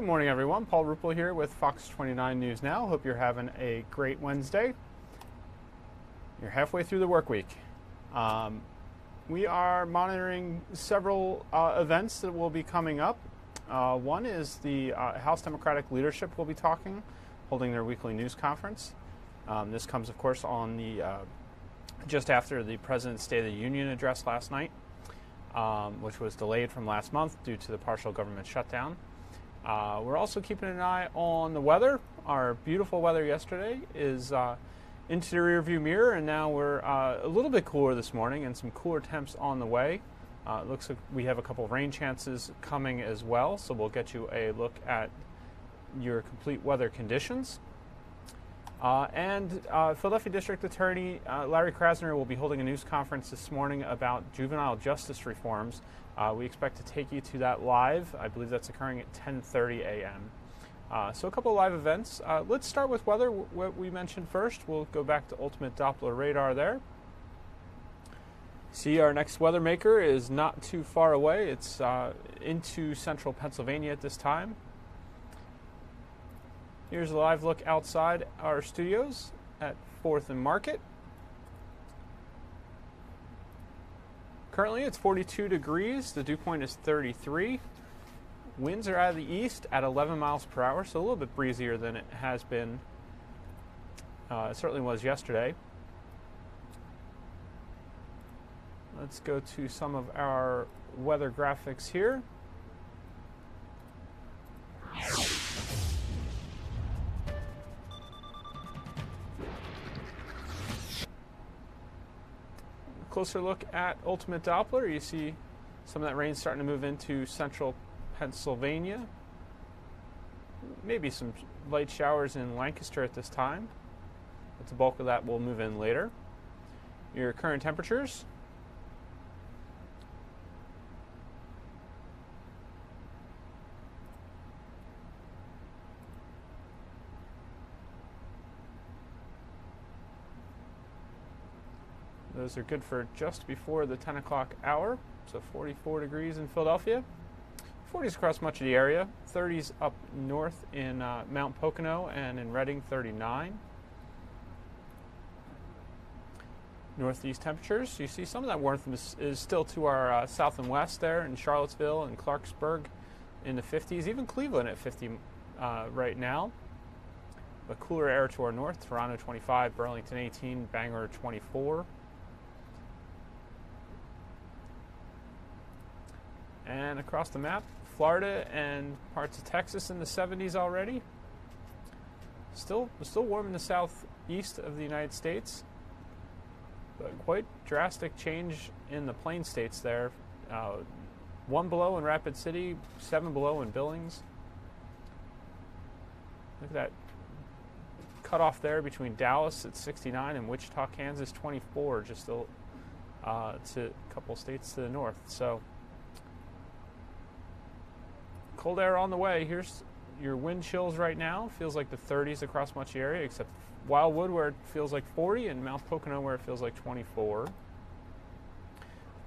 Good morning, everyone. Paul Ruppel here with Fox 29 News Now. Hope you're having a great Wednesday. You're halfway through the work week. We are monitoring several events that will be coming up. One is the House Democratic leadership will be holding their weekly news conference. This comes, of course, on the just after the President's State of the Union address last night, which was delayed from last month due to the partial government shutdown. We're also keeping an eye on the weather. Our beautiful weather yesterday is into the rearview mirror, and now we're a little bit cooler this morning and some cooler temps on the way. It looks like we have a couple of rain chances coming as well, so we'll get you a look at your complete weather conditions. And Philadelphia District Attorney Larry Krasner will be holding a news conference this morning about juvenile justice reforms. We expect to take you to that live. I believe that's occurring at 10:30 a.m. So a couple of live events. Let's start with weather, what we mentioned first. We'll go back to ultimate Doppler radar there. See, our next weather maker is not too far away. It's into central Pennsylvania at this time. Here's a live look outside our studios at 4th and Market. Currently it's 42 degrees, the dew point is 33. Winds are out of the east at 11 miles per hour, so a little bit breezier than it has been. It certainly was yesterday. Let's go to some of our weather graphics here. Closer look at ultimate Doppler. You see some of that rain starting to move into central Pennsylvania. Maybe some light showers in Lancaster at this time, but the bulk of that will move in later. Your current temperatures. Those are good for just before the 10 o'clock hour, so 44 degrees in Philadelphia. 40s across much of the area. 30s up north in Mount Pocono and in Reading, 39. Northeast temperatures. You see some of that warmth is still to our south and west there in Charlottesville and Clarksburg in the 50s. Even Cleveland at 50 right now. But cooler air to our north. Toronto 25, Burlington 18, Bangor 24. And across the map, Florida and parts of Texas in the 70s already. Still warm in the southeast of the United States, but quite drastic change in the plain states there. 1 below in Rapid City, 7 below in Billings. Look at that cutoff there between Dallas at 69 and Wichita, Kansas 24, just to a couple states to the north. So cold air on the way. Here's your wind chills right now. Feels like the 30s across much of the area, except Wildwood where it feels like 40 and Mount Pocono where it feels like 24.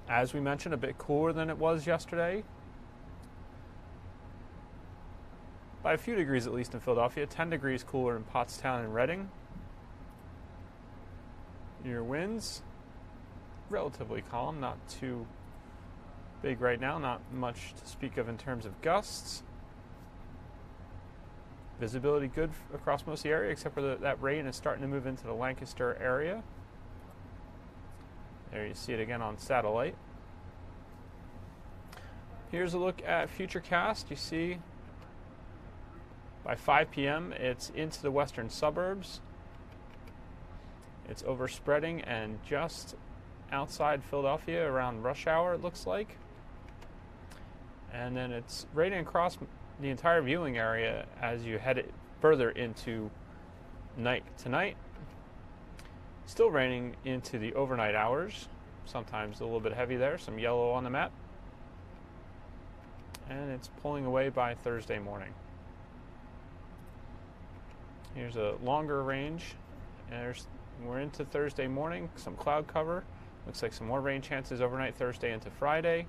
As we mentioned, a bit cooler than it was yesterday. By a few degrees at least in Philadelphia. 10 degrees cooler in Pottstown and Reading. Your winds, relatively calm, not too big right now, not much to speak of in terms of gusts. Visibility good across most of the area, except for that rain is starting to move into the Lancaster area. There you see it again on satellite. Here's a look at Futurecast. You see by 5 p.m. it's into the western suburbs. It's overspreading and just outside Philadelphia around rush hour, it looks like. And then it's raining across the entire viewing area as you head further into night tonight. Still raining into the overnight hours. Sometimes a little bit heavy there, some yellow on the map. And it's pulling away by Thursday morning. Here's a longer range. And we're into Thursday morning, some cloud cover. Looks like some more rain chances overnight Thursday into Friday.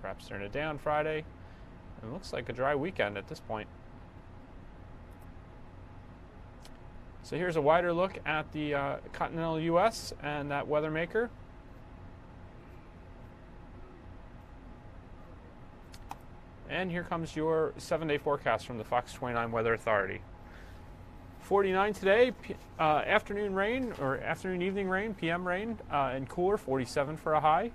Perhaps turn it down Friday. It looks like a dry weekend at this point. So here's a wider look at the continental U.S. and that weather maker. And here comes your 7-day forecast from the Fox 29 Weather Authority. 49 today, afternoon rain, or afternoon evening rain, PM rain, and cooler, 47 for a high.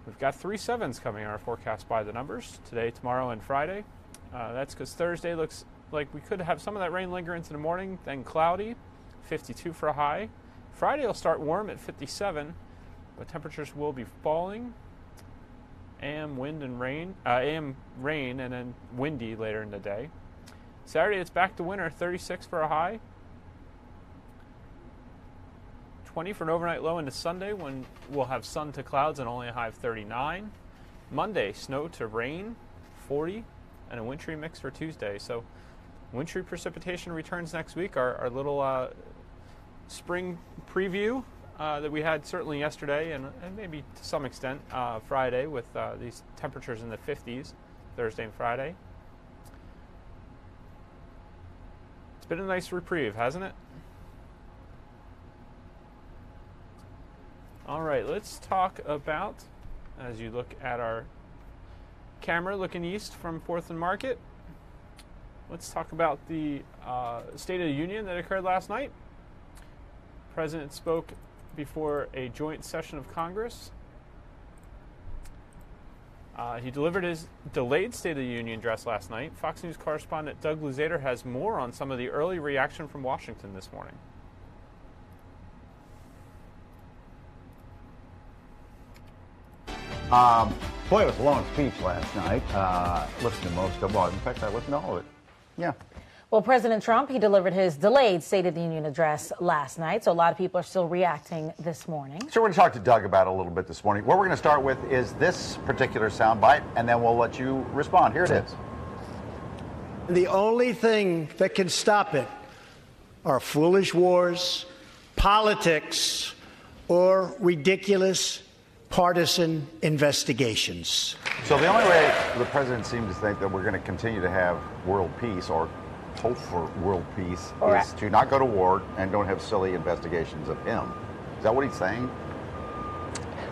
We've got 3 sevens coming in our forecast by the numbers, today, tomorrow, and Friday. That's because Thursday looks like we could have some of that rain linger into the morning, then cloudy, 52 for a high. Friday will start warm at 57, but temperatures will be falling. AM wind and rain, AM rain and then windy later in the day. Saturday it's back to winter, 36 for a high. 20 for an overnight low into Sunday when we'll have sun to clouds and only a high of 39. Monday, snow to rain, 40, and a wintry mix for Tuesday. So wintry precipitation returns next week. Our little spring preview that we had certainly yesterday and maybe to some extent Friday with these temperatures in the 50s, Thursday and Friday. It's been a nice reprieve, hasn't it? All right, let's talk about, as you look at our camera looking east from 4th and Market, let's talk about the State of the Union that occurred last night. The President spoke before a joint session of Congress. He delivered his delayed State of the Union address last night. Fox News correspondent Doug Luzader has more on some of the early reaction from Washington this morning. Boy, it was a long speech last night. Listened to most of it. In fact, I listened to all of it. Yeah. Well, President Trump, he delivered his delayed State of the Union address last night, so a lot of people are still reacting this morning. So we're going to talk to Doug about it a little bit this morning. What we're going to start with is this particular soundbite, and then we'll let you respond. Here it is. The only thing that can stop it are foolish wars, politics, or ridiculous partisan investigations. So the only way the president seems to think that we're going to continue to have world peace or hope for world peace is to not go to war and don't have silly investigations of him. Is that what he's saying?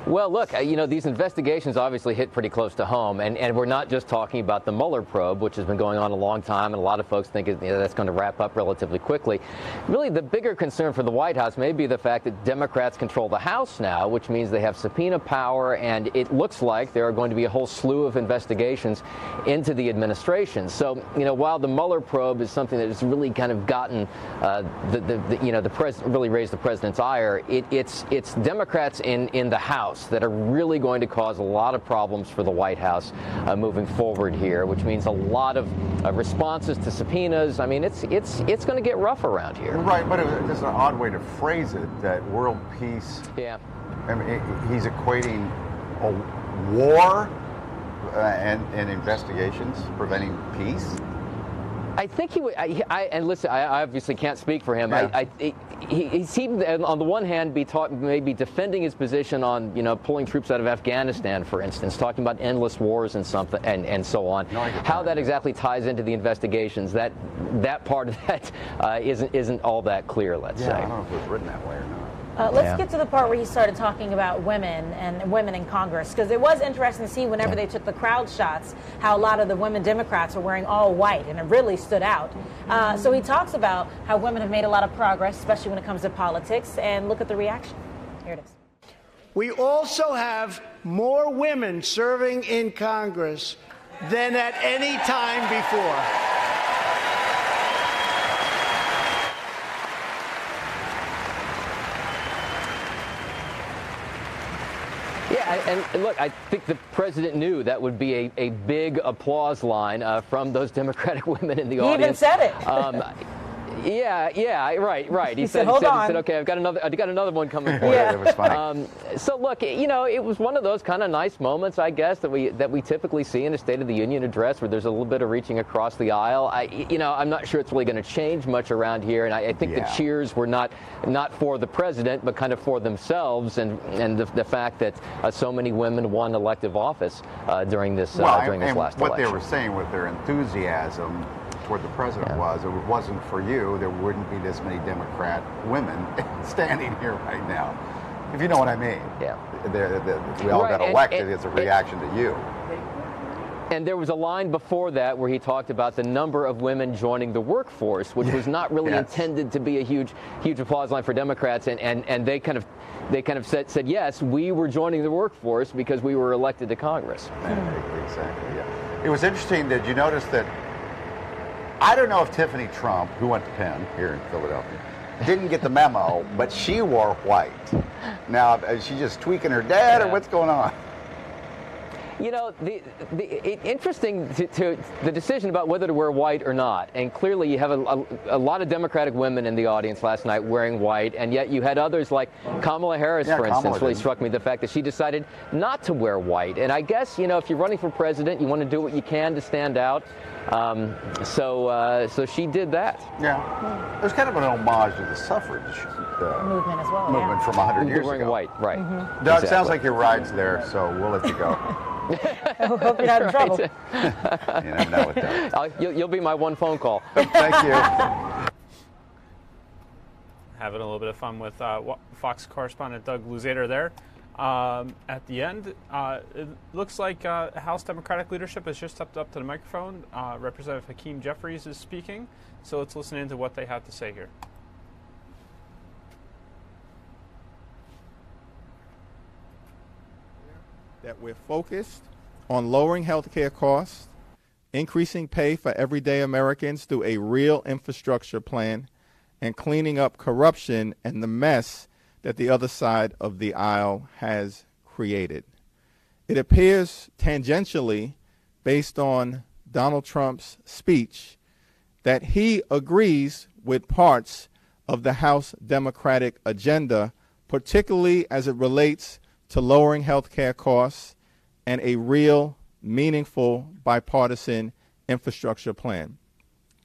Well, look, these investigations obviously hit pretty close to home, and we're not just talking about the Mueller probe, which has been going on a long time, and a lot of folks think that's going to wrap up relatively quickly. Really, the bigger concern for the White House may be the fact that Democrats control the House now, which means they have subpoena power, and it looks like there are going to be a whole slew of investigations into the administration. So, while the Mueller probe is something that has really kind of gotten the president, really raised the president's ire, it's Democrats in the House that are really going to cause a lot of problems for the White House moving forward here, which means a lot of responses to subpoenas. I mean, it's going to get rough around here. Right, but it's an odd way to phrase it, that world peace. Yeah. I mean, he's equating a war and investigations preventing peace. I think he would, and listen, I obviously can't speak for him. Yeah. He seemed, on the one hand, maybe defending his position on, pulling troops out of Afghanistan, for instance, talking about endless wars and something, and so on. No, I get How that. that exactly ties into the investigations, that part of that isn't all that clear. Let's say. I don't know if it was written that way or not. Let's get to the part where he started talking about women in Congress, because it was interesting to see whenever they took the crowd shots how a lot of the women Democrats were wearing all white, and it really stood out. So he talks about how women have made a lot of progress, especially when it comes to politics, and look at the reaction. Here it is. We also have more women serving in Congress than at any time before. Yeah, and look, I think the president knew that would be a big applause line from those Democratic women in the audience. He even said it. Yeah, right. He said, "Hold on." He said, "Okay, I've got another one coming for you." Yeah. It was funny. So look, it was one of those kind of nice moments, I guess, that we typically see in a State of the Union address, where there's a little bit of reaching across the aisle. I'm not sure it's really going to change much around here, and I think the cheers were not for the president, but kind of for themselves, and the fact that so many women won elective office during this last election. What they were saying with their enthusiasm toward the president was, if it wasn't for you, there wouldn't be this many Democrat women standing here right now. If you know what I mean. Yeah. We all got elected as a reaction to you. And there was a line before that where he talked about the number of women joining the workforce, which was not really intended to be a huge applause line for Democrats, and they kind of said yes, we were joining the workforce because we were elected to Congress. Exactly. Yeah. It was interesting. Did you notice that? I don't know if Tiffany Trump, who went to Penn here in Philadelphia, didn't get the memo, but she wore white. Now, is she just tweaking her dad, or what's going on? Interesting to the decision about whether to wear white or not. And clearly you have a lot of Democratic women in the audience last night wearing white, and yet you had others like Kamala Harris, for instance, really struck me the fact that she decided not to wear white. And I guess, if you're running for president, you want to do what you can to stand out. So she did that. Yeah. It was kind of an homage to the suffrage movement as well. Movement from 100 years wearing ago. White, right. Mm-hmm. Doug, sounds like your ride's there, so we'll let you go. I hope you're not in trouble. You never know with Doug. You'll be my one phone call. Thank you. Having a little bit of fun with Fox correspondent Doug Luzader there. At the end, it looks like House Democratic leadership has just stepped up to the microphone. Representative Hakeem Jeffries is speaking, so let's listen into what they have to say here. That we're focused on lowering health care costs, increasing pay for everyday Americans through a real infrastructure plan, and cleaning up corruption and the mess that the other side of the aisle has created. It appears tangentially, based on Donald Trump's speech, that he agrees with parts of the House Democratic agenda, particularly as it relates to lowering health care costs and a real, meaningful, bipartisan infrastructure plan.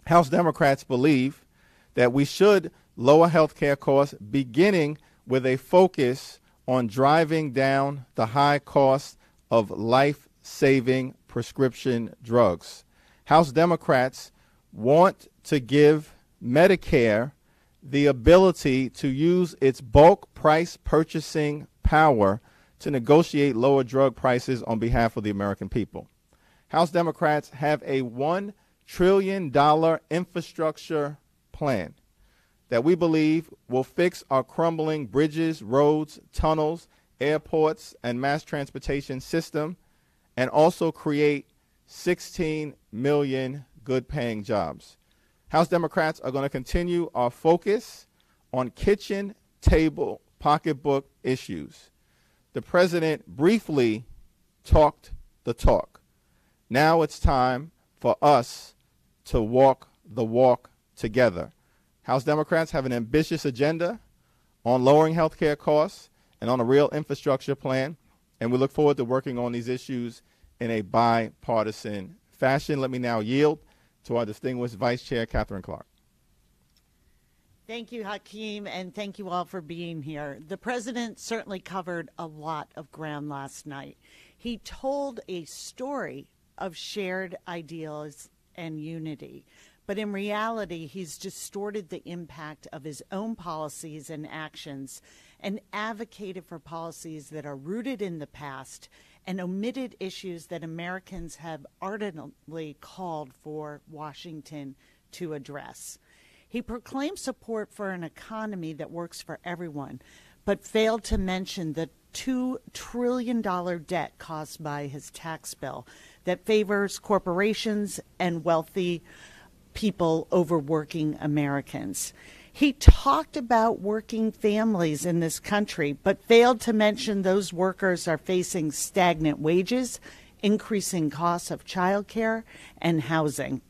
House Democrats believe that we should lower health care costs, beginning with a focus on driving down the high cost of life-saving prescription drugs. House Democrats want to give Medicare the ability to use its bulk price purchasing power to negotiate lower drug prices on behalf of the American people. House Democrats have a $1 trillion infrastructure plan that we believe will fix our crumbling bridges, roads, tunnels, airports, and mass transportation system, and also create 16 million good-paying jobs. House Democrats are going to continue our focus on kitchen table pocketbook issues. The president briefly talked the talk. Now it's time for us to walk the walk together. House Democrats have an ambitious agenda on lowering health care costs and on a real infrastructure plan, and we look forward to working on these issues in a bipartisan fashion. Let me now yield to our distinguished Vice Chair, Catherine Clark. Thank you, Hakeem, and thank you all for being here. The president certainly covered a lot of ground last night. He told a story of shared ideals and unity, but in reality, he's distorted the impact of his own policies and actions and advocated for policies that are rooted in the past and omitted issues that Americans have ardently called for Washington to address. He proclaimed support for an economy that works for everyone, but failed to mention the $2 trillion debt caused by his tax bill that favors corporations and wealthy people over working Americans. He talked about working families in this country, but failed to mention those workers are facing stagnant wages, increasing costs of childcare, and housing.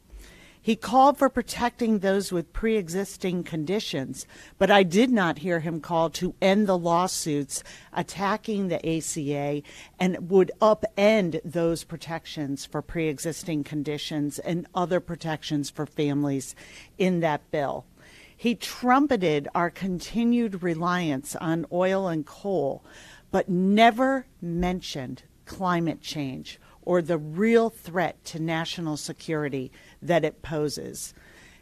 He called for protecting those with pre-existing conditions, but I did not hear him call to end the lawsuits attacking the ACA and would upend those protections for pre-existing conditions and other protections for families in that bill. He trumpeted our continued reliance on oil and coal, but never mentioned climate change or the real threat to national security that it poses.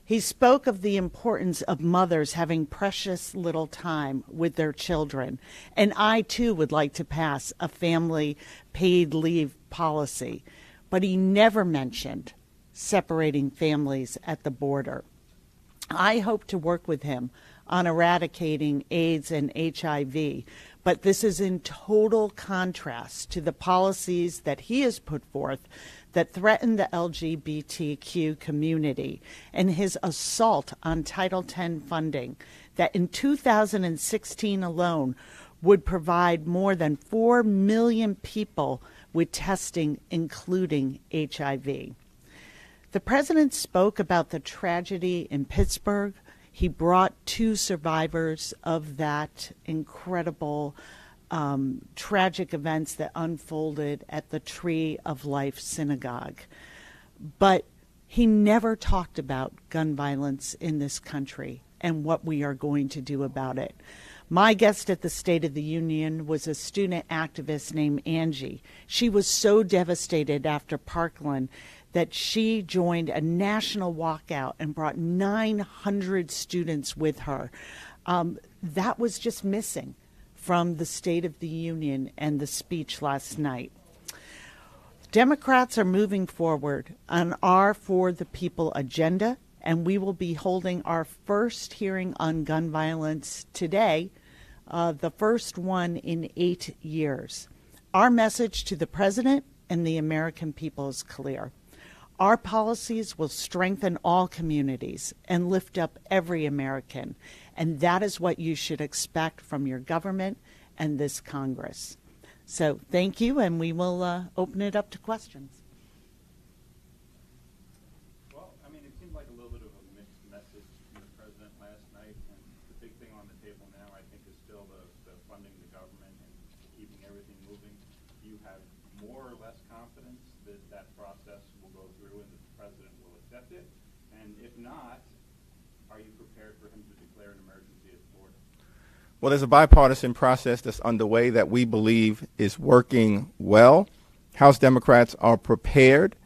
He spoke of the importance of mothers having precious little time with their children, and I too would like to pass a family paid leave policy, but he never mentioned separating families at the border. I hope to work with him on eradicating AIDS and HIV, but this is in total contrast to the policies that he has put forth that threaten the LGBTQ community and his assault on Title X funding that in 2016 alone would provide more than 4 million people with testing, including HIV. The president spoke about the tragedy in Pittsburgh. He brought 2 survivors of that incredible tragic events that unfolded at the Tree of Life Synagogue. But he never talked about gun violence in this country and what we are going to do about it. My guest at the State of the Union was a student activist named Angie. She was so devastated after Parkland that she joined a national walkout and brought 900 students with her. That was just missing from the State of the Union and the speech last night. Democrats are moving forward on our For the People agenda, and we will be holding our first hearing on gun violence today, the first one in 8 years. Our message to the president and the American people is clear. Our policies will strengthen all communities and lift up every American, and that is what you should expect from your government and this Congress. So thank you, and we will open it up to questions. Well, I mean, it seemed like a little bit of a mixed message from the president last night, and the big thing on the table now, I think, is still the funding the government and keeping everything moving. Do you have more or less confidence that that process will go through and that the president will accept it? And if not, are you prepared for him to declare an emergency at the border? Well, there's a bipartisan process that's underway that we believe is working well. House Democrats are prepared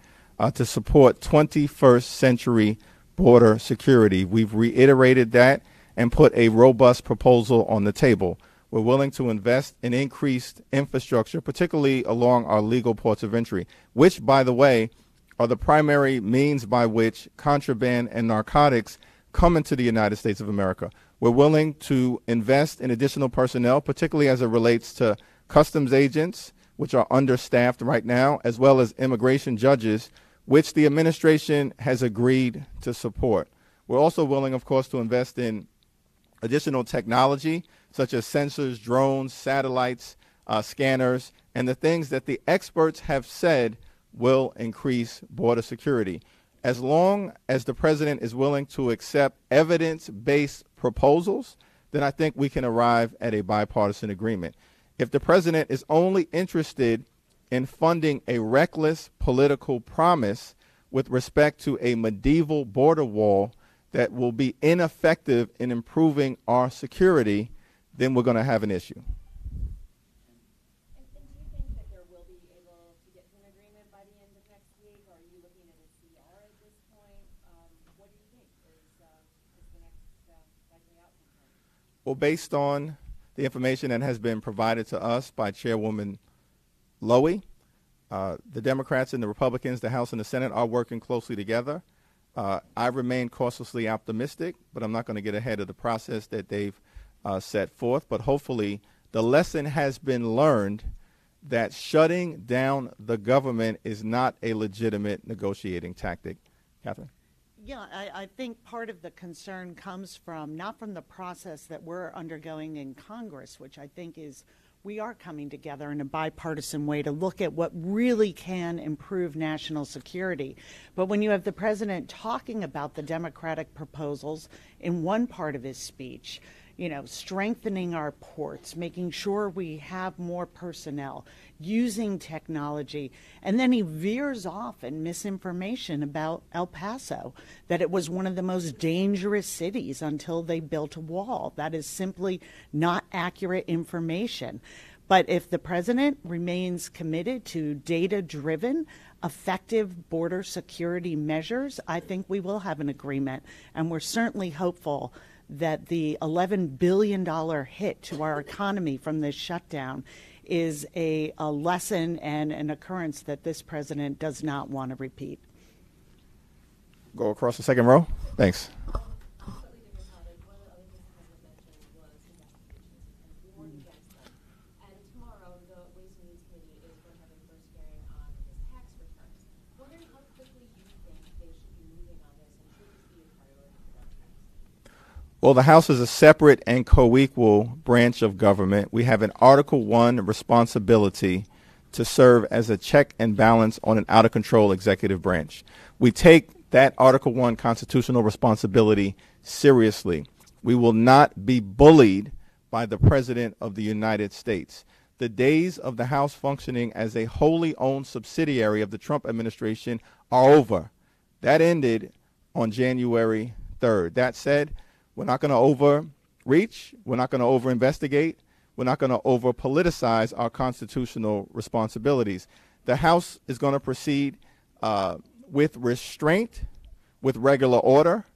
to support 21st century border security. We've reiterated that and put a robust proposal on the table. We're willing to invest in increased infrastructure, particularly along our legal ports of entry, which, by the way, are the primary means by which contraband and narcotics come into the United States of America. We're willing to invest in additional personnel, particularly as it relates to customs agents, which are understaffed right now, as well as immigration judges, which the administration has agreed to support. We're also willing, of course, to invest in additional technology, such as sensors, drones, satellites, scanners, and the things that the experts have said will increase border security. As long as the president is willing to accept evidence-based proposals, then I think we can arrive at a bipartisan agreement. If the president is only interested in funding a reckless political promise with respect to a medieval border wall that will be ineffective in improving our security, then we're going to have an issue. And do you think that there will be able to get to an agreement by the end of next week, or are you looking at a CR at this point? What do you think is the next likely outcome? Well, based on the information that has been provided to us by Chairwoman Lowy, the Democrats and the Republicans, the House and the Senate, are working closely together. I remain cautiously optimistic, but I'm not going to get ahead of the process that they've set forth. But hopefully the lesson has been learned that shutting down the government is not a legitimate negotiating tactic. Catherine? Yeah, I think part of the concern comes from, not from the process that we're undergoing in Congress, which I think is we are coming together in a bipartisan way to look at what really can improve national security. But when you have the president talking about the Democratic proposals in one part of his speech, you know, strengthening our ports, making sure we have more personnel, using technology, and then he veers off in misinformation about El Paso, that it was one of the most dangerous cities until they built a wall. That is simply not accurate information. But if the president remains committed to data-driven, effective border security measures, I think we will have an agreement, and we're certainly hopeful that the $11 billion hit to our economy from this shutdown is a lesson and an occurrence that this president does not want to repeat. Go across the second row. Thanks. Well, the House is a separate and co-equal branch of government. We have an Article I responsibility to serve as a check and balance on an out-of-control executive branch. We take that Article I constitutional responsibility seriously. We will not be bullied by the President of the United States. The days of the House functioning as a wholly owned subsidiary of the Trump administration are over. That ended on January 3rd. That said, we're not going to overreach. We're not going to over-investigate. We're not going to over-politicize our constitutional responsibilities. The House is going to proceed with restraint, with regular order,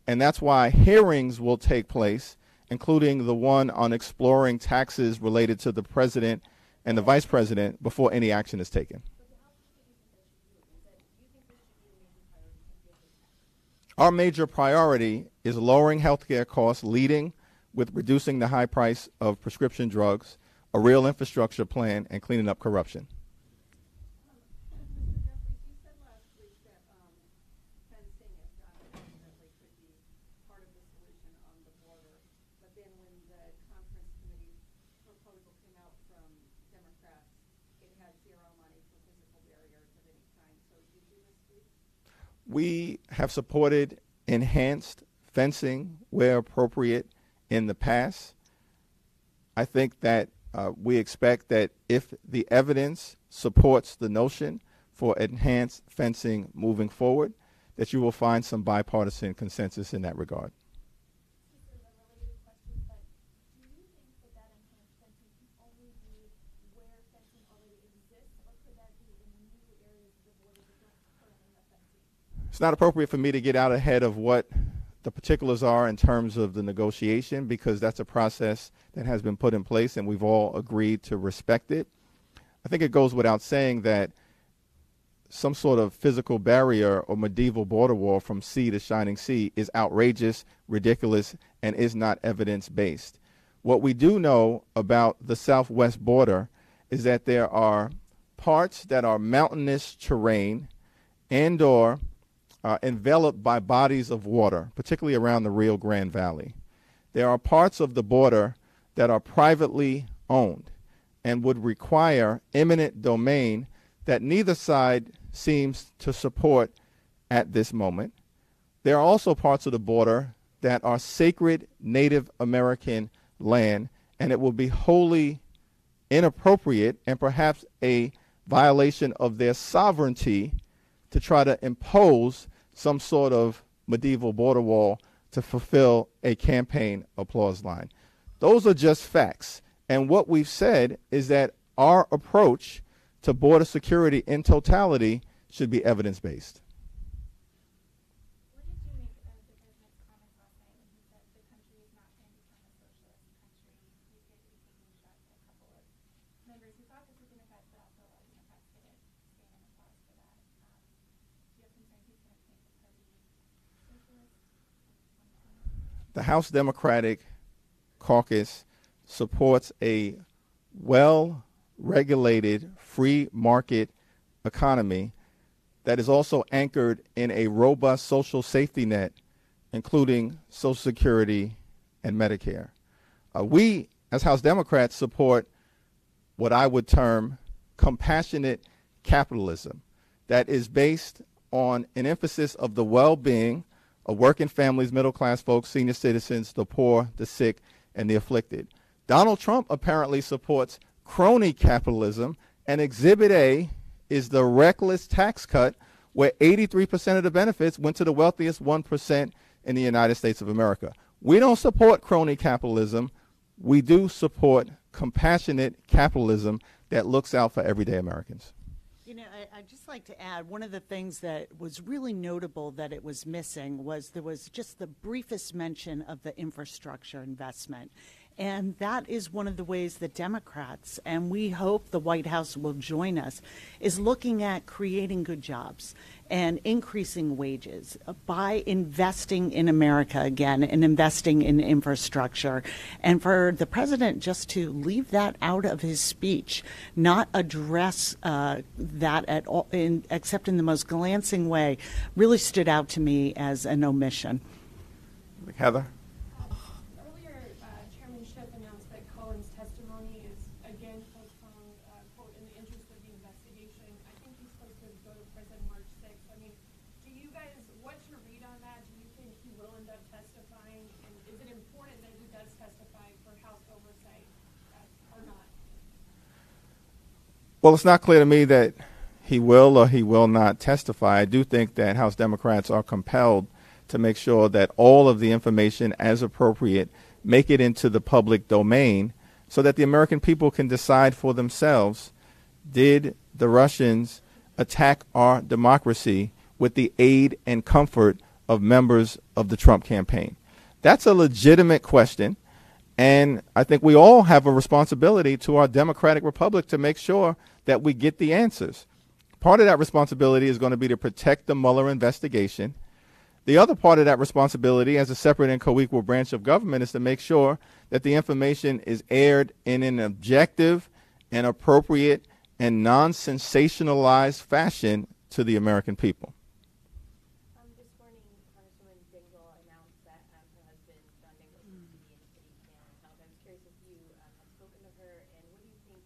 and that's why hearings will take place, including the one on exploring taxes related to the president and the vice president before any action is taken. Our major priority is lowering healthcare costs, leading with reducing the high price of prescription drugs, a real infrastructure plan, and cleaning up corruption. We have supported enhanced fencing where appropriate in the past. I think that we expect that if the evidence supports the notion for enhanced fencing moving forward, that you will find some bipartisan consensus in that regard. It's not appropriate for me to get out ahead of what the particulars are in terms of the negotiation, because that's a process that has been put in place and we've all agreed to respect it. I think it goes without saying that some sort of physical barrier or medieval border wall from sea to shining sea is outrageous, ridiculous, and is not evidence-based. What we do know about the southwest border is that there are parts that are mountainous terrain and or enveloped by bodies of water, particularly around the Rio Grande Valley. There are parts of the border that are privately owned and would require eminent domain that neither side seems to support at this moment. There are also parts of the border that are sacred Native American land, and it will be wholly inappropriate and perhaps a violation of their sovereignty to try to impose some sort of medieval border wall to fulfill a campaign applause line. Those are just facts. And what we've said is that our approach to border security in totality should be evidence-based. What did you make of the president's comments last night when he said the country is not going to become a socialist country? He appeared to be taking shots at a couple of members who thought this was Democrats, but also a lot of Democrats didn't stand in applause for that. Do you have concerns he's going to paint the party socialist? The House Democratic Caucus supports a well-regulated free market economy that is also anchored in a robust social safety net, including Social Security and Medicare. We, as House Democrats, support what I would term compassionate capitalism that is based on an emphasis of the well-being of working families, middle-class folks, senior citizens, the poor, the sick, and the afflicted. Donald Trump apparently supports crony capitalism, and Exhibit A is the reckless tax cut where 83% of the benefits went to the wealthiest 1% in the United States of America. We don't support crony capitalism. We do support compassionate capitalism that looks out for everyday Americans. You know, I'd just like to add, one of the things that was really notable that it was missing was there was just the briefest mention of the infrastructure investment. And that is one of the ways that Democrats, and we hope the White House will join us, is looking at creating good jobs and increasing wages by investing in America again and investing in infrastructure. And for the president just to leave that out of his speech, not address that at all, except in the most glancing way, really stood out to me as an omission. Heather? Well, it's not clear to me that he will or he will not testify. I do think that House Democrats are compelled to make sure that all of the information, as appropriate, make it into the public domain so that the American people can decide for themselves, did the Russians attack our democracy with the aid and comfort of members of the Trump campaign? That's a legitimate question. And I think we all have a responsibility to our democratic republic to make sure that we get the answers. Part of that responsibility is going to be to protect the Mueller investigation. The other part of that responsibility as a separate and co-equal branch of government is to make sure that the information is aired in an objective and appropriate and non-sensationalized fashion to the American people. This morning, Congresswoman Dingell announced that her husband, John Dingell, is to be in city jail in health. I was curious if you have spoken to her, and what do you think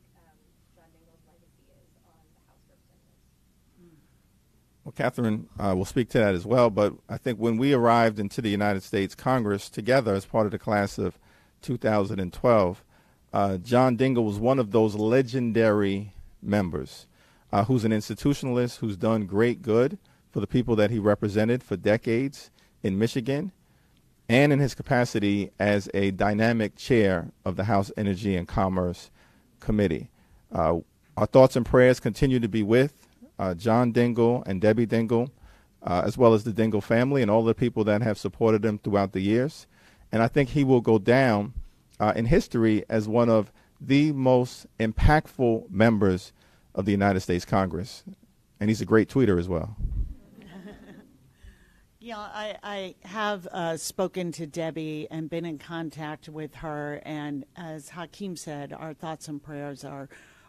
John Dingell's legacy is on the House of Representatives? Well, Catherine will speak to that as well, but I think when we arrived into the United States Congress together as part of the class of 2012, John Dingell was one of those legendary members who's an institutionalist, who's done great good for the people that he represented for decades in Michigan, and in his capacity as a dynamic chair of the House Energy and Commerce Committee. Our thoughts and prayers continue to be with John Dingell and Debbie Dingell, as well as the Dingell family and all the people that have supported him throughout the years. And I think he will go down in history as one of the most impactful members of the United States Congress. And he's a great tweeter as well. Yeah, I have spoken to Debbie and been in contact with her. And as Hakeem said, our thoughts and prayers are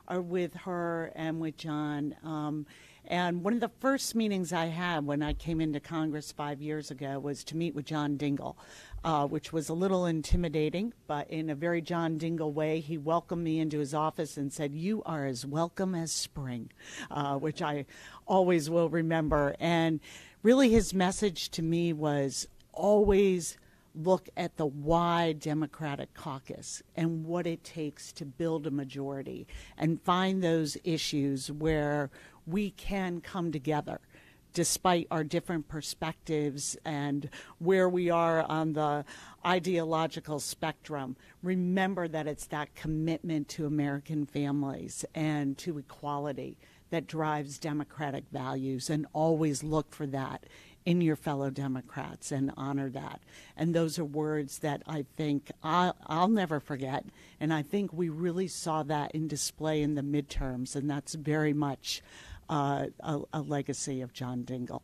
with her and with John. And one of the first meetings I had when I came into Congress 5 years ago was to meet with John Dingell, which was a little intimidating, but in a very John Dingell way, he welcomed me into his office and said, "You are as welcome as spring," which I always will remember. And really his message to me was always look at the wide Democratic caucus and what it takes to build a majority and find those issues where we can come together despite our different perspectives and where we are on the ideological spectrum. Remember that it's that commitment to American families and to equality that drives democratic values, and always look for that in your fellow Democrats and honor that. And those are words that I think I'll never forget. And I think we really saw that in display in the midterms, and that's very much a legacy of John Dingell.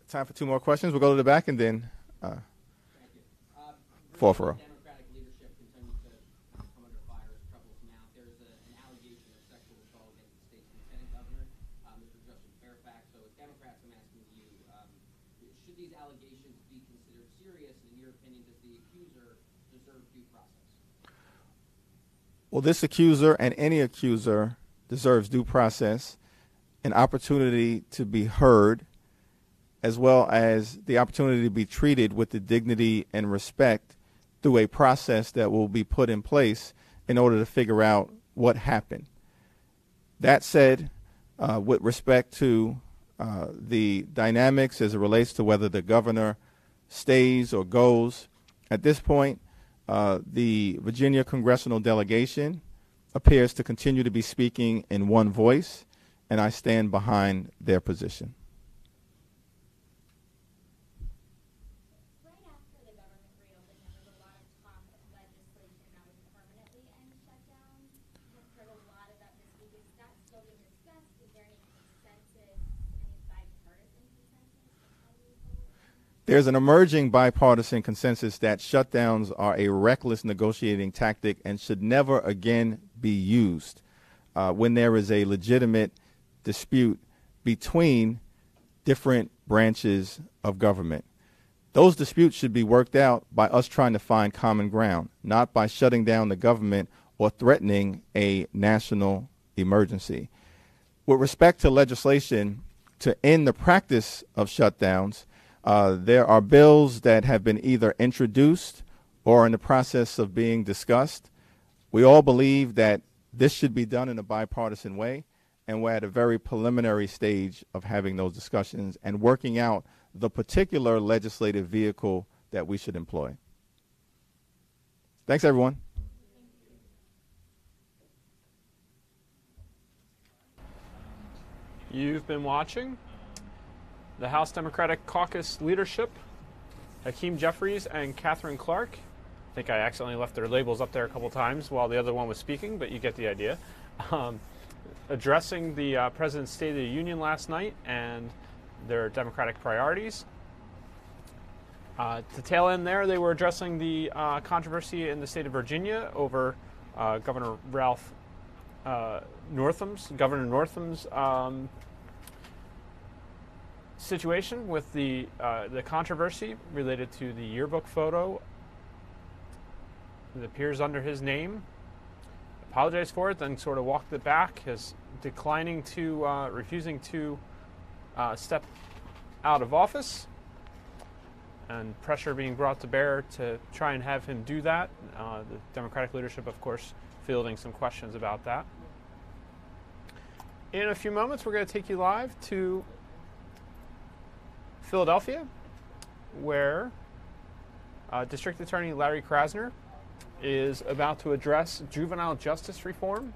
Time for two more questions. We'll go to the back and then fourth row. Democratic leadership continues to come under fire as troubles now. There's an allegation of sexual assault against the state's lieutenant governor, Mr. Justin Fairfax. So as Democrats, I'm asking you, should these allegations be considered serious? And in your opinion, does the accuser deserve due process? Well, this accuser and any accuser deserves due process, an opportunity to be heard, as well as the opportunity to be treated with the dignity and respect through a process that will be put in place in order to figure out what happened. That said, with respect to the dynamics as it relates to whether the governor stays or goes, at this point, the Virginia congressional delegation appears to continue to be speaking in one voice, and I stand behind their position. Right after the government reopened, there was a lot of talk of legislation that would permanently end shutdowns. We've heard a lot of that this week. Is that still being discussed? Is there any consensus, any bipartisan consensus on how to move forward? There's an emerging bipartisan consensus that shutdowns are a reckless negotiating tactic and should never again be used when there is a legitimate dispute between different branches of government. Those disputes should be worked out by us trying to find common ground, not by shutting down the government or threatening a national emergency. With respect to legislation to end the practice of shutdowns, there are bills that have been either introduced or in the process of being discussed. We all believe that this should be done in a bipartisan way, and we're at a very preliminary stage of having those discussions and working out the particular legislative vehicle that we should employ. Thanks, everyone. You've been watching the House Democratic Caucus leadership, Hakeem Jeffries and Catherine Clark. I think I accidentally left their labels up there a couple times while the other one was speaking, but you get the idea. Addressing the President's State of the Union last night and their Democratic priorities. To tail end there, they were addressing the controversy in the state of Virginia over Governor Northam's situation with the controversy related to the yearbook photo that appears under his name. Apologized for it, then sort of walked it back, refusing to step out of office, and pressure being brought to bear to try and have him do that. The Democratic leadership, of course, fielding some questions about that. In a few moments, we're going to take you live to Philadelphia, where District Attorney Larry Krasner is about to address juvenile justice reform.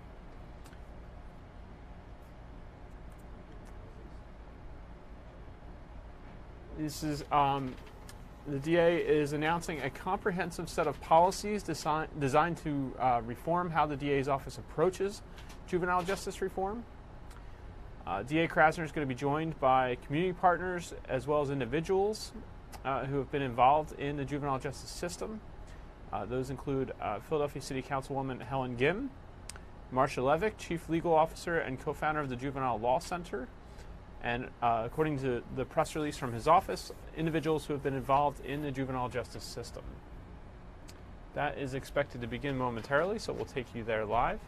This is the DA is announcing a comprehensive set of policies designed to reform how the DA's office approaches juvenile justice reform. DA Krasner is going to be joined by community partners as well as individuals who have been involved in the juvenile justice system. Those include Philadelphia City Councilwoman Helen Gim, Marcia Levick, Chief Legal Officer and co-founder of the Juvenile Law Center, and according to the press release from his office, individuals who have been involved in the juvenile justice system. That is expected to begin momentarily, so we'll take you there live.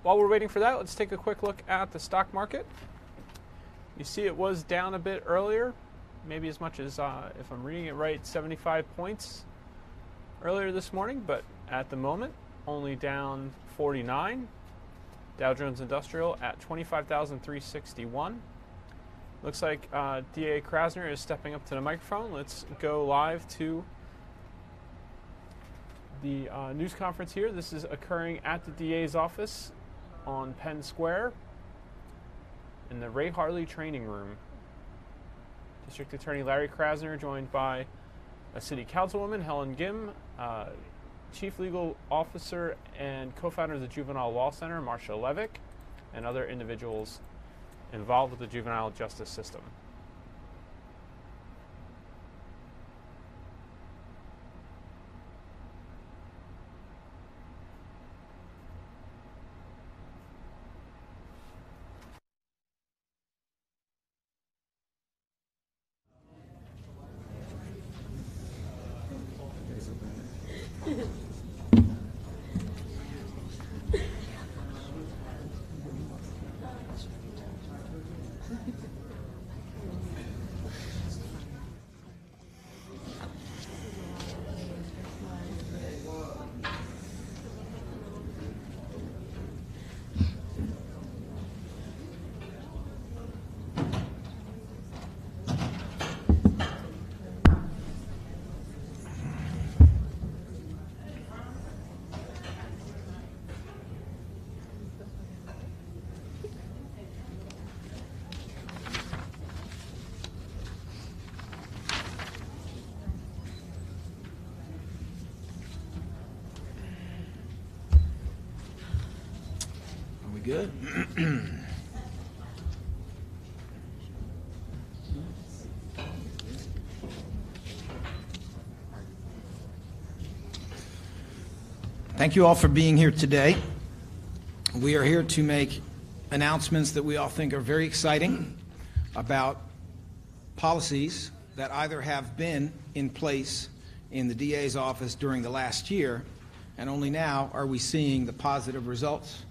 While we're waiting for that, let's take a quick look at the stock market. You see it was down a bit earlier, maybe as much as, if I'm reading it right, 75 points earlier this morning, but at the moment, only down 49. Dow Jones Industrial at 25,361. Looks like DA Krasner is stepping up to the microphone. Let's go live to the news conference here. This is occurring at the DA's office on Penn Square in the Ray Harley training room. District Attorney Larry Krasner joined by a City Councilwoman, Helen Gim, Chief Legal Officer and co-founder of the Juvenile Law Center, Marcia Levick, and other individuals involved with the juvenile justice system. good. Thank you all for being here today. We are here to make announcements that we all think are very exciting about policies that either have been in place in the DA's office during the last year, and only now are we seeing the positive results,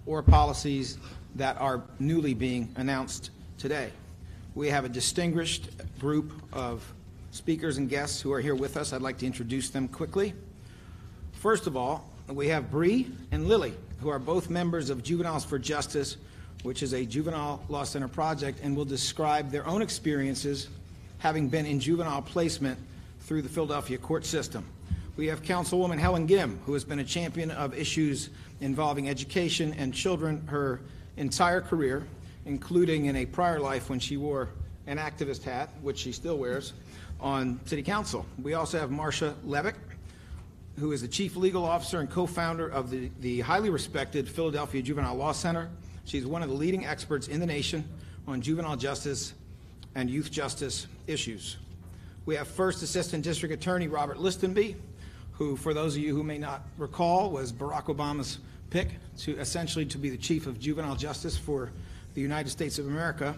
or policies that are newly being announced today. We have a distinguished group of speakers and guests who are here with us. I'd like to introduce them quickly. First of all, we have Bree and Lily, who are both members of Juveniles for Justice, which is a juvenile law center project, and will describe their own experiences having been in juvenile placement through the Philadelphia court system. We have Councilwoman Helen Gim, who has been a champion of issues involving education and children her entire career, including in a prior life when she wore an activist hat, which she still wears, on City Council. We also have Marcia Levick, who is the Chief Legal Officer and co-founder of the highly respected Philadelphia Juvenile Law Center. She's one of the leading experts in the nation on juvenile justice and youth justice issues. We have First Assistant District Attorney Robert Listenby, who, for those of you who may not recall, was Barack Obama's pick to essentially to be the Chief of Juvenile Justice for the United States of America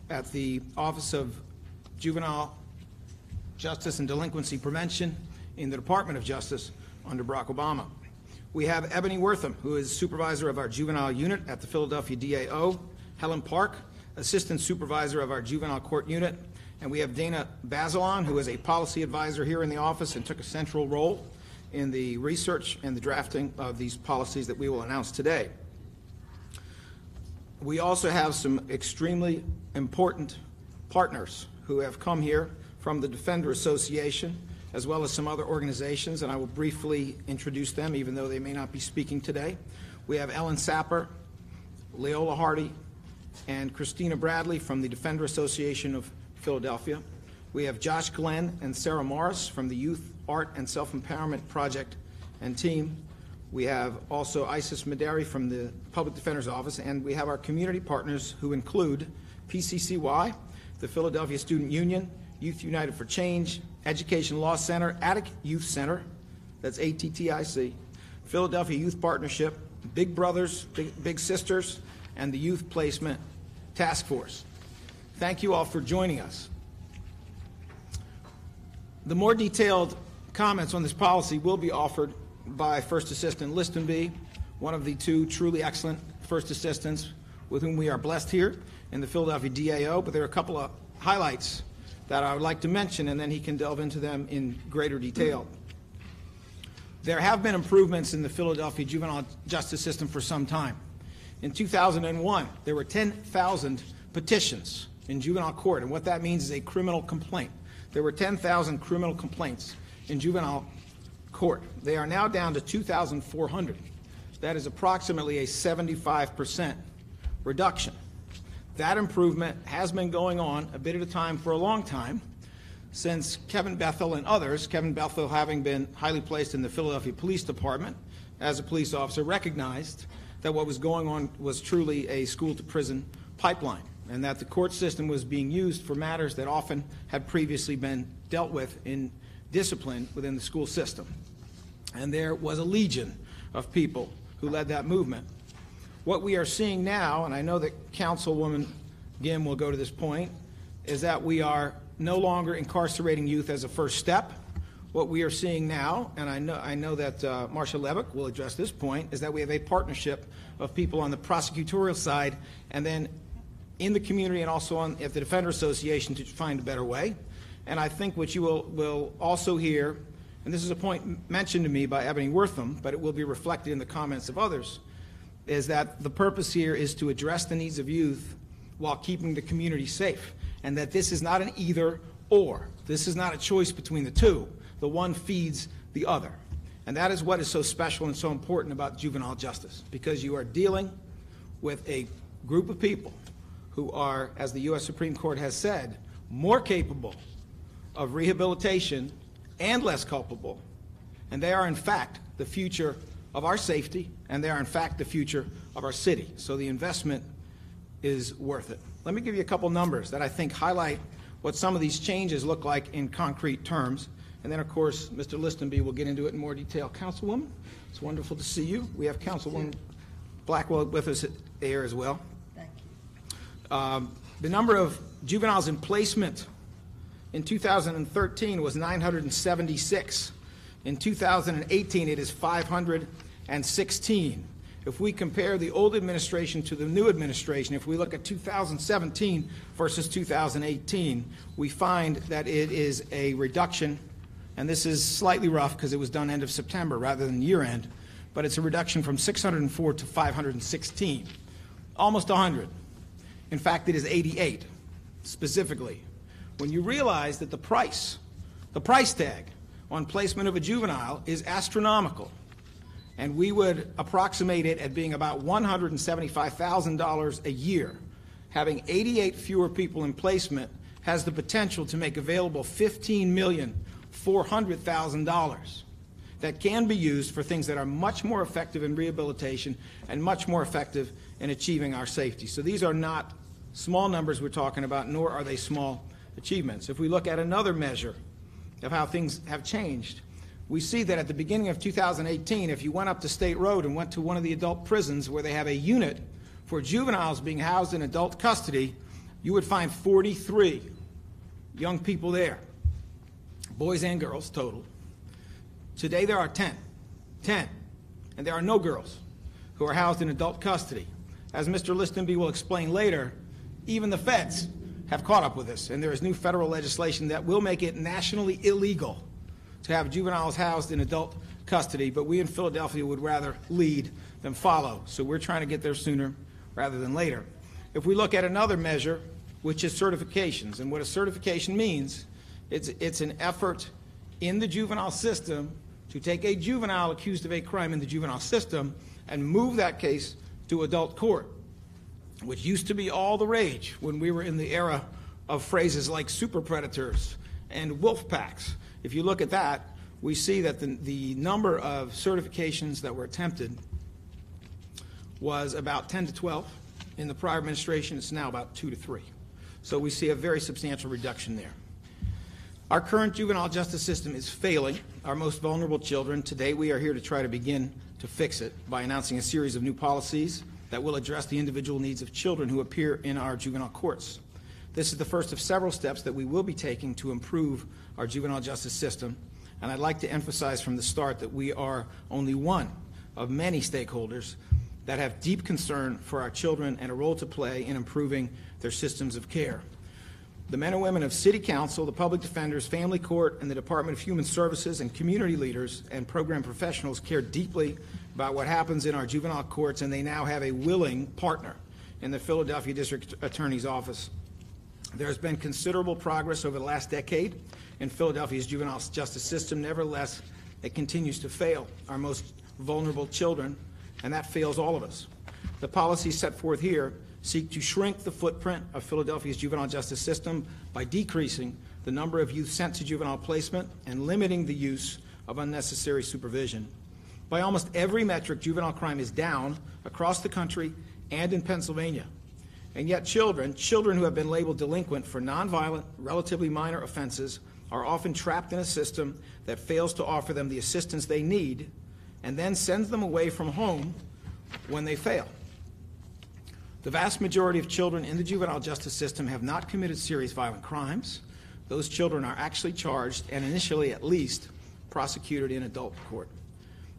at the Office of Juvenile Justice and Delinquency Prevention in the Department of Justice under Barack Obama. We have Ebony Wortham, who is supervisor of our juvenile unit at the Philadelphia DAO, Helen Park, assistant supervisor of our juvenile court unit, and we have Dana Bazelon, who is a policy advisor here in the office and took a central role in the research and the drafting of these policies that we will announce today. We also have some extremely important partners who have come here from the Defender Association, as well as some other organizations, and I will briefly introduce them, even though they may not be speaking today. We have Ellen Sapper, Leola Hardy, and Christina Bradley from the Defender Association of Philadelphia. We have Josh Glenn and Sarah Morris from the Youth Art and Self-Empowerment Project and team. We have also Isis Maderi from the Public Defender's Office, and we have our community partners who include PCCY, the Philadelphia Student Union, Youth United for Change, Education Law Center, Attic Youth Center, that's ATTIC, Philadelphia Youth Partnership, Big Brothers, Big Sisters, and the Youth Placement Task Force. Thank you all for joining us. The more detailed comments on this policy will be offered by First Assistant Listenby, one of the two truly excellent First Assistants with whom we are blessed here in the Philadelphia DAO, but there are a couple of highlights that I would like to mention, and then he can delve into them in greater detail. There have been improvements in the Philadelphia juvenile justice system for some time. In 2001, there were 10,000 petitions in juvenile court, and what that means is a criminal complaint. There were 10,000 criminal complaints in juvenile court. They are now down to 2,400. That is approximately a 75% reduction. That improvement has been going on a bit at a time for a long time, since Kevin Bethel and others, Kevin Bethel having been highly placed in the Philadelphia Police Department as a police officer, recognized that what was going on was truly a school-to-prison pipeline, and that the court system was being used for matters that often had previously been dealt with in discipline within the school system. And there was a legion of people who led that movement. What we are seeing now, and I know that Councilwoman Gim will go to this point, is that we are no longer incarcerating youth as a first step. What we are seeing now, and I know that Marcia Levick will address this point, is that we have a partnership of people on the prosecutorial side and then in the community and also at the Defender Association to find a better way. And I think what you will also hear, and this is a point mentioned to me by Ebony Wortham, but it will be reflected in the comments of others, is that the purpose here is to address the needs of youth while keeping the community safe, and that this is not an either or. This is not a choice between the two. The one feeds the other. And that is what is so special and so important about juvenile justice, because you are dealing with a group of people who are, as the U.S. Supreme Court has said, more capable of rehabilitation and less culpable. And they are, in fact, the future of our safety, and they are in fact the future of our city. So the investment is worth it. Let me give you a couple numbers that I think highlight what some of these changes look like in concrete terms. And then, of course, Mr. Listenby will get into it in more detail. Councilwoman, it's wonderful to see you. We have Councilwoman Blackwell with us here as well. Thank you. The number of juveniles in placement in 2013 was 976. In 2018, it is 516. If we compare the old administration to the new administration, if we look at 2017 versus 2018, we find that it is a reduction, and this is slightly rough because it was done end of September rather than year end, but it's a reduction from 604 to 516, almost 100. In fact, it is 88 specifically. When you realize that the price tag on placement of a juvenile is astronomical, and we would approximate it at being about $175,000 a year. Having 88 fewer people in placement has the potential to make available $15,400,000 that can be used for things that are much more effective in rehabilitation and much more effective in achieving our safety. So these are not small numbers we're talking about, nor are they small achievements. If we look at another measure of how things have changed, we see that at the beginning of 2018, if you went up to State Road and went to one of the adult prisons where they have a unit for juveniles being housed in adult custody, you would find 43 young people there, boys and girls total. Today there are 10, and there are no girls who are housed in adult custody. As Mr. Listenby will explain later, even the feds have caught up with this, and there is new federal legislation that will make it nationally illegal to have juveniles housed in adult custody, but we in Philadelphia would rather lead than follow. So we're trying to get there sooner rather than later. If we look at another measure, which is certifications, and what a certification means, it's an effort in the juvenile system to take a juvenile accused of a crime in the juvenile system and move that case to adult court, which used to be all the rage when we were in the era of phrases like super predators and wolf packs. If you look at that, we see that the number of certifications that were attempted was about 10 to 12. In the prior administration, it's now about 2 to 3. So we see a very substantial reduction there. Our current juvenile justice system is failing our most vulnerable children. Today, we are here to try to begin to fix it by announcing a series of new policies that will address the individual needs of children who appear in our juvenile courts. This is the first of several steps that we will be taking to improve our juvenile justice system, and I'd like to emphasize from the start that we are only one of many stakeholders that have deep concern for our children and a role to play in improving their systems of care. The men and women of City Council, the public defenders, family court, and the Department of Human Services and community leaders and program professionals care deeply about what happens in our juvenile courts, and they now have a willing partner in the Philadelphia District Attorney's Office. There has been considerable progress over the last decade in Philadelphia's juvenile justice system. Nevertheless, it continues to fail our most vulnerable children, and that fails all of us. The policies set forth here seek to shrink the footprint of Philadelphia's juvenile justice system by decreasing the number of youth sent to juvenile placement and limiting the use of unnecessary supervision. By almost every metric, juvenile crime is down across the country and in Pennsylvania. And yet children who have been labeled delinquent for nonviolent, relatively minor offenses are often trapped in a system that fails to offer them the assistance they need and then sends them away from home when they fail. The vast majority of children in the juvenile justice system have not committed serious violent crimes. Those children are actually charged and initially, at least, prosecuted in adult court.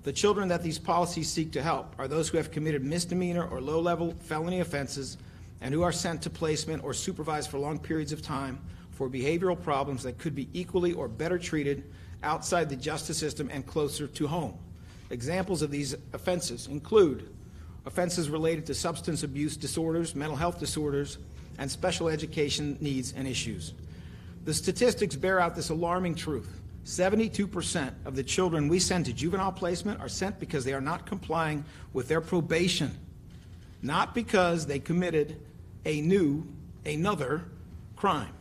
The children that these policies seek to help are those who have committed misdemeanor or low-level felony offenses and who are sent to placement or supervised for long periods of time for behavioral problems that could be equally or better treated outside the justice system and closer to home. Examples of these offenses include offenses related to substance abuse disorders, mental health disorders, and special education needs and issues. The statistics bear out this alarming truth. 72% of the children we send to juvenile placement are sent because they are not complying with their probation, not because they committed another crime.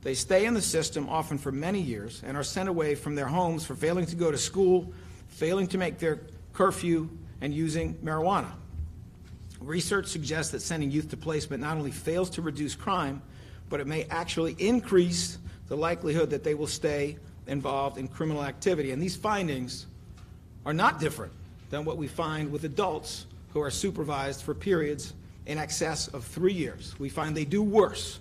They stay in the system often for many years and are sent away from their homes for failing to go to school, failing to make their curfew, and using marijuana. Research suggests that sending youth to placement not only fails to reduce crime, but it may actually increase the likelihood that they will stay involved in criminal activity. And these findings are not different than what we find with adults who are supervised for periods in excess of 3 years. We find they do worse,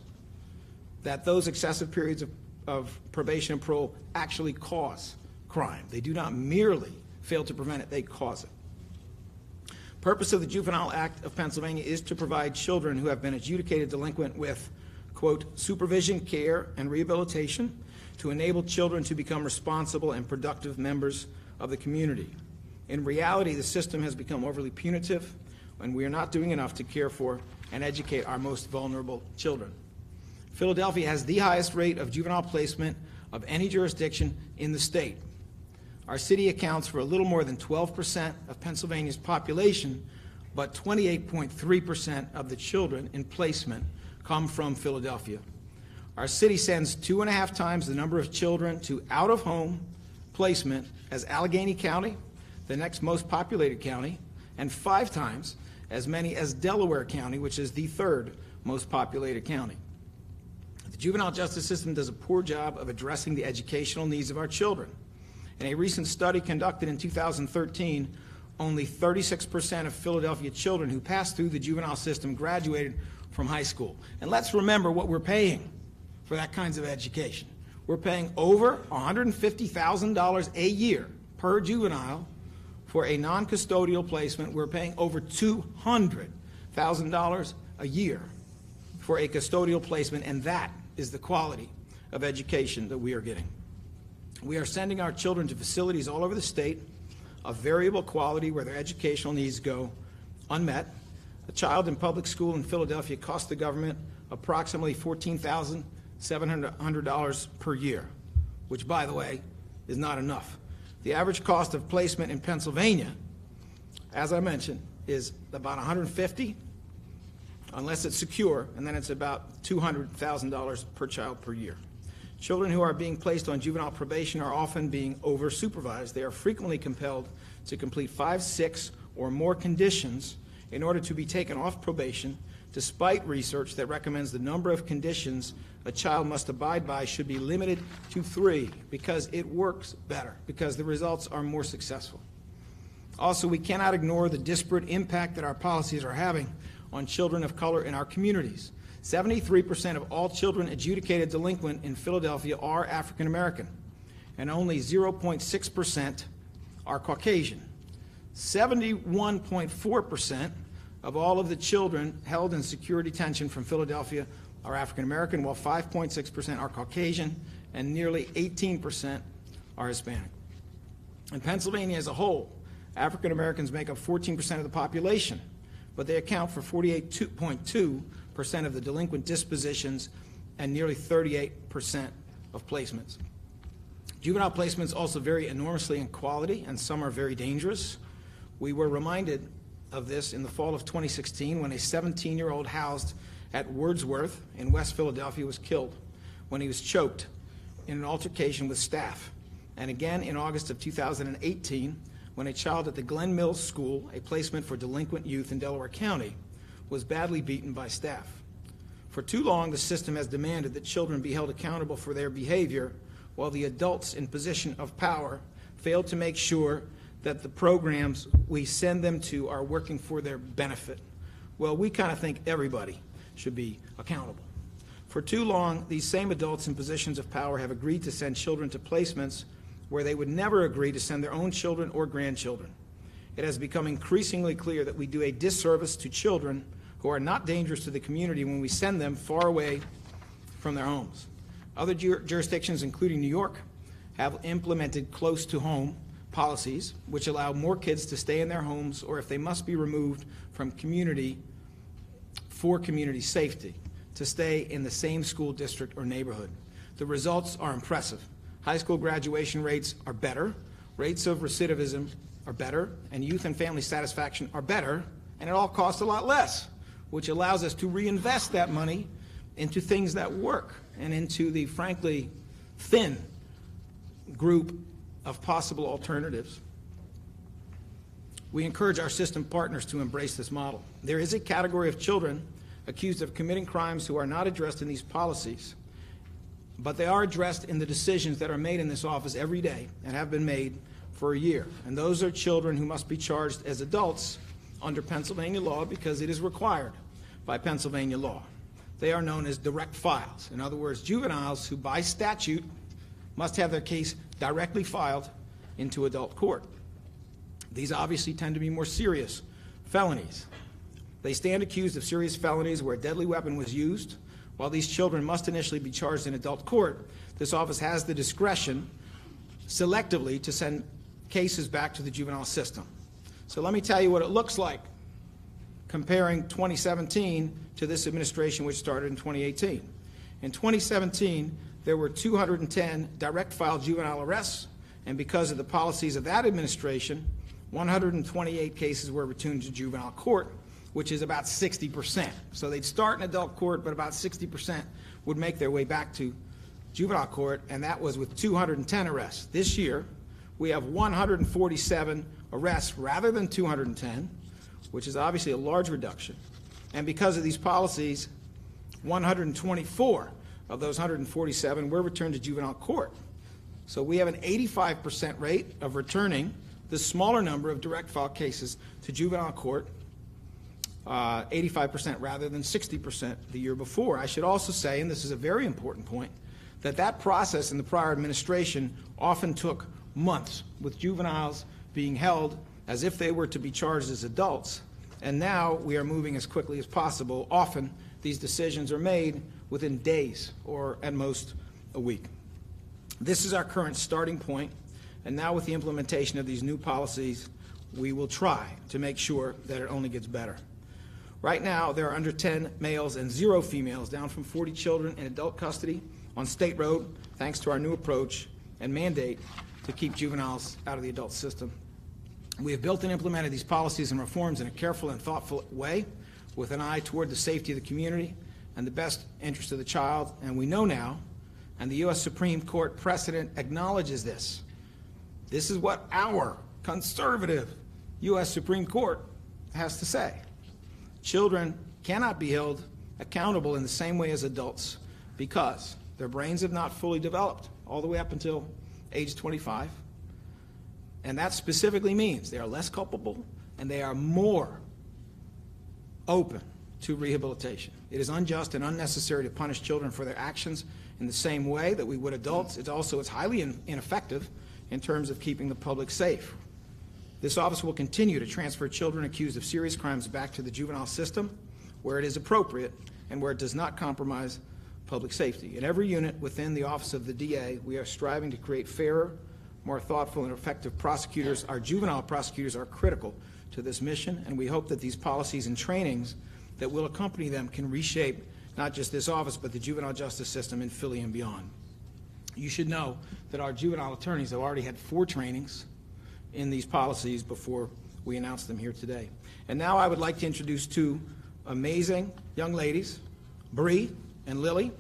that those excessive periods of probation and parole actually cause crime. They do not merely fail to prevent it, they cause it. Purpose of the Juvenile Act of Pennsylvania is to provide children who have been adjudicated delinquent with, quote, supervision, care, and rehabilitation to enable children to become responsible and productive members of the community. In reality, the system has become overly punitive, and we are not doing enough to care for and educate our most vulnerable children. Philadelphia has the highest rate of juvenile placement of any jurisdiction in the state. Our city accounts for a little more than 12% of Pennsylvania's population, but 28.3% of the children in placement come from Philadelphia. Our city sends 2.5 times the number of children to out-of-home placement as Allegheny County, the next most populated county, and 5 times as many as Delaware County, which is the 3rd most populated county. The juvenile justice system does a poor job of addressing the educational needs of our children. In a recent study conducted in 2013, only 36% of Philadelphia children who passed through the juvenile system graduated from high school. And let's remember what we're paying for that kinds of education. We're paying over $150,000 a year per juvenile for a non-custodial placement. We're paying over $200,000 a year for a custodial placement, and that is the quality of education that we are getting. We are sending our children to facilities all over the state of variable quality where their educational needs go unmet. A child in public school in Philadelphia costs the government approximately $14,700 per year, which, by the way, is not enough. The average cost of placement in Pennsylvania, as I mentioned, is about $150,000, unless it's secure, and then it's about $200,000 per child per year. Children who are being placed on juvenile probation are often being over-supervised. They are frequently compelled to complete 5, 6, or more conditions in order to be taken off probation, despite research that recommends the number of conditions a child must abide by should be limited to 3 because it works better, because the results are more successful. Also, we cannot ignore the disparate impact that our policies are having on children of color in our communities. 73% of all children adjudicated delinquent in Philadelphia are African American, and only 0.6% are Caucasian. 71.4% of all of the children held in secure detention from Philadelphia are African American, while 5.6% are Caucasian, and nearly 18% are Hispanic. In Pennsylvania as a whole, African Americans make up 14% of the population, but they account for 48.2% of the delinquent dispositions and nearly 38% of placements. Juvenile placements also vary enormously in quality, and some are very dangerous. We were reminded of this in the fall of 2016 when a 17-year-old housed at Wordsworth in West Philadelphia was killed when he was choked in an altercation with staff. And again in August of 2018 when a child at the Glen Mills School, a placement for delinquent youth in Delaware County, was badly beaten by staff. For too long, the system has demanded that children be held accountable for their behavior, while the adults in position of power fail to make sure that the programs we send them to are working for their benefit. Well, we kind of think everybody should be accountable. For too long, these same adults in positions of power have agreed to send children to placements where they would never agree to send their own children or grandchildren. It has become increasingly clear that we do a disservice to children who are not dangerous to the community when we send them far away from their homes. Other jurisdictions, including New York, have implemented close-to-home policies which allow more kids to stay in their homes, or if they must be removed from community for community safety, to stay in the same school district or neighborhood. The results are impressive. High school graduation rates are better, rates of recidivism are better, and youth and family satisfaction are better, and it all costs a lot less, which allows us to reinvest that money into things that work and into the, frankly, thin group of possible alternatives. We encourage our system partners to embrace this model. There is a category of children accused of committing crimes who are not addressed in these policies, but they are addressed in the decisions that are made in this office every day and have been made for a year. And those are children who must be charged as adults under Pennsylvania law because it is required by Pennsylvania law. They are known as direct files. In other words, juveniles who by statute must have their case directly filed into adult court. These obviously tend to be more serious felonies. They stand accused of serious felonies where a deadly weapon was used. While these children must initially be charged in adult court, this office has the discretion selectively to send cases back to the juvenile system. So let me tell you what it looks like comparing 2017 to this administration, which started in 2018. In 2017, there were 210 direct file juvenile arrests, and because of the policies of that administration, 128 cases were returned to juvenile court, which is about 60%. So they'd start in adult court, but about 60% would make their way back to juvenile court, and that was with 210 arrests. This year, we have 147 arrests rather than 210, which is obviously a large reduction. And because of these policies, 124 of those 147 were returned to juvenile court. So we have an 85% rate of returning the smaller number of direct file cases to juvenile court, 85% rather than 60% the year before. I should also say, and this is a very important point, that process in the prior administration often took months, with juveniles being held as if they were to be charged as adults. And now we are moving as quickly as possible. Often these decisions are made within days or at most a week. This is our current starting point, and now with the implementation of these new policies, we will try to make sure that it only gets better. Right now, there are under 10 males and 0 females, down from 40 children in adult custody on State Road, thanks to our new approach and mandate to keep juveniles out of the adult system. We have built and implemented these policies and reforms in a careful and thoughtful way with an eye toward the safety of the community and the best interest of the child, and we know now, and the U.S. Supreme Court precedent acknowledges this. This is what our conservative U.S. Supreme Court has to say. Children cannot be held accountable in the same way as adults because their brains have not fully developed all the way up until age 25. And that specifically means they are less culpable and they are more open to rehabilitation. It is unjust and unnecessary to punish children for their actions in the same way that we would adults. It's highly ineffective in terms of keeping the public safe. This office will continue to transfer children accused of serious crimes back to the juvenile system where it is appropriate and where it does not compromise public safety. In every unit within the Office of the DA, we are striving to create fairer, more thoughtful, and effective prosecutors. Our juvenile prosecutors are critical to this mission, and we hope that these policies and trainings that will accompany them can reshape not just this office, but the juvenile justice system in Philly and beyond. You should know that our juvenile attorneys have already had 4 trainings in these policies before we announced them here today. And now I would like to introduce 2 amazing young ladies, Bree and Lily.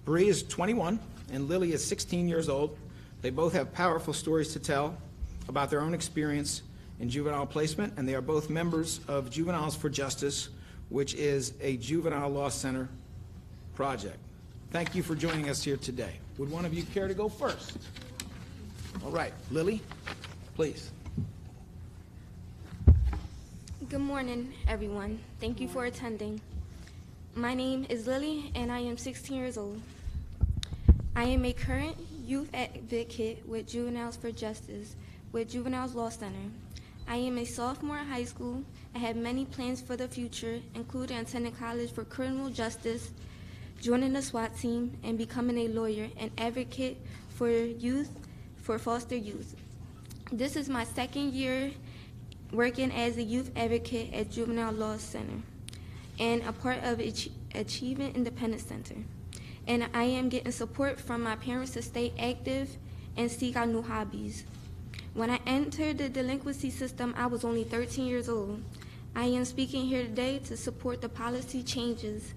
Bree is 21 and Lily is 16 years old. They both have powerful stories to tell about their own experience in juvenile placement, and they are both members of Juveniles for Justice, which is a juvenile law center project. Thank you for joining us here today. Would one of you care to go first? All right, Lily, please. Good morning, everyone. Thank you for attending. My name is Lily, and I am 16 years old. I am a current youth advocate with Juveniles for Justice with Juveniles Law Center. I am a sophomore in high school. I have many plans for the future, including attending college for criminal justice, joining the SWAT team, and becoming a lawyer and advocate for youth, for foster youth. This is my 2nd year working as a youth advocate at Juvenile Law Center and a part of Achievement Independence Center. And I am getting support from my parents to stay active and seek out new hobbies. When I entered the delinquency system, I was only 13 years old. I am speaking here today to support the policy changes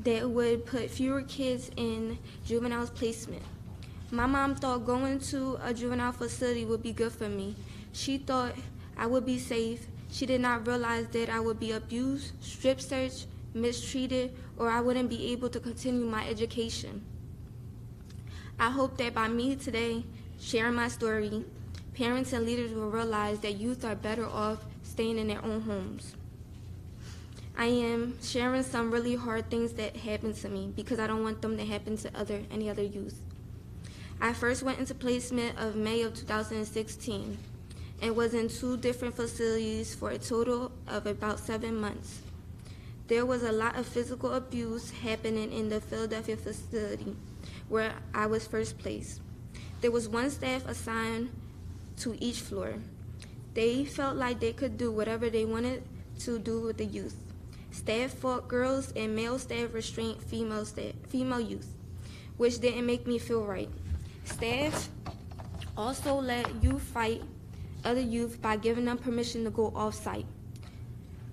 that would put fewer kids in juvenile placement. My mom thought going to a juvenile facility would be good for me. She thought I would be safe. She did not realize that I would be abused, strip searched, mistreated, or I wouldn't be able to continue my education. I hope that by me today sharing my story, parents and leaders will realize that youth are better off staying in their own homes. I am sharing some really hard things that happened to me because I don't want them to happen to any other youth. I first went into placement of May of 2016 and was in 2 different facilities for a total of about 7 months. There was a lot of physical abuse happening in the Philadelphia facility where I was first placed. There was 1 staff assigned to each floor. They felt like they could do whatever they wanted to do with the youth. Staff fought girls and male staff restrained female youth, which didn't make me feel right. Staff also let youth fight other youth by giving them permission to go off-site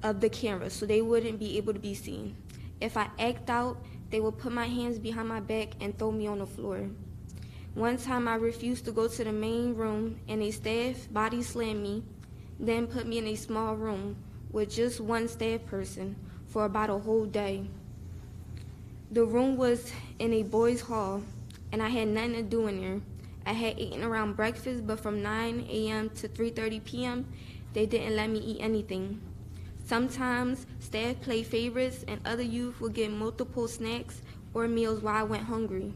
of the camera so they wouldn't be able to be seen. If I act out, they would put my hands behind my back and throw me on the floor. One time I refused to go to the main room and a staff body slammed me, then put me in a small room with just 1 staff person for about a whole day. The room was in a boys' hall and I had nothing to do in there. I had eaten around breakfast, but from 9 a.m. to 3:30 p.m., they didn't let me eat anything. Sometimes staff played favorites and other youth would get multiple snacks or meals while I went hungry.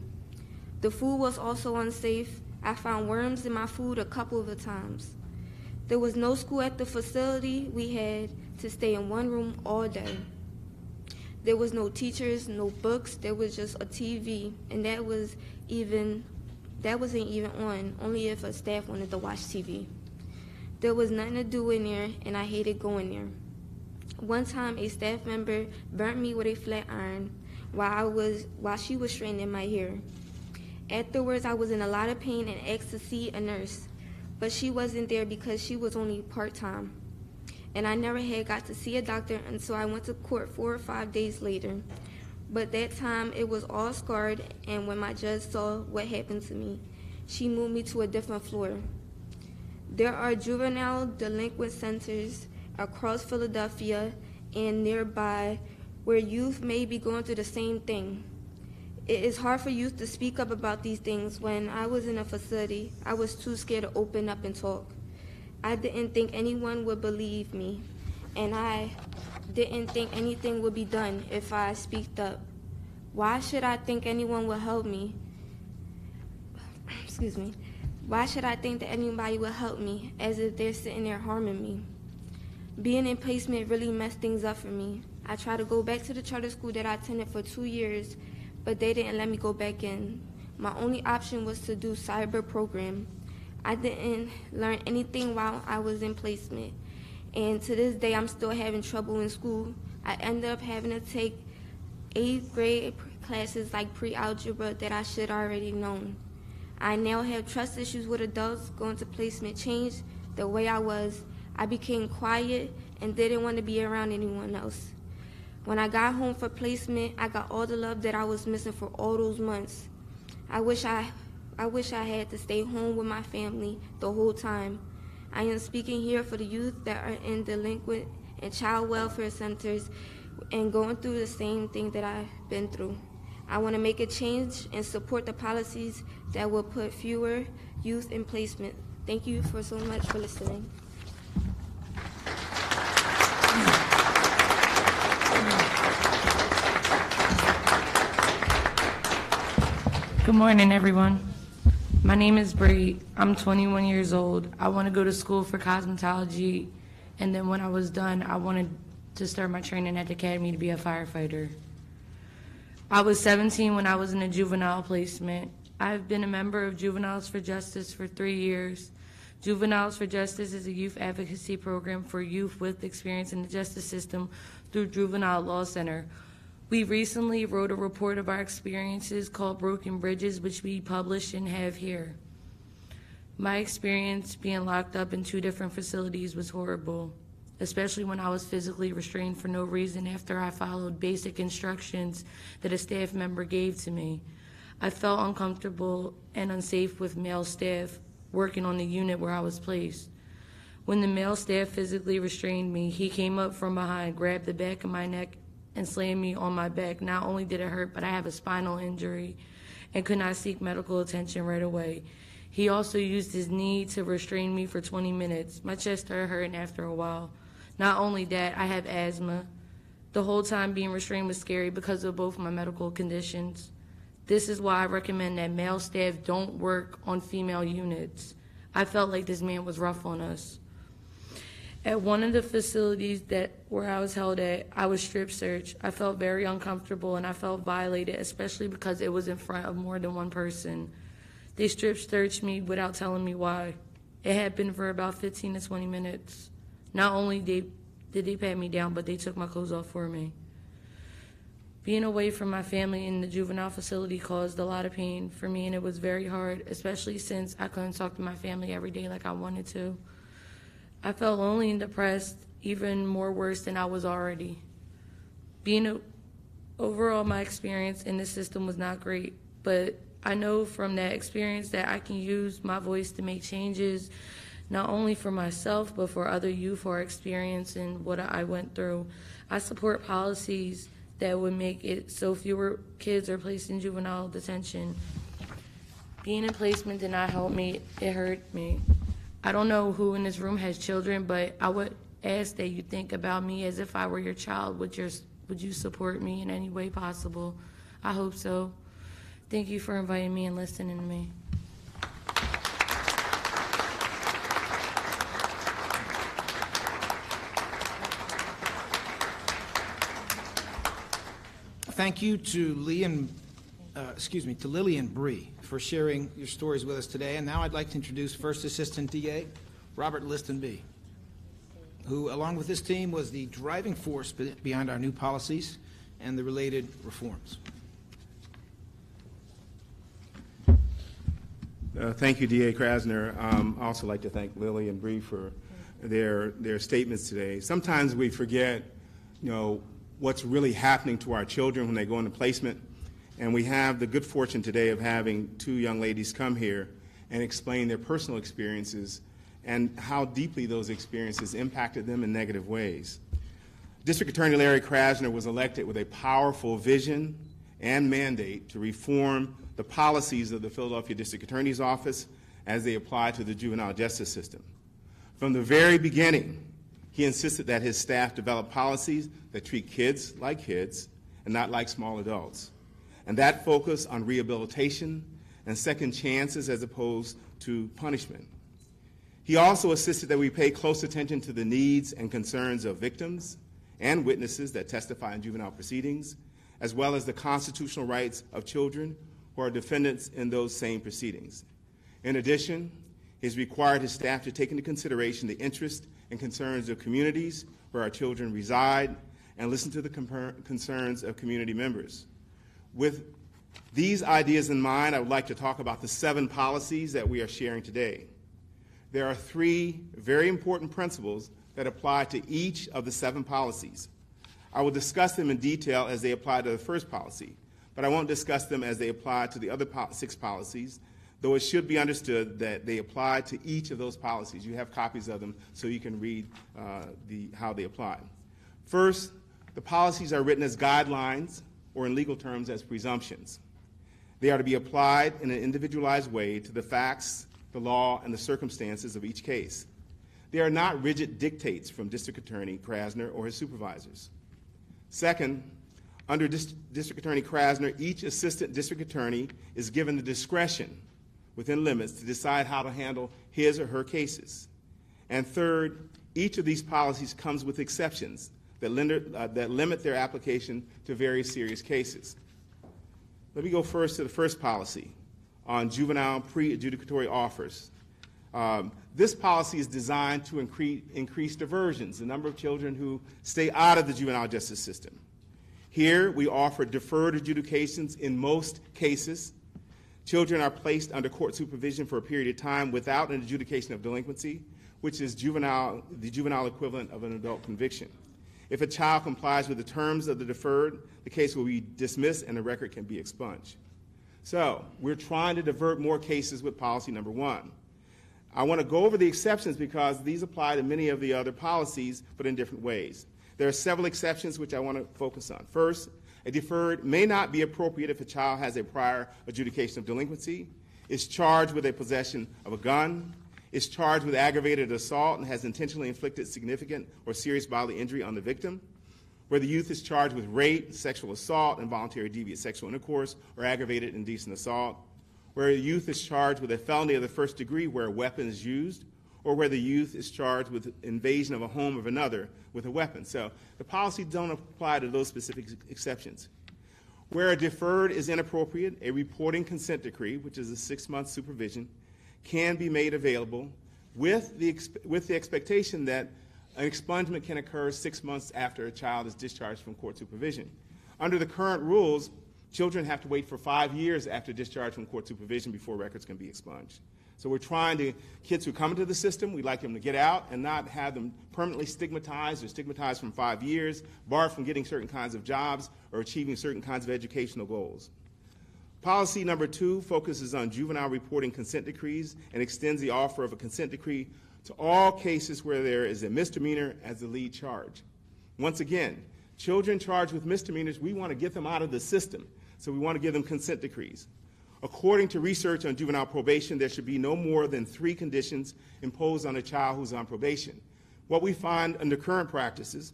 The food was also unsafe. I found worms in my food a couple of times. There was no school at the facility. We had to stay in 1 room all day. There was no teachers, no books. There was just a TV, and that wasn't even on, only if a staff wanted to watch TV. There was nothing to do in there, and I hated going there. One time, a staff member burnt me with a flat iron while she was straightening my hair. Afterwards, I was in a lot of pain and asked to see a nurse, but she wasn't there because she was only part-time. And I never had got to see a doctor until I went to court 4 or 5 days later. But that time, it was all scarred, and when my judge saw what happened to me, she moved me to a different floor. There are juvenile delinquent centers across Philadelphia and nearby where youth may be going through the same thing. It is hard for youth to speak up about these things. When I was in a facility, I was too scared to open up and talk. I didn't think anyone would believe me, and I didn't think anything would be done if I speaked up. Why should I think anyone will help me? Excuse me. Why should I think that anybody will help me as if they're sitting there harming me? Being in placement really messed things up for me. I tried to go back to the charter school that I attended for 2 years, but they didn't let me go back in. My only option was to do cyber program. I didn't learn anything while I was in placement, and to this day I'm still having trouble in school. I ended up having to take 8th grade classes like pre-algebra that I should already known. I now have trust issues with adults. Going to placement changed the way I was. I became quiet and didn't want to be around anyone else. When I got home for placement, I got all the love that I was missing for all those months. I wish I had to stay home with my family the whole time. I am speaking here for the youth that are in delinquent and child welfare centers and going through the same thing that I've been through. I want to make a change and support the policies that will put fewer youth in placement. Thank you for so much for listening. Good morning, everyone. My name is Bree. I'm 21 years old. I want to go to school for cosmetology, and then when I was done, I wanted to start my training at the academy to be a firefighter. I was 17 when I was in a juvenile placement. I've been a member of Juveniles for Justice for 3 years. Juveniles for Justice is a youth advocacy program for youth with experience in the justice system through Juvenile Law Center. We recently wrote a report of our experiences called Broken Bridges, which we published and have here. My experience being locked up in 2 different facilities was horrible, especially when I was physically restrained for no reason after I followed basic instructions that a staff member gave to me. I felt uncomfortable and unsafe with male staff working on the unit where I was placed. When the male staff physically restrained me, he came up from behind, grabbed the back of my neck, and slammed me on my back. Not only did it hurt, but I have a spinal injury and could not seek medical attention right away. He also used his knee to restrain me for 20 minutes. My chest started hurting after a while. Not only that, I have asthma. The whole time being restrained was scary because of both my medical conditions. This is why I recommend that male staff don't work on female units. I felt like this man was rough on us. At one of the facilities where I was held at, I was strip searched. I felt very uncomfortable and I felt violated, especially because it was in front of more than one person. They strip searched me without telling me why. It had been for about 15 to 20 minutes. Not only did they pat me down, but they took my clothes off for me. Being away from my family in the juvenile facility caused a lot of pain for me, and it was very hard, especially since I couldn't talk to my family every day like I wanted to. I felt lonely and depressed, even more worse than I was already. Overall, my experience in the system was not great, but I know from that experience that I can use my voice to make changes, not only for myself, but for other youth who are experiencing what I went through. I support policies that would make it so fewer kids are placed in juvenile detention. Being in placement did not help me, it hurt me. I don't know who in this room has children, but I would ask that you think about me as if I were your child. Would you support me in any way possible? I hope so. Thank you for inviting me and listening to me. Thank you to Lily and Bree for sharing your stories with us today. And now I'd like to introduce First Assistant DA Robert Listenby, who, along with his team, was the driving force behind our new policies and the related reforms. Thank you, DA Krasner. I also like to thank Lily and Bree for their statements today. Sometimes we forget, what's really happening to our children when they go into placement, and we have the good fortune today of having two young ladies come here and explain their personal experiences and how deeply those experiences impacted them in negative ways. District Attorney Larry Krasner was elected with a powerful vision and mandate to reform the policies of the Philadelphia District Attorney's Office as they apply to the juvenile justice system. From the very beginning, he insisted that his staff develop policies that treat kids like kids and not like small adults, and that focus on rehabilitation and second chances as opposed to punishment. He also insisted that we pay close attention to the needs and concerns of victims and witnesses that testify in juvenile proceedings, as well as the constitutional rights of children who are defendants in those same proceedings. In addition, he's required his staff to take into consideration the interests and concerns of communities where our children reside and listen to the concerns of community members. With these ideas in mind, I would like to talk about the 7 policies that we are sharing today. There are 3 very important principles that apply to each of the 7 policies. I will discuss them in detail as they apply to the first policy, but I won't discuss them as they apply to the other 6 policies, though it should be understood that they apply to each of those policies. You have copies of them so you can read how they apply. First, the policies are written as guidelines, or in legal terms as presumptions. They are to be applied in an individualized way to the facts, the law, and the circumstances of each case. They are not rigid dictates from District Attorney Krasner or his supervisors. Second, under District Attorney Krasner, each assistant district attorney is given the discretion within limits to decide how to handle his or her cases. And third, each of these policies comes with exceptions that limit their application to very serious cases. Let me go first to the first policy on juvenile pre-adjudicatory offers. This policy is designed to increase diversions, the number of children who stay out of the juvenile justice system. Here, we offer deferred adjudications in most cases. Children are placed under court supervision for a period of time without an adjudication of delinquency, which is the juvenile equivalent of an adult conviction. If a child complies with the terms of the deferred, the case will be dismissed and the record can be expunged. So we're trying to divert more cases with policy number 1. I want to go over the exceptions because these apply to many of the other policies, but in different ways. There are several exceptions which I want to focus on. First, a deferred may not be appropriate if a child has a prior adjudication of delinquency, is charged with a possession of a gun, is charged with aggravated assault and has intentionally inflicted significant or serious bodily injury on the victim, where the youth is charged with rape, sexual assault, involuntary deviant sexual intercourse, or aggravated indecent assault, where the youth is charged with a felony of the first degree where a weapon is used, or where the youth is charged with invasion of a home of another with a weapon. So the policies don't apply to those specific exceptions. Where a deferred is inappropriate, a reporting consent decree, which is a 6-month supervision, can be made available with the expectation that an expungement can occur 6 months after a child is discharged from court supervision. Under the current rules, children have to wait for 5 years after discharge from court supervision before records can be expunged. So we're trying to, kids who come into the system, we'd like them to get out and not have them permanently stigmatized or stigmatized from 5 years, barred from getting certain kinds of jobs or achieving certain kinds of educational goals. Policy number 2 focuses on juvenile reporting consent decrees and extends the offer of a consent decree to all cases where there is a misdemeanor as the lead charge. Once again, children charged with misdemeanors, we want to get them out of the system, so we want to give them consent decrees. According to research on juvenile probation, there should be no more than 3 conditions imposed on a child who's on probation. What we find under current practices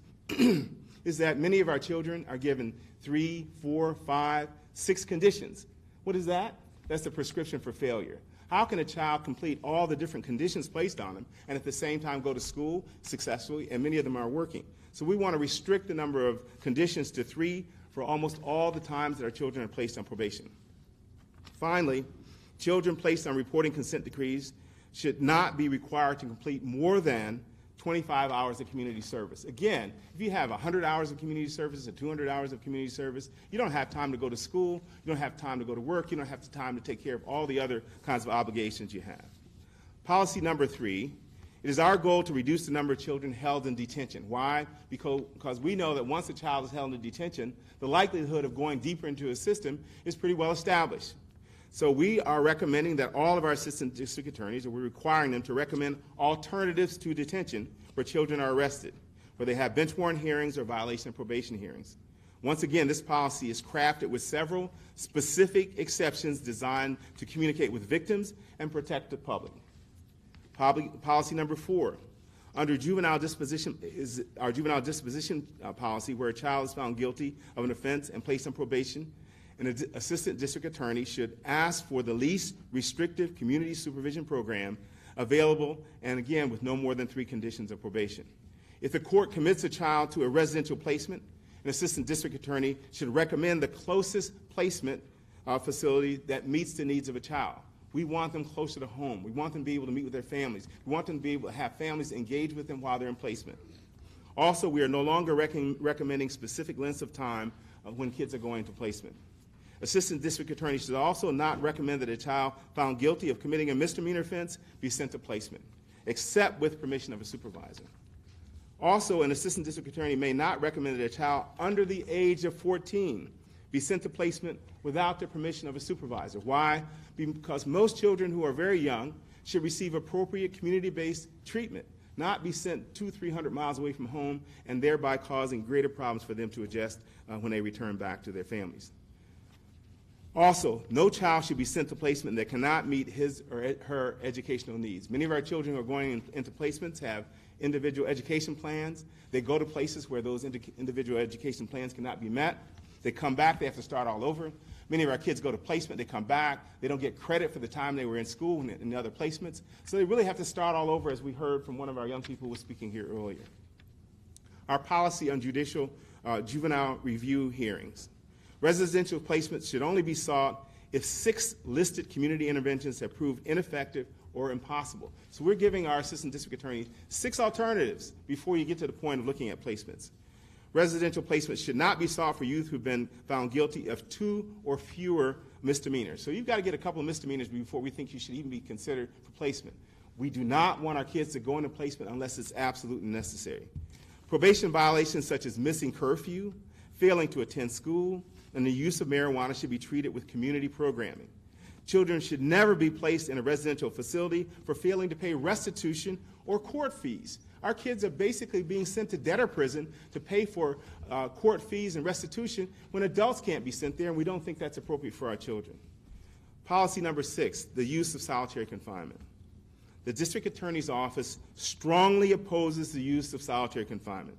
is that many of our children are given 3, 4, 5, 6 conditions. What is that? That's the prescription for failure. How can a child complete all the different conditions placed on them and at the same time go to school successfully, and many of them are working? So we want to restrict the number of conditions to 3 for almost all the times that our children are placed on probation. Finally, children placed on reporting consent decrees should not be required to complete more than 25 hours of community service. Again, if you have 100 hours of community service or 200 hours of community service, you don't have time to go to school, you don't have time to go to work, you don't have the time to take care of all the other kinds of obligations you have. Policy number 3, it is our goal to reduce the number of children held in detention. Why? Because we know that once a child is held in detention, the likelihood of going deeper into a system is pretty well established. So we are recommending that all of our assistant district attorneys, or we're requiring them to recommend alternatives to detention where children are arrested, where they have bench warrant hearings or violation of probation hearings. Once again, this policy is crafted with several specific exceptions designed to communicate with victims and protect the public. Policy number 4, under juvenile disposition is our juvenile disposition policy, where a child is found guilty of an offense and placed on probation. An assistant district attorney should ask for the least restrictive community supervision program available, and again, with no more than 3 conditions of probation. If the court commits a child to a residential placement, an assistant district attorney should recommend the closest placement facility that meets the needs of a child. We want them closer to home. We want them to be able to meet with their families. We want them to be able to have families engage with them while they're in placement. Also, we are no longer recommending specific lengths of time when kids are going into placement. Assistant district attorneys should also not recommend that a child found guilty of committing a misdemeanor offense be sent to placement, except with permission of a supervisor. Also, an assistant district attorney may not recommend that a child under the age of 14 be sent to placement without the permission of a supervisor. Why? Because most children who are very young should receive appropriate community-based treatment, not be sent 200-300 miles away from home and thereby causing greater problems for them to adjust when they return back to their families. Also, no child should be sent to placement that cannot meet his or her educational needs. Many of our children who are going into placements have individual education plans. They go to places where those individual education plans cannot be met. They come back, they have to start all over. Many of our kids go to placement, they come back, they don't get credit for the time they were in school and in the other placements. So they really have to start all over, as we heard from one of our young people who was speaking here earlier. Our policy on juvenile review hearings. Residential placements should only be sought if 6 listed community interventions have proved ineffective or impossible. So we're giving our assistant district attorney 6 alternatives before you get to the point of looking at placements. Residential placements should not be sought for youth who've been found guilty of 2 or fewer misdemeanors. So you've got to get a couple of misdemeanors before we think you should even be considered for placement. We do not want our kids to go into placement unless it's absolutely necessary. Probation violations such as missing curfew, failing to attend school, and the use of marijuana should be treated with community programming. Children should never be placed in a residential facility for failing to pay restitution or court fees. Our kids are basically being sent to debtor prison to pay for court fees and restitution when adults can't be sent there, and we don't think that's appropriate for our children. Policy number 6, the use of solitary confinement. The District Attorney's Office strongly opposes the use of solitary confinement.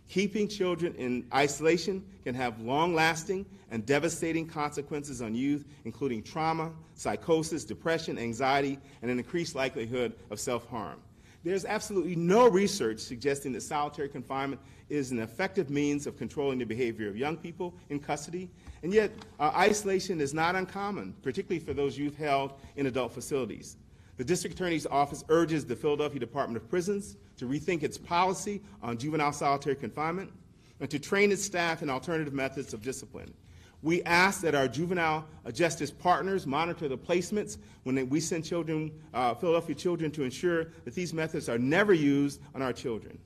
Keeping children in isolation can have long-lasting and devastating consequences on youth, including trauma, psychosis, depression, anxiety, and an increased likelihood of self-harm. There's absolutely no research suggesting that solitary confinement is an effective means of controlling the behavior of young people in custody, and yet isolation is not uncommon, particularly for those youth held in adult facilities. The District Attorney's Office urges the Philadelphia Department of Prisons to rethink its policy on juvenile solitary confinement and to train its staff in alternative methods of discipline. We ask that our juvenile justice partners monitor the placements when we send children, Philadelphia children, to ensure that these methods are never used on our children.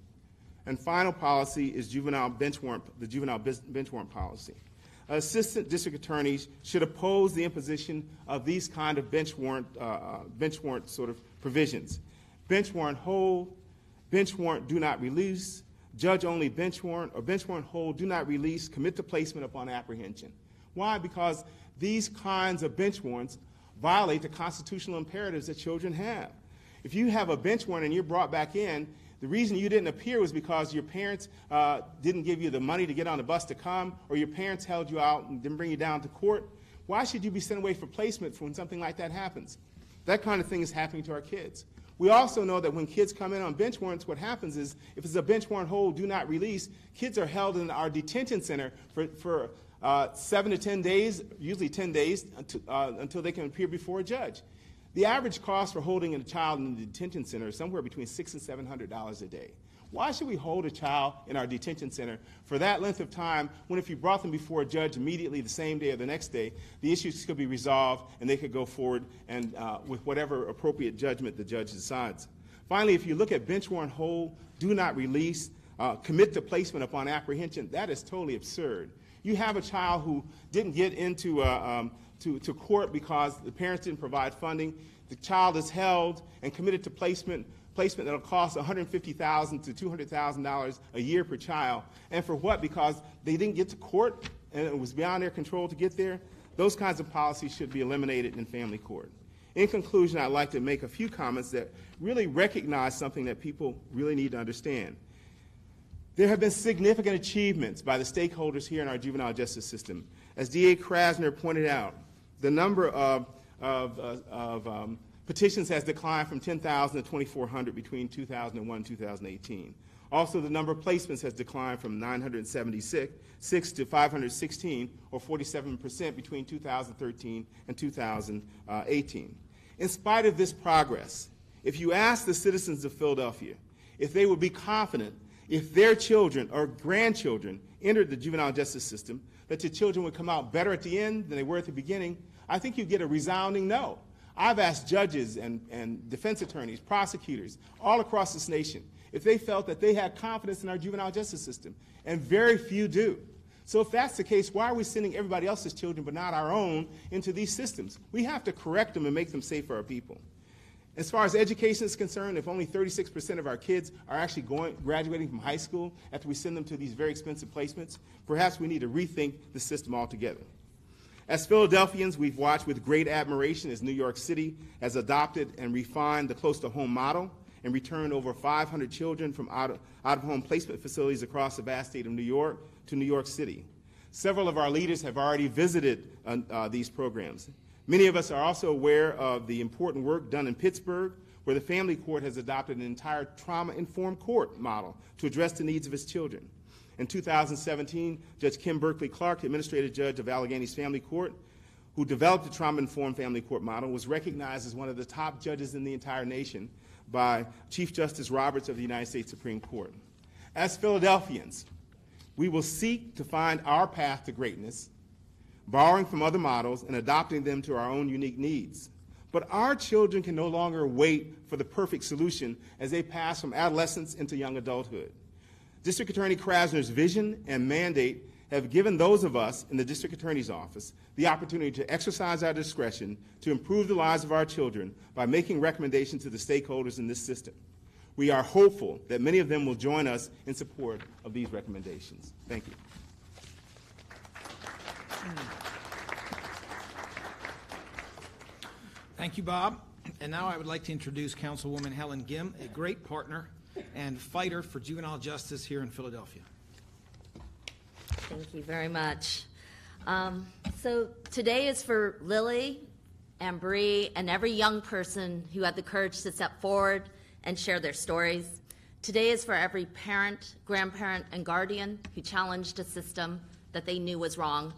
And final policy is the juvenile bench warrant policy. Assistant district attorneys should oppose the imposition of these kind of bench warrant sort of provisions. Bench warrant hold, bench warrant do not release, judge only bench warrant, or bench warrant hold, do not release, commit to placement upon apprehension. Why? Because these kinds of bench warrants violate the constitutional imperatives that children have. If you have a bench warrant and you're brought back in, the reason you didn't appear was because your parents didn't give you the money to get on the bus to come, or your parents held you out and didn't bring you down to court. Why should you be sent away for placement when something like that happens? That kind of thing is happening to our kids. We also know that when kids come in on bench warrants, what happens is, if it's a bench warrant hold, do not release, kids are held in our detention center for 7 to 10 days, usually 10 days, until they can appear before a judge. The average cost for holding a child in the detention center is somewhere between $600 and $700 a day. Why should we hold a child in our detention center for that length of time when, if you brought them before a judge immediately the same day or the next day, the issues could be resolved and they could go forward and with whatever appropriate judgment the judge decides? Finally, if you look at bench warrant hold, do not release, commit to placement upon apprehension, that is totally absurd. You have a child who didn't get into to court because the parents didn't provide funding. The child is held and committed to placement that will cost $150,000 to $200,000 a year per child. And for what? Because they didn't get to court and it was beyond their control to get there? Those kinds of policies should be eliminated in family court. In conclusion, I'd like to make a few comments that really recognize something that people really need to understand. There have been significant achievements by the stakeholders here in our juvenile justice system. As D.A. Krasner pointed out, the number of petitions has declined from 10,000 to 2,400 between 2001 and 2018. Also, the number of placements has declined from 976 to 516, or 47% between 2013 and 2018. In spite of this progress, if you ask the citizens of Philadelphia if they would be confident if their children or grandchildren entered the juvenile justice system, that the children would come out better at the end than they were at the beginning, I think you get a resounding no. I've asked judges and defense attorneys, prosecutors, all across this nation, if they felt that they had confidence in our juvenile justice system, and very few do. So if that's the case, why are we sending everybody else's children but not our own into these systems? We have to correct them and make them safe for our people. As far as education is concerned, if only 36% of our kids are actually graduating from high school after we send them to these very expensive placements, perhaps we need to rethink the system altogether. As Philadelphians, we've watched with great admiration as New York City has adopted and refined the close-to-home model and returned over 500 children from out-of-home placement facilities across the vast state of New York to New York City. Several of our leaders have already visited these programs. Many of us are also aware of the important work done in Pittsburgh, where the family court has adopted an entire trauma-informed court model to address the needs of its children. In 2017, Judge Kim Berkeley Clark, administrative judge of Allegheny's Family Court, who developed the trauma-informed family court model, was recognized as one of the top judges in the entire nation by Chief Justice Roberts of the United States Supreme Court. As Philadelphians, we will seek to find our path to greatness, borrowing from other models and adopting them to our own unique needs. But our children can no longer wait for the perfect solution as they pass from adolescence into young adulthood. District Attorney Krasner's vision and mandate have given those of us in the District Attorney's Office the opportunity to exercise our discretion to improve the lives of our children by making recommendations to the stakeholders in this system. We are hopeful that many of them will join us in support of these recommendations. Thank you. Thank you, Bob. And now I would like to introduce Councilwoman Helen Gim, a great partner and fighter for juvenile justice here in Philadelphia. Thank you very much. So today is for Lily and Bree and every young person who had the courage to step forward and share their stories. Today is for every parent, grandparent, and guardian who challenged a system that they knew was wrong,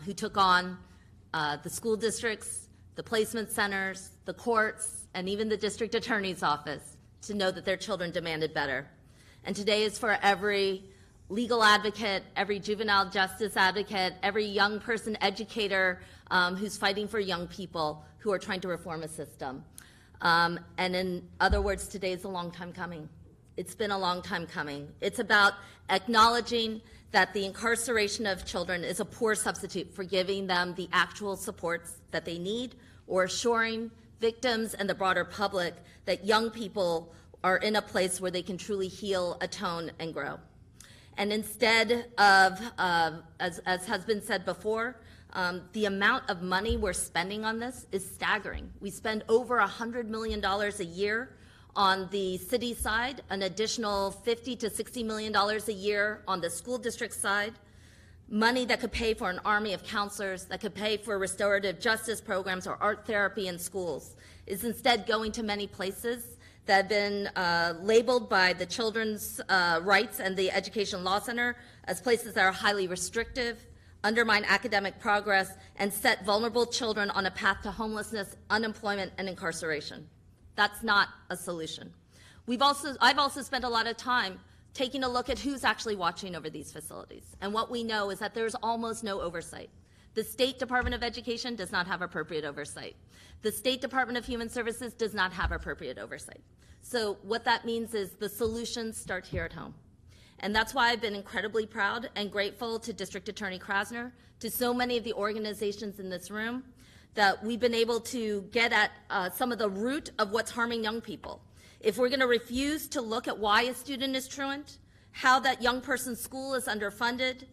who took on the school districts, the placement centers, the courts, and even the district attorney's office to know that their children demanded better. And today is for every legal advocate, every juvenile justice advocate, every young person educator who's fighting for young people who are trying to reform a system. And in other words, today is a long time coming. It's been a long time coming. It's about acknowledging that the incarceration of children is a poor substitute for giving them the actual supports that they need, or assuring victims and the broader public that young people are in a place where they can truly heal, atone, and grow. And instead of, as has been said before, the amount of money we're spending on this is staggering. We spend over $100 million a year on the city side, an additional $50 to $60 million a year on the school district side, money that could pay for an army of counselors, that could pay for restorative justice programs or art therapy in schools, is instead going to many places that have been labeled by the Children's Rights and the Education Law Center as places that are highly restrictive, undermine academic progress, and set vulnerable children on a path to homelessness, unemployment, and incarceration. That's not a solution. I've also spent a lot of time taking a look at who's actually watching over these facilities. And what we know is that there's almost no oversight. The State Department of Education does not have appropriate oversight. The State Department of Human Services does not have appropriate oversight. So what that means is the solutions start here at home. And that's why I've been incredibly proud and grateful to District Attorney Krasner, to so many of the organizations in this room, that we've been able to get at some of the root of what's harming young people. If we're going to refuse to look at why a student is truant, how that young person's school is underfunded,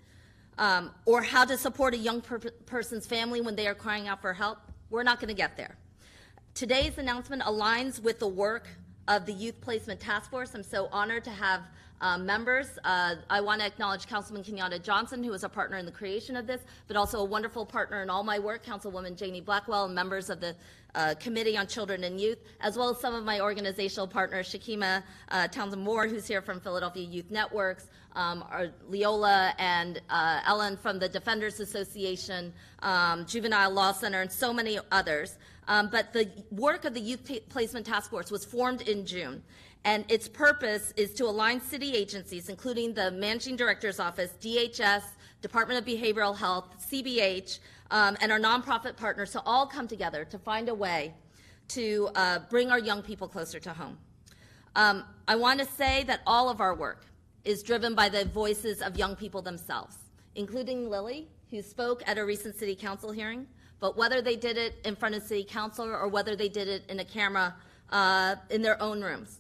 or how to support a young person's family when they are crying out for help, we're not going to get there. Today's announcement aligns with the work of the Youth Placement Task Force. I'm so honored to have members. I want to acknowledge Councilman Kenyatta Johnson, who was a partner in the creation of this, but also a wonderful partner in all my work, Councilwoman Cheyney Blackwell, and members of the Committee on Children and Youth, as well as some of my organizational partners, Shakima Townsend Moore, who's here from Philadelphia Youth Networks, Leola and Ellen from the Defenders Association, Juvenile Law Center, and so many others. But the work of the Youth Placement Task Force was formed in June. And its purpose is to align city agencies, including the Managing Director's Office, DHS, Department of Behavioral Health, CBH, and our nonprofit partners to all come together to find a way to bring our young people closer to home. I want to say that all of our work is driven by the voices of young people themselves, including Lily, who spoke at a recent city council hearing, but whether they did it in front of city council or whether they did it in a camera in their own rooms.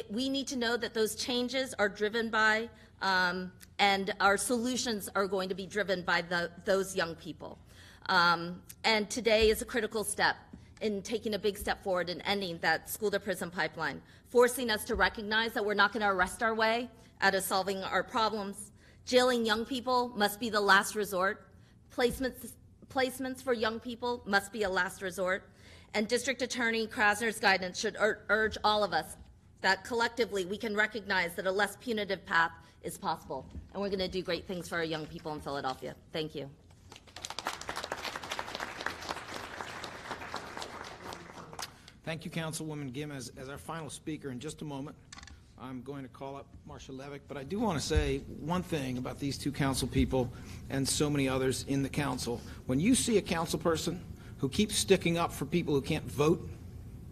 We need to know that those changes are driven by and our solutions are going to be driven by those young people. And today is a critical step in taking a big step forward in ending that school-to-prison pipeline, forcing us to recognize that we're not going to arrest our way out of solving our problems. Jailing young people must be the last resort. Placements for young people must be a last resort. And District Attorney Krasner's guidance should urge all of us that collectively we can recognize that a less punitive path is possible. And we're going to do great things for our young people in Philadelphia. Thank you. Thank you, Councilwoman Gim. As our final speaker in just a moment, I'm going to call up Marcia Levick, but I do want to say one thing about these two council people and so many others in the council. When you see a council person who keeps sticking up for people who can't vote,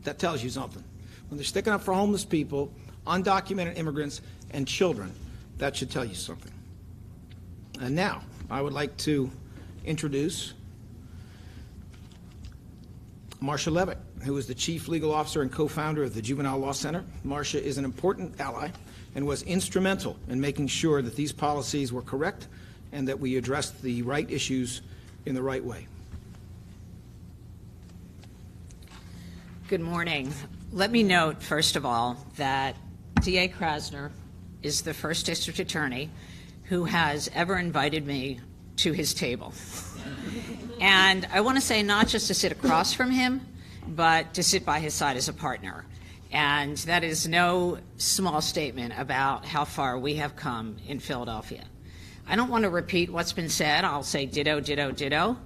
that tells you something. When they're sticking up for homeless people, undocumented immigrants, and children, that should tell you something. And now, I would like to introduce Marcia Levick, who is the Chief Legal Officer and co-founder of the Juvenile Law Center. Marcia is an important ally and was instrumental in making sure that these policies were correct and that we addressed the right issues in the right way. Good morning. Let me note, first of all, that D.A. Krasner is the first district attorney who has ever invited me to his table. And I want to say not just to sit across from him, but to sit by his side as a partner. And that is no small statement about how far we have come in Philadelphia. I don't want to repeat what's been said. I'll say ditto, ditto, ditto.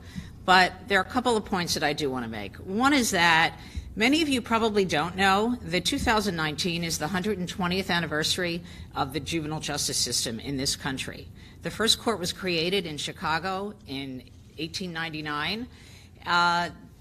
But there are a couple of points that I do want to make. One is that many of you probably don't know that 2019 is the 120th anniversary of the juvenile justice system in this country. The first court was created in Chicago in 1899.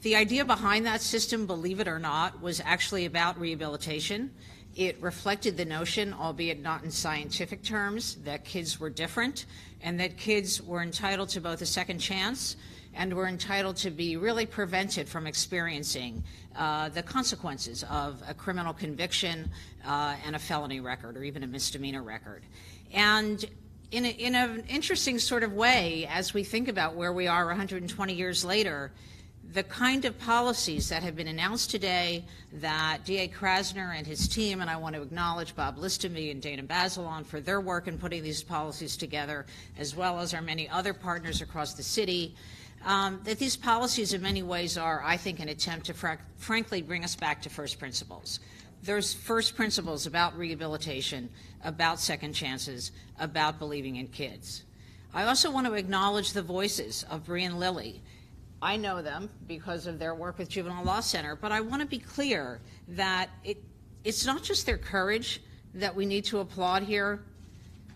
The idea behind that system, believe it or not, was actually about rehabilitation. It reflected the notion, albeit not in scientific terms, that kids were different and that kids were entitled to both a second chance and were entitled to be really prevented from experiencing the consequences of a criminal conviction and a felony record or even a misdemeanor record. And in an interesting sort of way, as we think about where we are 120 years later, the kind of policies that have been announced today that D.A. Krasner and his team, and I want to acknowledge Bob Listonby and Dana Bazelon for their work in putting these policies together, as well as our many other partners across the city, that these policies in many ways are, I think, an attempt to frankly bring us back to first principles. There's first principles about rehabilitation, about second chances, about believing in kids. I also want to acknowledge the voices of Bree and Lily. I know them because of their work with Juvenile Law Center, but I want to be clear that it's not just their courage that we need to applaud here.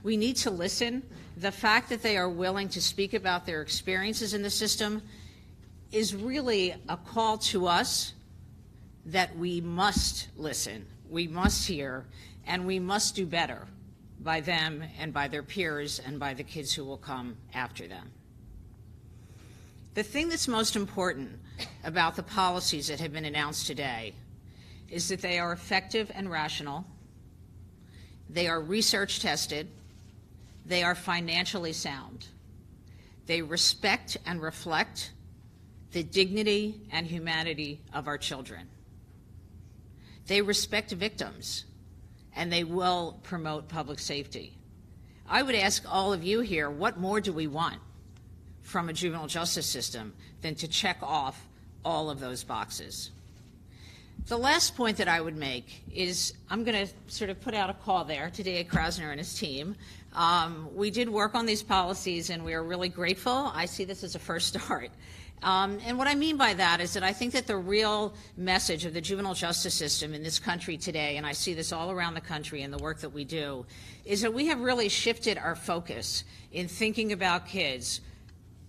We need to listen. The fact that they are willing to speak about their experiences in the system is really a call to us that we must listen, we must hear, and we must do better by them and by their peers and by the kids who will come after them. The thing that's most important about the policies that have been announced today is that they are effective and rational, they are research tested, they are financially sound, they respect and reflect the dignity and humanity of our children. They respect victims, and they will promote public safety. I would ask all of you here, what more do we want from a juvenile justice system than to check off all of those boxes? The last point that I would make is I'm going to sort of put out a call there to D.A. Krasner and his team. We did work on these policies, and we are really grateful. I see this as a first start. And what I mean by that is that I think that the real message of the juvenile justice system in this country today, and I see this all around the country in the work that we do, is that we have really shifted our focus in thinking about kids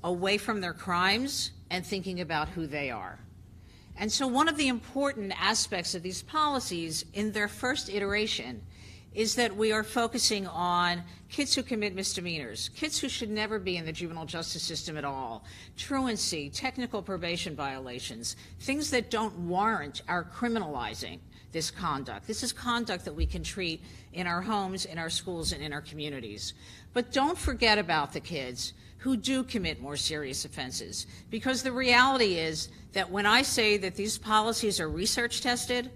away from their crimes and thinking about who they are. And so one of the important aspects of these policies in their first iteration is that we are focusing on kids who commit misdemeanors, kids who should never be in the juvenile justice system at all, truancy, technical probation violations, things that don't warrant our criminalizing this conduct. This is conduct that we can treat in our homes, in our schools, and in our communities. But don't forget about the kids who do commit more serious offenses, because the reality is that when I say that these policies are research tested,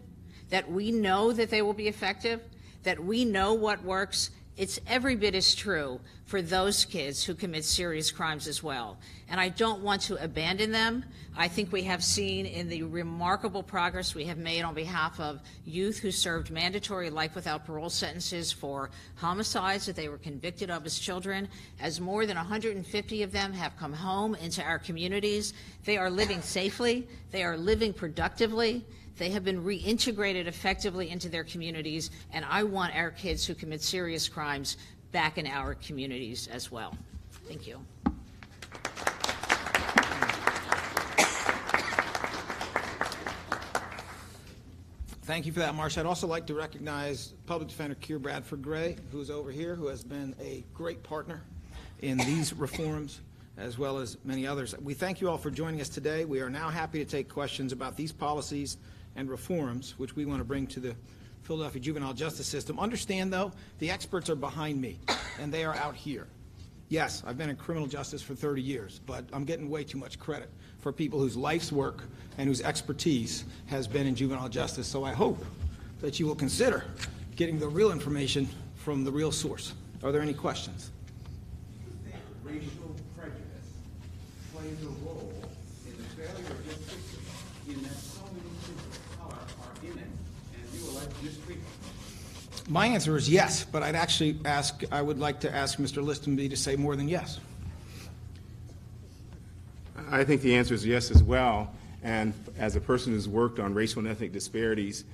that we know that they will be effective, that we know what works, it's every bit as true for those kids who commit serious crimes as well. And I don't want to abandon them. I think we have seen in the remarkable progress we have made on behalf of youth who served mandatory life without parole sentences for homicides that they were convicted of as children, as more than 150 of them have come home into our communities. They are living safely. They are living productively. They have been reintegrated effectively into their communities, and I want our kids who commit serious crimes back in our communities as well. Thank you. Thank you for that, Marcia. I'd also like to recognize Public Defender Keir Bradford Gray, who's over here, who has been a great partner in these reforms. as well as many others. We thank you all for joining us today. We are now happy to take questions about these policies and reforms, which we want to bring to the Philadelphia juvenile justice system. Understand, though, the experts are behind me, and they are out here. Yes, I've been in criminal justice for 30 years, but I'm getting way too much credit for people whose life's work and whose expertise has been in juvenile justice. So I hope that you will consider getting the real information from the real source. Are there any questions? Racial prejudice plays a role in the failure of this system in that so many kids of color are in it and you elect mistreatment? My answer is yes, but I would like to ask Mr. Listenby to say more than yes. I think the answer is yes as well. And as a person who's worked on racial and ethnic disparities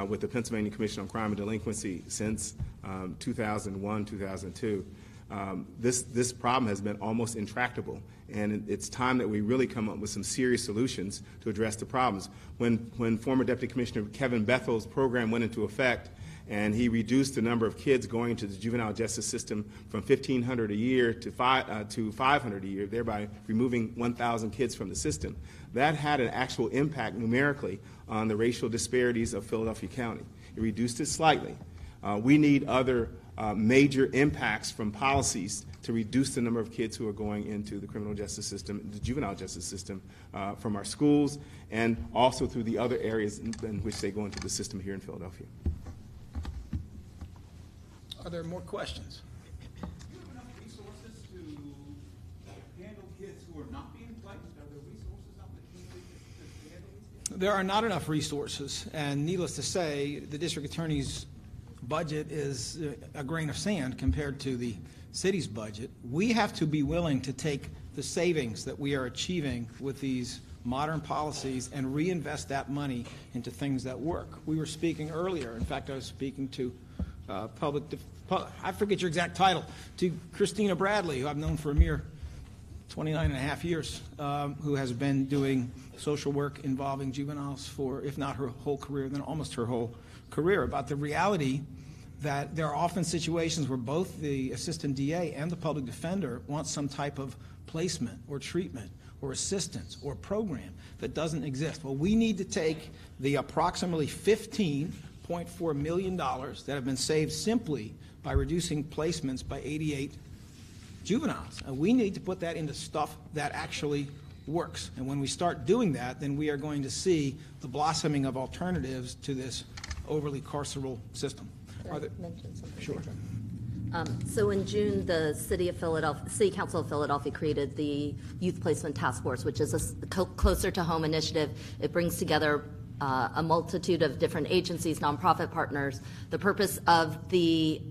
with the Pennsylvania Commission on Crime and Delinquency since 2001, 2002, this problem has been almost intractable. And it's time that we really come up with some serious solutions to address the problems. When former Deputy Commissioner Kevin Bethel's program went into effect, and he reduced the number of kids going into the juvenile justice system from 1,500 a year to 500 a year, thereby removing 1,000 kids from the system. That had an actual impact numerically on the racial disparities of Philadelphia County. It reduced it slightly. We need other major impacts from policies to reduce the number of kids who are going into the criminal justice system, the juvenile justice system, from our schools, and also through the other areas in which they go into the system here in Philadelphia. Are there more questions? Do you have enough resources to handle kids who are not being placed? Are there resources out there to handle these kids? There are not enough resources, and needless to say, the district attorney's budget is a grain of sand compared to the city's budget. We have to be willing to take the savings that we are achieving with these modern policies and reinvest that money into things that work. We were speaking earlier, in fact, I was speaking to I forget your exact title, to Christina Bradley, who I've known for a mere 29 and a half years, who has been doing social work involving juveniles for, if not her whole career, then almost her whole career, about the reality that there are often situations where both the assistant DA and the public defender want some type of placement or treatment or assistance or program that doesn't exist. Well, we need to take the approximately $15.4 million that have been saved simply by reducing placements by 88 juveniles. And we need to put that into stuff that actually works. And when we start doing that, then we are going to see the blossoming of alternatives to this overly carceral system. Sure. So in June, the City Council of Philadelphia created the Youth Placement Task Force, which is a closer to home initiative. It brings together a multitude of different agencies, nonprofit partners. The purpose of the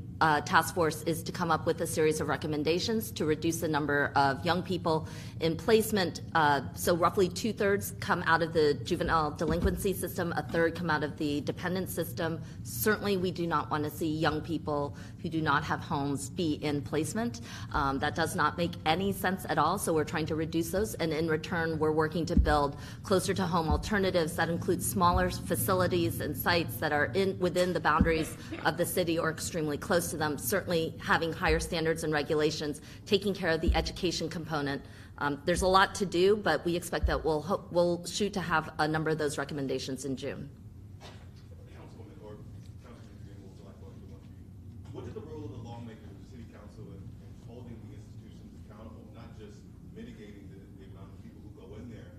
task force is to come up with a series of recommendations to reduce the number of young people in placement. So roughly 2/3 come out of the juvenile delinquency system, 1/3 come out of the dependent system. Certainly we do not want to see young people who do not have homes be in placement. That does not make any sense at all, so we're trying to reduce those, and in return we're working to build closer to home alternatives that include smaller facilities and sites that are within the boundaries of the city or extremely close to them, certainly having higher standards and regulations, taking care of the education component. There's a lot to do, but we expect that we'll shoot to have a number of those recommendations in June. Councilwoman or Councilman Green will select one to one to you. What is the role of the lawmakers of the city council in holding the institutions accountable, not just mitigating the amount of people who go in there?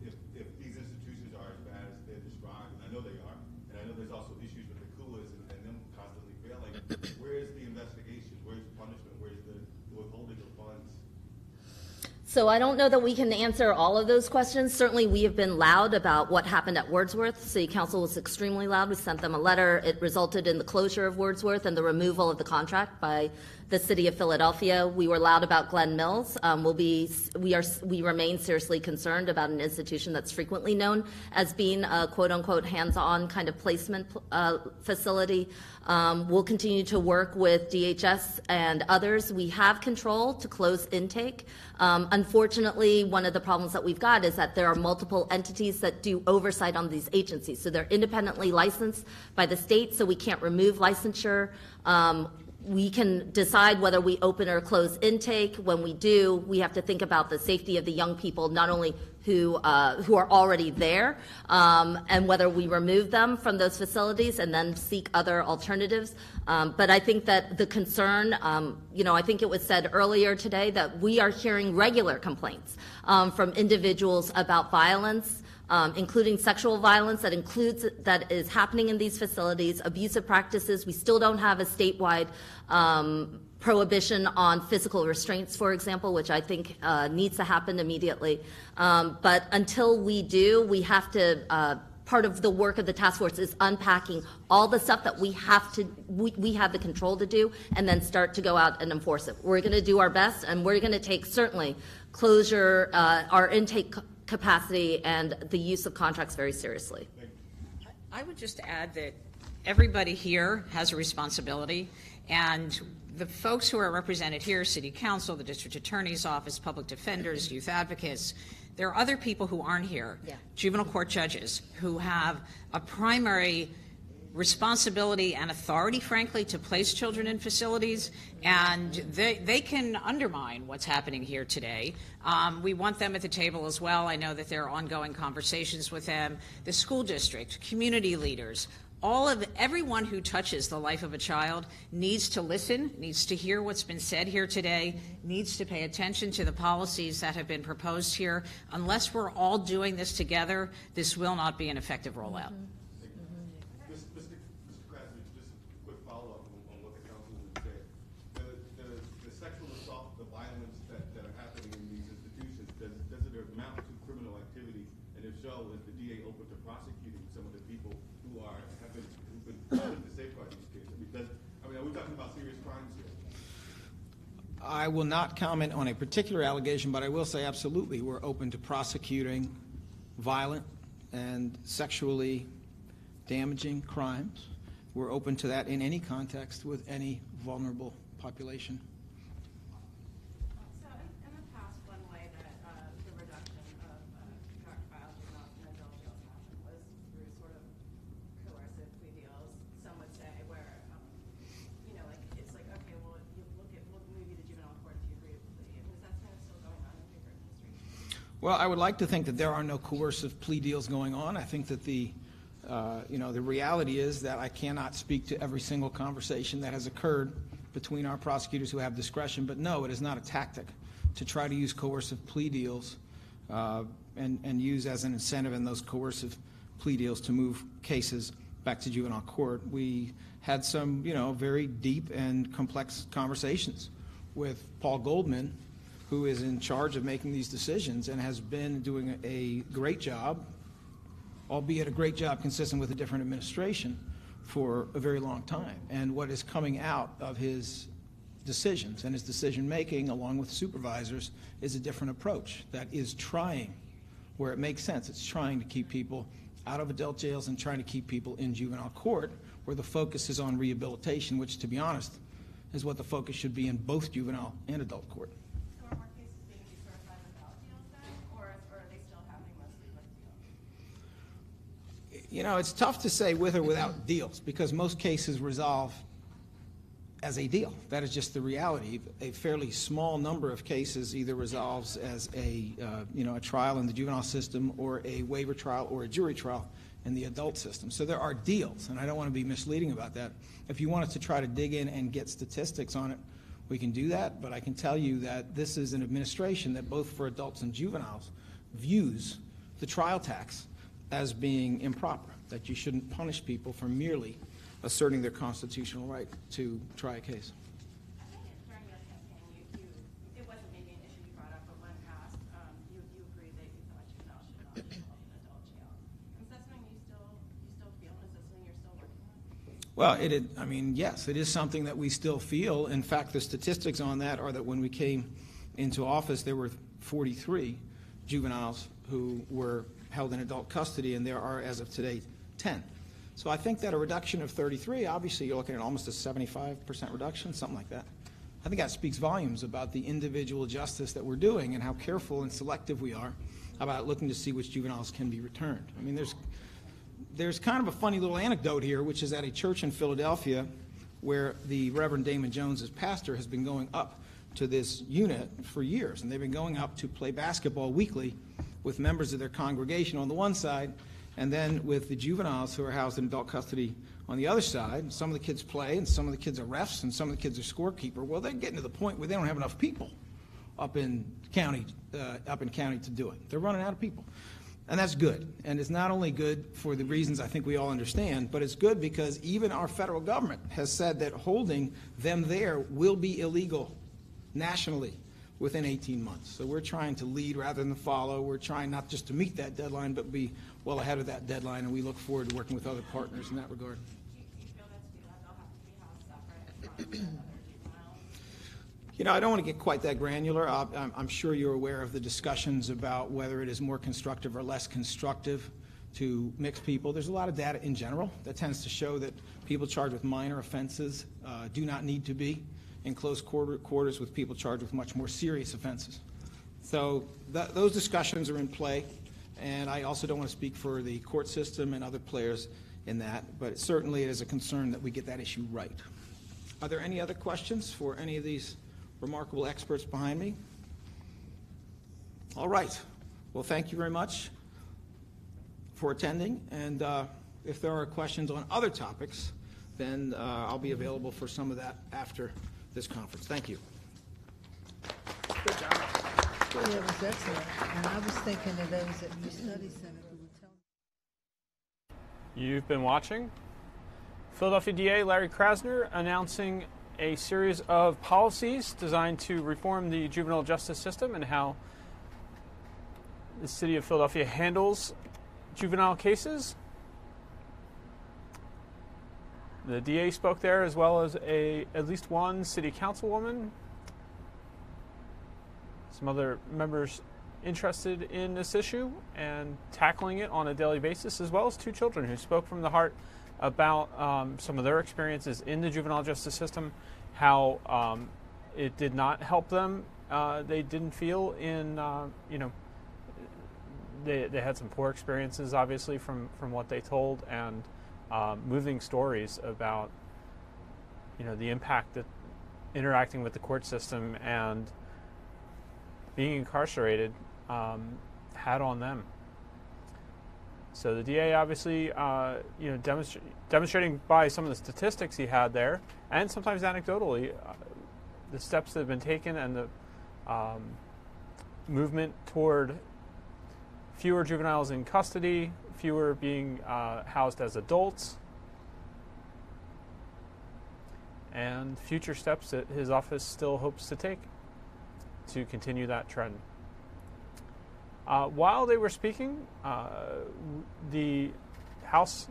If these institutions are as bad as they're described, and I know they are, and I know there's also issues with the coolers and them constantly failing, where is the investigation? Where's the punishment? Where's the withholding of funds? So I don't know that we can answer all of those questions. Certainly we have been loud about what happened at Wordsworth. City Council was extremely loud. We sent them a letter. It resulted in the closure of Wordsworth and the removal of the contract by the City of Philadelphia. We were loud about Glen Mills. We remain seriously concerned about an institution that's frequently known as being a quote-unquote hands-on kind of placement facility. We'll continue to work with DHS and others. We have control to close intake. Unfortunately, one of the problems that we've got is that there are multiple entities that do oversight on these agencies. So they're independently licensed by the state, so we can't remove licensure. We can decide whether we open or close intake. When we do, we have to think about the safety of the young people, not only who are already there, and whether we remove them from those facilities and then seek other alternatives. But I think that the concern, I think it was said earlier today that we are hearing regular complaints from individuals about violence, including sexual violence that is happening in these facilities, abusive practices. We still don't have a statewide prohibition on physical restraints, for example, which I think needs to happen immediately. But until we do, we have to. Part of the work of the task force is unpacking all the stuff that we have the control to do, and then start to go out and enforce it. We're going to do our best, and we're going to take certainly closure, our intake capacity, and the use of contracts very seriously. I would just add that everybody here has a responsibility, and the folks who are represented here, City Council, the District Attorney's Office, public defenders, youth advocates, there are other people who aren't here, juvenile court judges, who have a primary responsibility and authority, frankly, to place children in facilities, and they can undermine what's happening here today. We want them at the table as well. I know that there are ongoing conversations with them. The school district, community leaders, everyone who touches the life of a child needs to listen, needs to hear what's been said here today, needs to pay attention to the policies that have been proposed here. Unless we're all doing this together, this will not be an effective rollout. Mr. Krasner, just a quick follow-up on what the council would say. The sexual assault, the violence that are happening in these institutions, does it amount to criminal activity? And if so, is the DA open to prosecuting some of the people who've been put to safeguard these kids? Because, are we talking about serious crimes here? I will not comment on a particular allegation, but I will say absolutely we're open to prosecuting violent and sexually damaging crimes. We're open to that in any context with any vulnerable population. So in the past, one way that the reduction of drug trials in adult jails happened was through sort of coercive plea deals. Some would say where, it's like, okay, well, we'll move you to juvenile court if you agree to plea. Is that kind of still going on in your administration? Well, I would like to think that there are no coercive plea deals going on. I think that the reality is that I cannot speak to every single conversation that has occurred between our prosecutors who have discretion, but no, it is not a tactic to try to use coercive plea deals and use as an incentive in those coercive plea deals to move cases back to juvenile court. We had some, very deep and complex conversations with Paul Goldman, who is in charge of making these decisions and has been doing a great job, albeit a great job consistent with a different administration, for a very long time. And what is coming out of his decisions and his decision making, along with supervisors, is a different approach that is trying, where it makes sense, it's trying to keep people out of adult jails and trying to keep people in juvenile court, where the focus is on rehabilitation, which, to be honest, is what the focus should be in both juvenile and adult court. So are more cases being decertified without deals then, or are they still happening mostly with deals? It's tough to say with or without deals, because most cases resolve as a deal. That is just the reality. A fairly small number of cases either resolves as a trial in the juvenile system, or a waiver trial, or a jury trial in the adult system. So there are deals, and I don't want to be misleading about that. If you want us to try to dig in and get statistics on it, we can do that, but I can tell you that this is an administration that, both for adults and juveniles, views the trial tax as being improper, that you shouldn't punish people for merely asserting their constitutional right to try a case. I think during your campaign, it wasn't maybe an issue you brought up, but when asked, you agreed that you thought juvenile should not be held in adult jail. Is that something you still feel? Is that something you're still working on? Well, yes, it is something that we still feel. In fact, the statistics on that are that when we came into office, there were 43 juveniles who were held in adult custody, and there are, as of today, 10. So I think that a reduction of 33, obviously you're looking at almost a 75% reduction, something like that. I think that speaks volumes about the individual justice that we're doing and how careful and selective we are about looking to see which juveniles can be returned. I mean, there's kind of a funny little anecdote here, which is at a church in Philadelphia, where the Reverend Damon Jones' pastor has been going up to this unit for years, and they've been going up to play basketball weekly with members of their congregation on the one side, and then with the juveniles who are housed in adult custody on the other side. Some of the kids play, and some of the kids are refs, and some of the kids are scorekeeper. Well, they're getting to the point where they don't have enough people up in county to do it. They're running out of people. And that's good. And it's not only good for the reasons I think we all understand, but it's good because even our federal government has said that holding them there will be illegal nationally within 18 months. So we're trying to lead rather than follow. We're trying not just to meet that deadline, but be well ahead of that deadline, and we look forward to working with other partners in that regard. You know, I don't want to get quite that granular. I'm sure you're aware of the discussions about whether it is more constructive or less constructive to mix people. There's a lot of data in general that tends to show that people charged with minor offenses do not need to be in close quarters with people charged with much more serious offenses. So those discussions are in play, and I also don't want to speak for the court system and other players in that, but certainly it is a concern that we get that issue right. Are there any other questions for any of these remarkable experts behind me? All right. Well, thank you very much for attending, and if there are questions on other topics, then I'll be available for some of that after this conference. Thank you. Good job. Yeah, it was excellent. And I was thinking of those at the study center who would tell me. You've been watching Philadelphia DA Larry Krasner announcing a series of policies designed to reform the juvenile justice system and how the city of Philadelphia handles juvenile cases. The DA spoke there, as well as at least one city councilwoman, some other members interested in this issue and tackling it on a daily basis, as well as two children who spoke from the heart about some of their experiences in the juvenile justice system, how it did not help them. They didn't feel they had some poor experiences, obviously, from what they told, and moving stories about the impact that interacting with the court system and being incarcerated had on them. So the DA obviously, demonstrating by some of the statistics he had there, and sometimes anecdotally, the steps that have been taken and the movement toward fewer juveniles in custody, fewer being housed as adults, and future steps that his office still hopes to take to continue that trend. While they were speaking, the House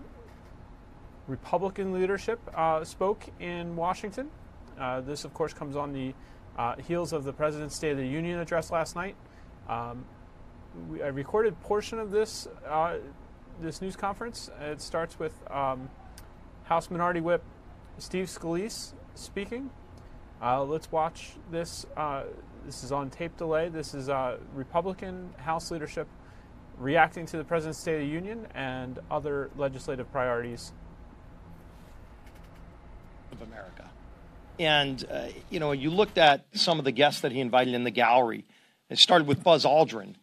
Republican leadership spoke in Washington. This, of course, comes on the heels of the President's State of the Union address last night. I recorded a portion of this news conference. It starts with House Minority Whip Steve Scalise speaking. Let's watch this. This is on tape delay. This is Republican House leadership reacting to the President's State of the Union and other legislative priorities of America. And, you looked at some of the guests that he invited in the gallery. It started with Buzz Aldrin,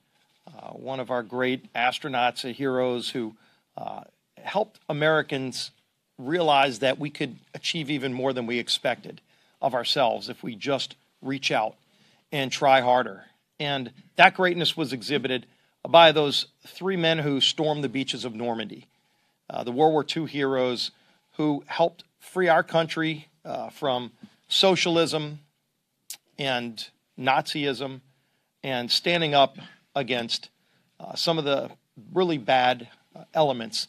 one of our great astronauts, heroes who helped Americans realize that we could achieve even more than we expected of ourselves if we just reach out and try harder. And that greatness was exhibited by those three men who stormed the beaches of Normandy, the World War II heroes who helped free our country from socialism and Nazism and standing up against some of the really bad elements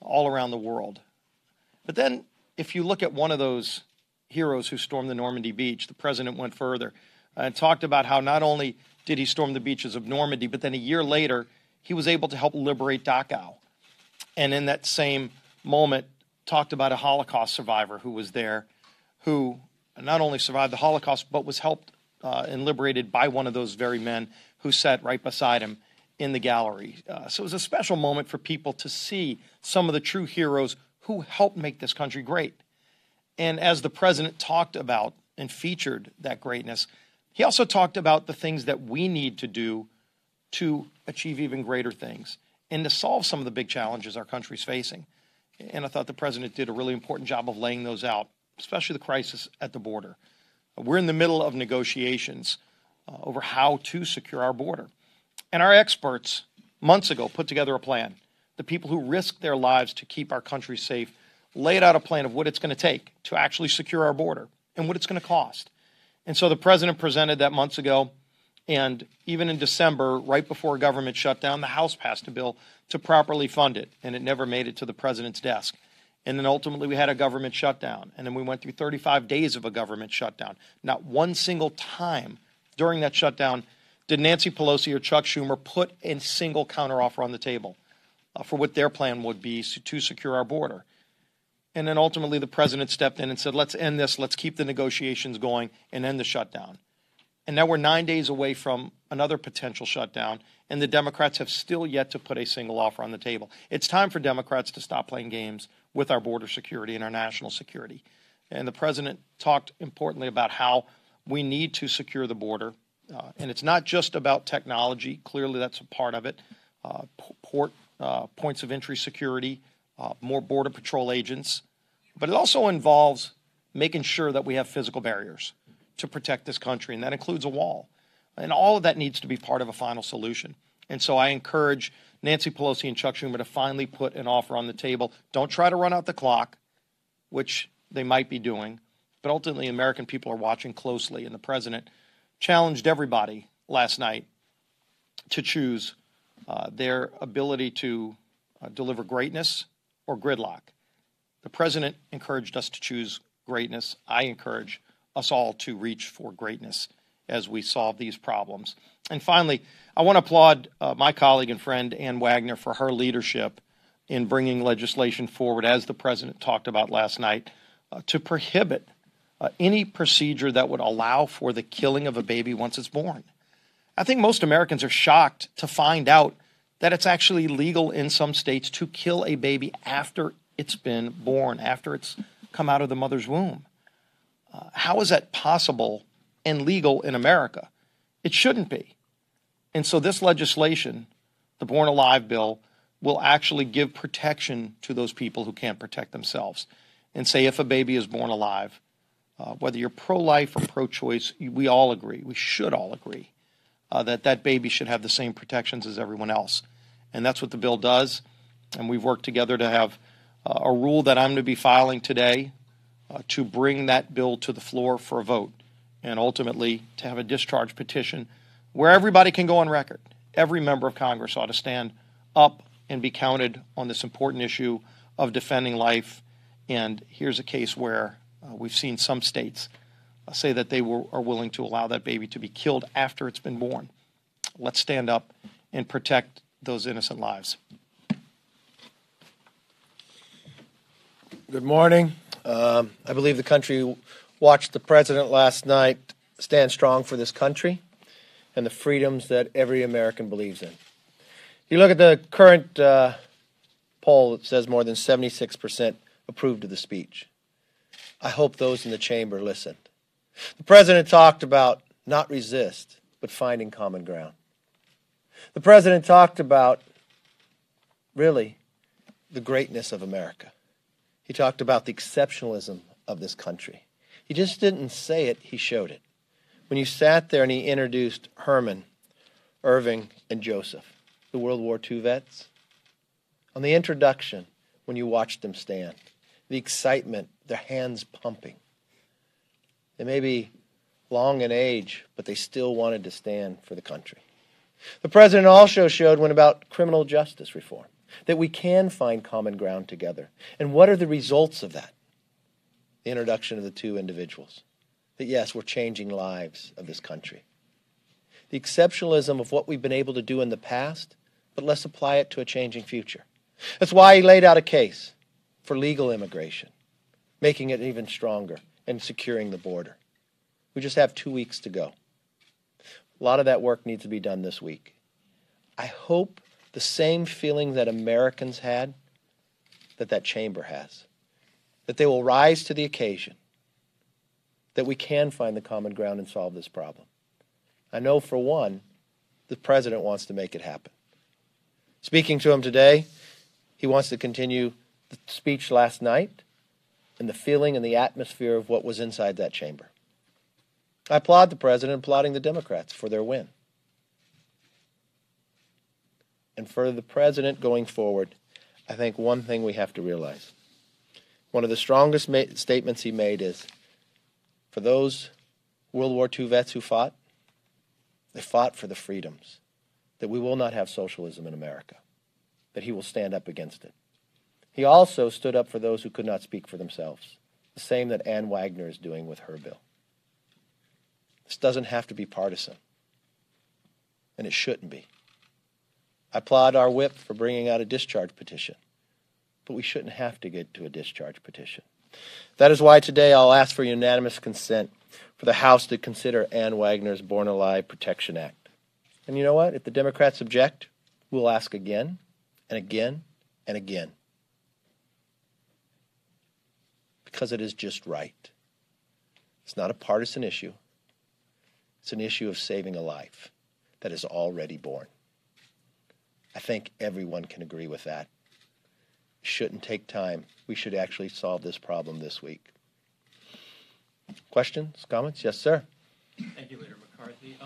all around the world. But then if you look at one of those heroes who stormed the Normandy beach, the president went further and talked about how not only did he storm the beaches of Normandy, but then a year later, he was able to help liberate Dachau. And in that same moment, talked about a Holocaust survivor who was there, who not only survived the Holocaust, but was helped and liberated by one of those very men who sat right beside him in the gallery. So it was a special moment for people to see some of the true heroes who helped make this country great. And as the president talked about and featured that greatness, he also talked about the things that we need to do to achieve even greater things and to solve some of the big challenges our country's facing. And I thought the president did a really important job of laying those out, especially the crisis at the border. We're in the middle of negotiations over how to secure our border. And our experts months ago put together a plan. The people who risked their lives to keep our country safe laid out a plan of what it's going to take to actually secure our border and what it's going to cost. And so the president presented that months ago. And even in December, right before a government shutdown, the House passed a bill to properly fund it, and it never made it to the president's desk. And then ultimately we had a government shutdown, and then we went through 35 days of a government shutdown. Not one single time during that shutdown did Nancy Pelosi or Chuck Schumer put a single counteroffer on the table for what their plan would be to secure our border. And then ultimately the president stepped in and said, let's end this, let's keep the negotiations going and end the shutdown. And now we're 9 days away from another potential shutdown, and the Democrats have still yet to put a single offer on the table. It's time for Democrats to stop playing games with our border security and our national security. And the president talked importantly about how we need to secure the border. And it's not just about technology. Clearly, that's a part of it. Points of entry security, more Border Patrol agents. But it also involves making sure that we have physical barriers to protect this country, and that includes a wall. And all of that needs to be part of a final solution. And so I encourage Nancy Pelosi and Chuck Schumer to finally put an offer on the table. Don't try to run out the clock, which they might be doing, but ultimately American people are watching closely, and the president challenged everybody last night to choose their ability to deliver greatness or gridlock. The president encouraged us to choose greatness. I encourage us all to reach for greatness as we solve these problems. And finally, I want to applaud my colleague and friend Ann Wagner for her leadership in bringing legislation forward, as the president talked about last night, to prohibit any procedure that would allow for the killing of a baby once it's born. I think most Americans are shocked to find out that it's actually legal in some states to kill a baby after it's been born, after it's come out of the mother's womb. How is that possible and legal in America? It shouldn't be. And so this legislation, the Born Alive bill, will actually give protection to those people who can't protect themselves and say if a baby is born alive, whether you're pro-life or pro-choice, we all agree, we should all agree, that that baby should have the same protections as everyone else. And that's what the bill does. And we've worked together to have a rule that I'm going to be filing today to bring that bill to the floor for a vote, and ultimately to have a discharge petition where everybody can go on record. Every member of Congress ought to stand up and be counted on this important issue of defending life. And here's a case where we've seen some states say that they are willing to allow that baby to be killed after it's been born. Let's stand up and protect those innocent lives. Good morning. I believe the country watched the president last night stand strong for this country and the freedoms that every American believes in. You look at the current poll that says more than 76% approved of the speech. I hope those in the chamber listened. The president talked about not resist, but finding common ground. The president talked about, really, the greatness of America. He talked about the exceptionalism of this country. He just didn't say it, he showed it. When you sat there and he introduced Herman, Irving, and Joseph, the World War II vets, on the introduction, when you watched them stand, the excitement, their hands pumping. They may be long in age, but they still wanted to stand for the country. The president also showed one about criminal justice reform, that we can find common ground together. And what are the results of that? The introduction of the two individuals. That yes, we're changing lives of this country. The exceptionalism of what we've been able to do in the past, but let's apply it to a changing future. That's why he laid out a case for legal immigration, making it even stronger and securing the border. We just have 2 weeks to go. A lot of that work needs to be done this week. I hope the same feeling that Americans had, that chamber has. that they will rise to the occasion, that we can find the common ground and solve this problem. I know, for one, the President wants to make it happen. Speaking to him today, he wants to continue the speech last night and the feeling and the atmosphere of what was inside that chamber. I applaud the President, applauding the Democrats for their win. And for the President going forward, I think one thing we have to realize. One of the strongest statements he made is, for those World War II vets who fought, they fought for the freedoms, that we will not have socialism in America, that he will stand up against it. He also stood up for those who could not speak for themselves, the same that Ann Wagner is doing with her bill. This doesn't have to be partisan, and it shouldn't be. I applaud our whip for bringing out a discharge petition, but we shouldn't have to get to a discharge petition. That is why today I'll ask for unanimous consent for the House to consider Ann Wagner's Born Alive Protection Act. And you know what? If the Democrats object, we'll ask again and again and again. Because it is just right. It's not a partisan issue. It's an issue of saving a life that is already born. I think everyone can agree with that. It shouldn't take time. We should actually solve this problem this week. Questions, comments? Yes, sir. Thank you, Leader McCarthy.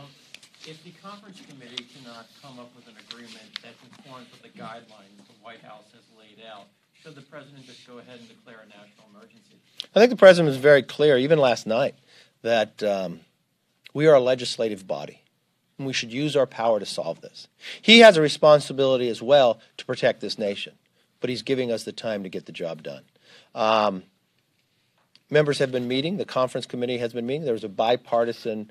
If the conference committee cannot come up with an agreement that conforms with the guidelines the White House has laid out, should the President just go ahead and declare a national emergency? I think the President was very clear, even last night, that we are a legislative body, and we should use our power to solve this. He has a responsibility as well to protect this nation, but he's giving us the time to get the job done. Members have been meeting. The conference committee has been meeting. There was a bipartisan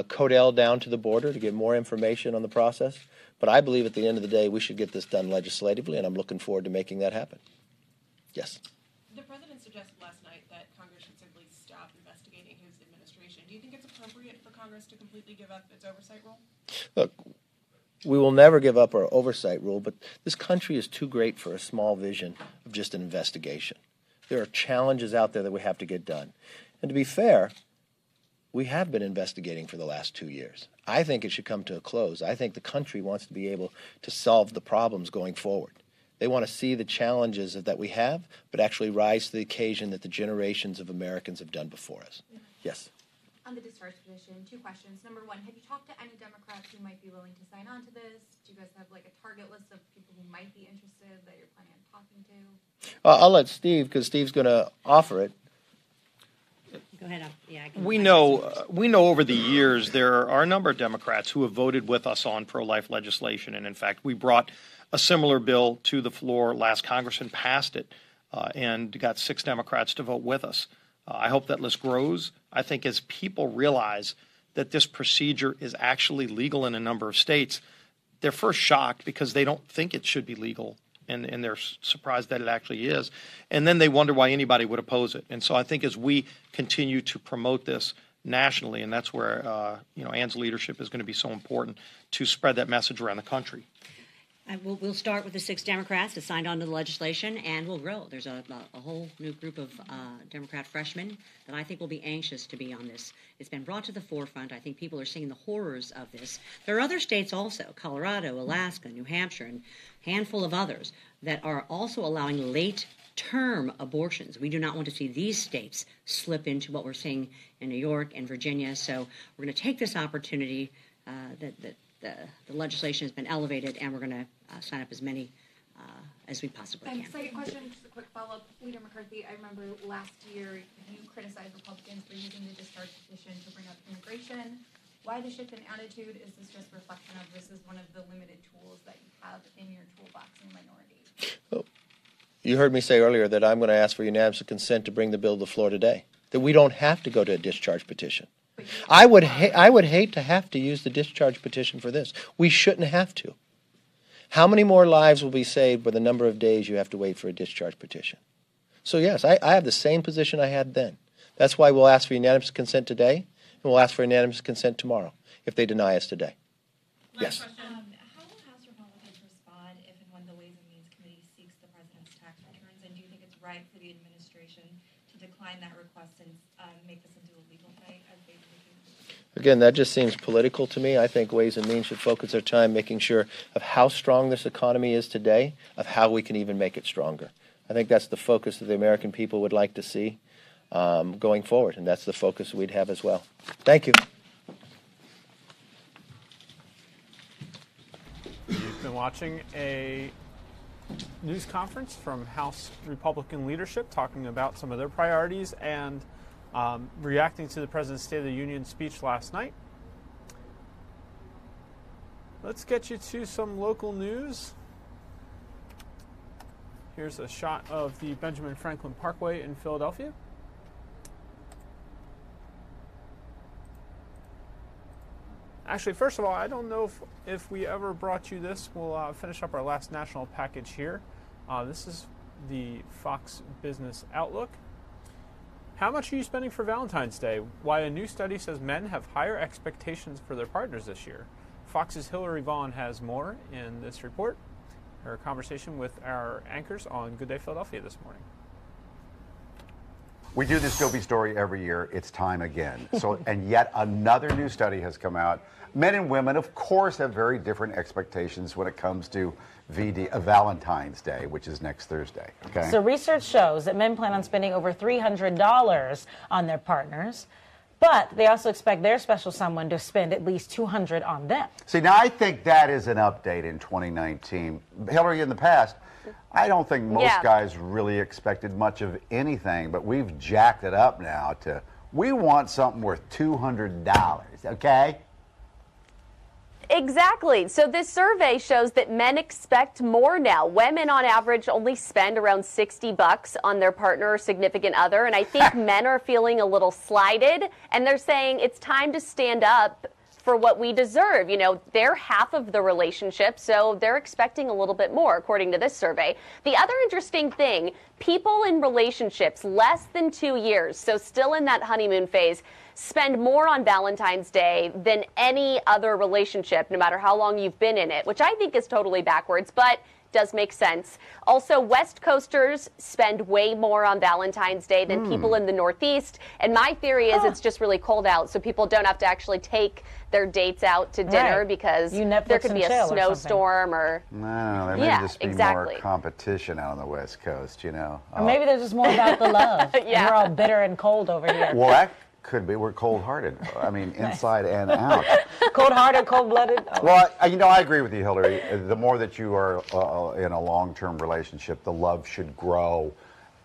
codel down to the border to get more information on the process. But I believe at the end of the day, we should get this done legislatively, and I'm looking forward to making that happen. Yes? The President suggested last night that Congress should simply stop investigating his administration. Do you think it's appropriate for Congress to completely give up its oversight role? Look, we will never give up our oversight rule, but this country is too great for a small vision of just an investigation. There are challenges out there that we have to get done. And to be fair, we have been investigating for the last 2 years. I think it should come to a close. I think the country wants to be able to solve the problems going forward. They want to see the challenges that we have, but actually rise to the occasion that the generations of Americans have done before us. Yes? On the discharge petition, 2 questions. Number 1, have you talked to any Democrats who might be willing to sign on to this? Do you guys have like a target list of people who might be interested that you're planning on talking to? I'll let Steve, because Steve's going to offer it. Go ahead. We know over the years there are a number of Democrats who have voted with us on pro-life legislation, and in fact, we brought a similar bill to the floor last Congress and passed it, and got 6 Democrats to vote with us. I hope that list grows. I think as people realize that this procedure is actually legal in a number of states, they're first shocked because they don't think it should be legal, and they're surprised that it actually is. And then they wonder why anybody would oppose it. And so I think as we continue to promote this nationally, and that's where Ann's leadership is going to be so important to spread that message around the country. We'll start with the 6 Democrats that signed on to the legislation, and we'll grow. There's a whole new group of Democrat freshmen that I think will be anxious to be on this. It's been brought to the forefront. I think people are seeing the horrors of this. There are other states also, Colorado, Alaska, New Hampshire, and a handful of others that are also allowing late-term abortions. We do not want to see these states slip into what we're seeing in New York and Virginia. So we're going to take this opportunity the legislation has been elevated, and we're going to sign up as many as we possibly can. Second question, just a quick follow-up. Leader McCarthy, I remember last year you criticized Republicans for using the discharge petition to bring up immigration. Why the shift in attitude? Is this just reflection of this is one of the limited tools that you have in your toolbox in minority? You heard me say earlier that I'm going to ask for unanimous consent to bring the bill to the floor today, that we don't have to go to a discharge petition. I would hate to have to use the discharge petition for this. We shouldn't have to. How many more lives will be saved by the number of days you have to wait for a discharge petition? So yes, I have the same position I had then. That's why we'll ask for unanimous consent today, and we'll ask for unanimous consent tomorrow if they deny us today. Yes. How will House Republicans respond if and when the Ways and Means Committee seeks leaks the president's tax returns? And do you think it's right for the administration to decline that request and make this into a legal fight as they've making? Again, that just seems political to me. I think Ways and Means should focus their time making sure of how strong this economy is today, of how we can even make it stronger. I think that's the focus that the American people would like to see going forward, and that's the focus we'd have as well. Thank you. You've been watching a news conference from House Republican leadership talking about some of their priorities and reacting to the President's State of the Union speech last night. Let's get you to some local news. Here's a shot of the Benjamin Franklin Parkway in Philadelphia. Actually, first of all, I don't know if we ever brought you this. We'll finish up our last national package here. This is the Fox Business Outlook. How much are you spending for Valentine's Day? Why a new study says men have higher expectations for their partners this year. Fox's Hillary Vaughn has more in this report. Her conversation with our anchors on Good Day Philadelphia this morning. We do this Dopey story every year. It's time again. And yet another new study has come out. Men and women, of course, have very different expectations when it comes to Valentine's Day, which is next Thursday. Okay. So research shows that men plan on spending over $300 on their partners, but they also expect their special someone to spend at least $200 on them. See, now I think that is an update in 2019. Hillary, in the past, I don't think most guys really expected much of anything, but we've jacked it up now to, we want something worth $200, okay? Exactly. So this survey shows that men expect more now. Women on average only spend around $60 on their partner or significant other. And I think men are feeling a little slighted, and they're saying it's time to stand up for what we deserve. You know, they're half of the relationship, so they're expecting a little bit more, according to this survey. The other interesting thing, people in relationships less than 2 years, so still in that honeymoon phase, spend more on Valentine's Day than any other relationship, no matter how long you've been in it, which I think is totally backwards, but does make sense. Also, West Coasters spend way more on Valentine's Day than people in the Northeast. And my theory is it's just really cold out, so people don't have to actually take their dates out to dinner because there could be a snowstorm or No, there may just be more competition out on the West Coast, you know. Or maybe there's just more about the love. We're all bitter and cold over here. Well, that could be. We're cold-hearted. I mean, inside and out. Cold-hearted, cold-blooded. Oh. Well, you know, I agree with you, Hillary. The more that you are in a long-term relationship, the love should grow,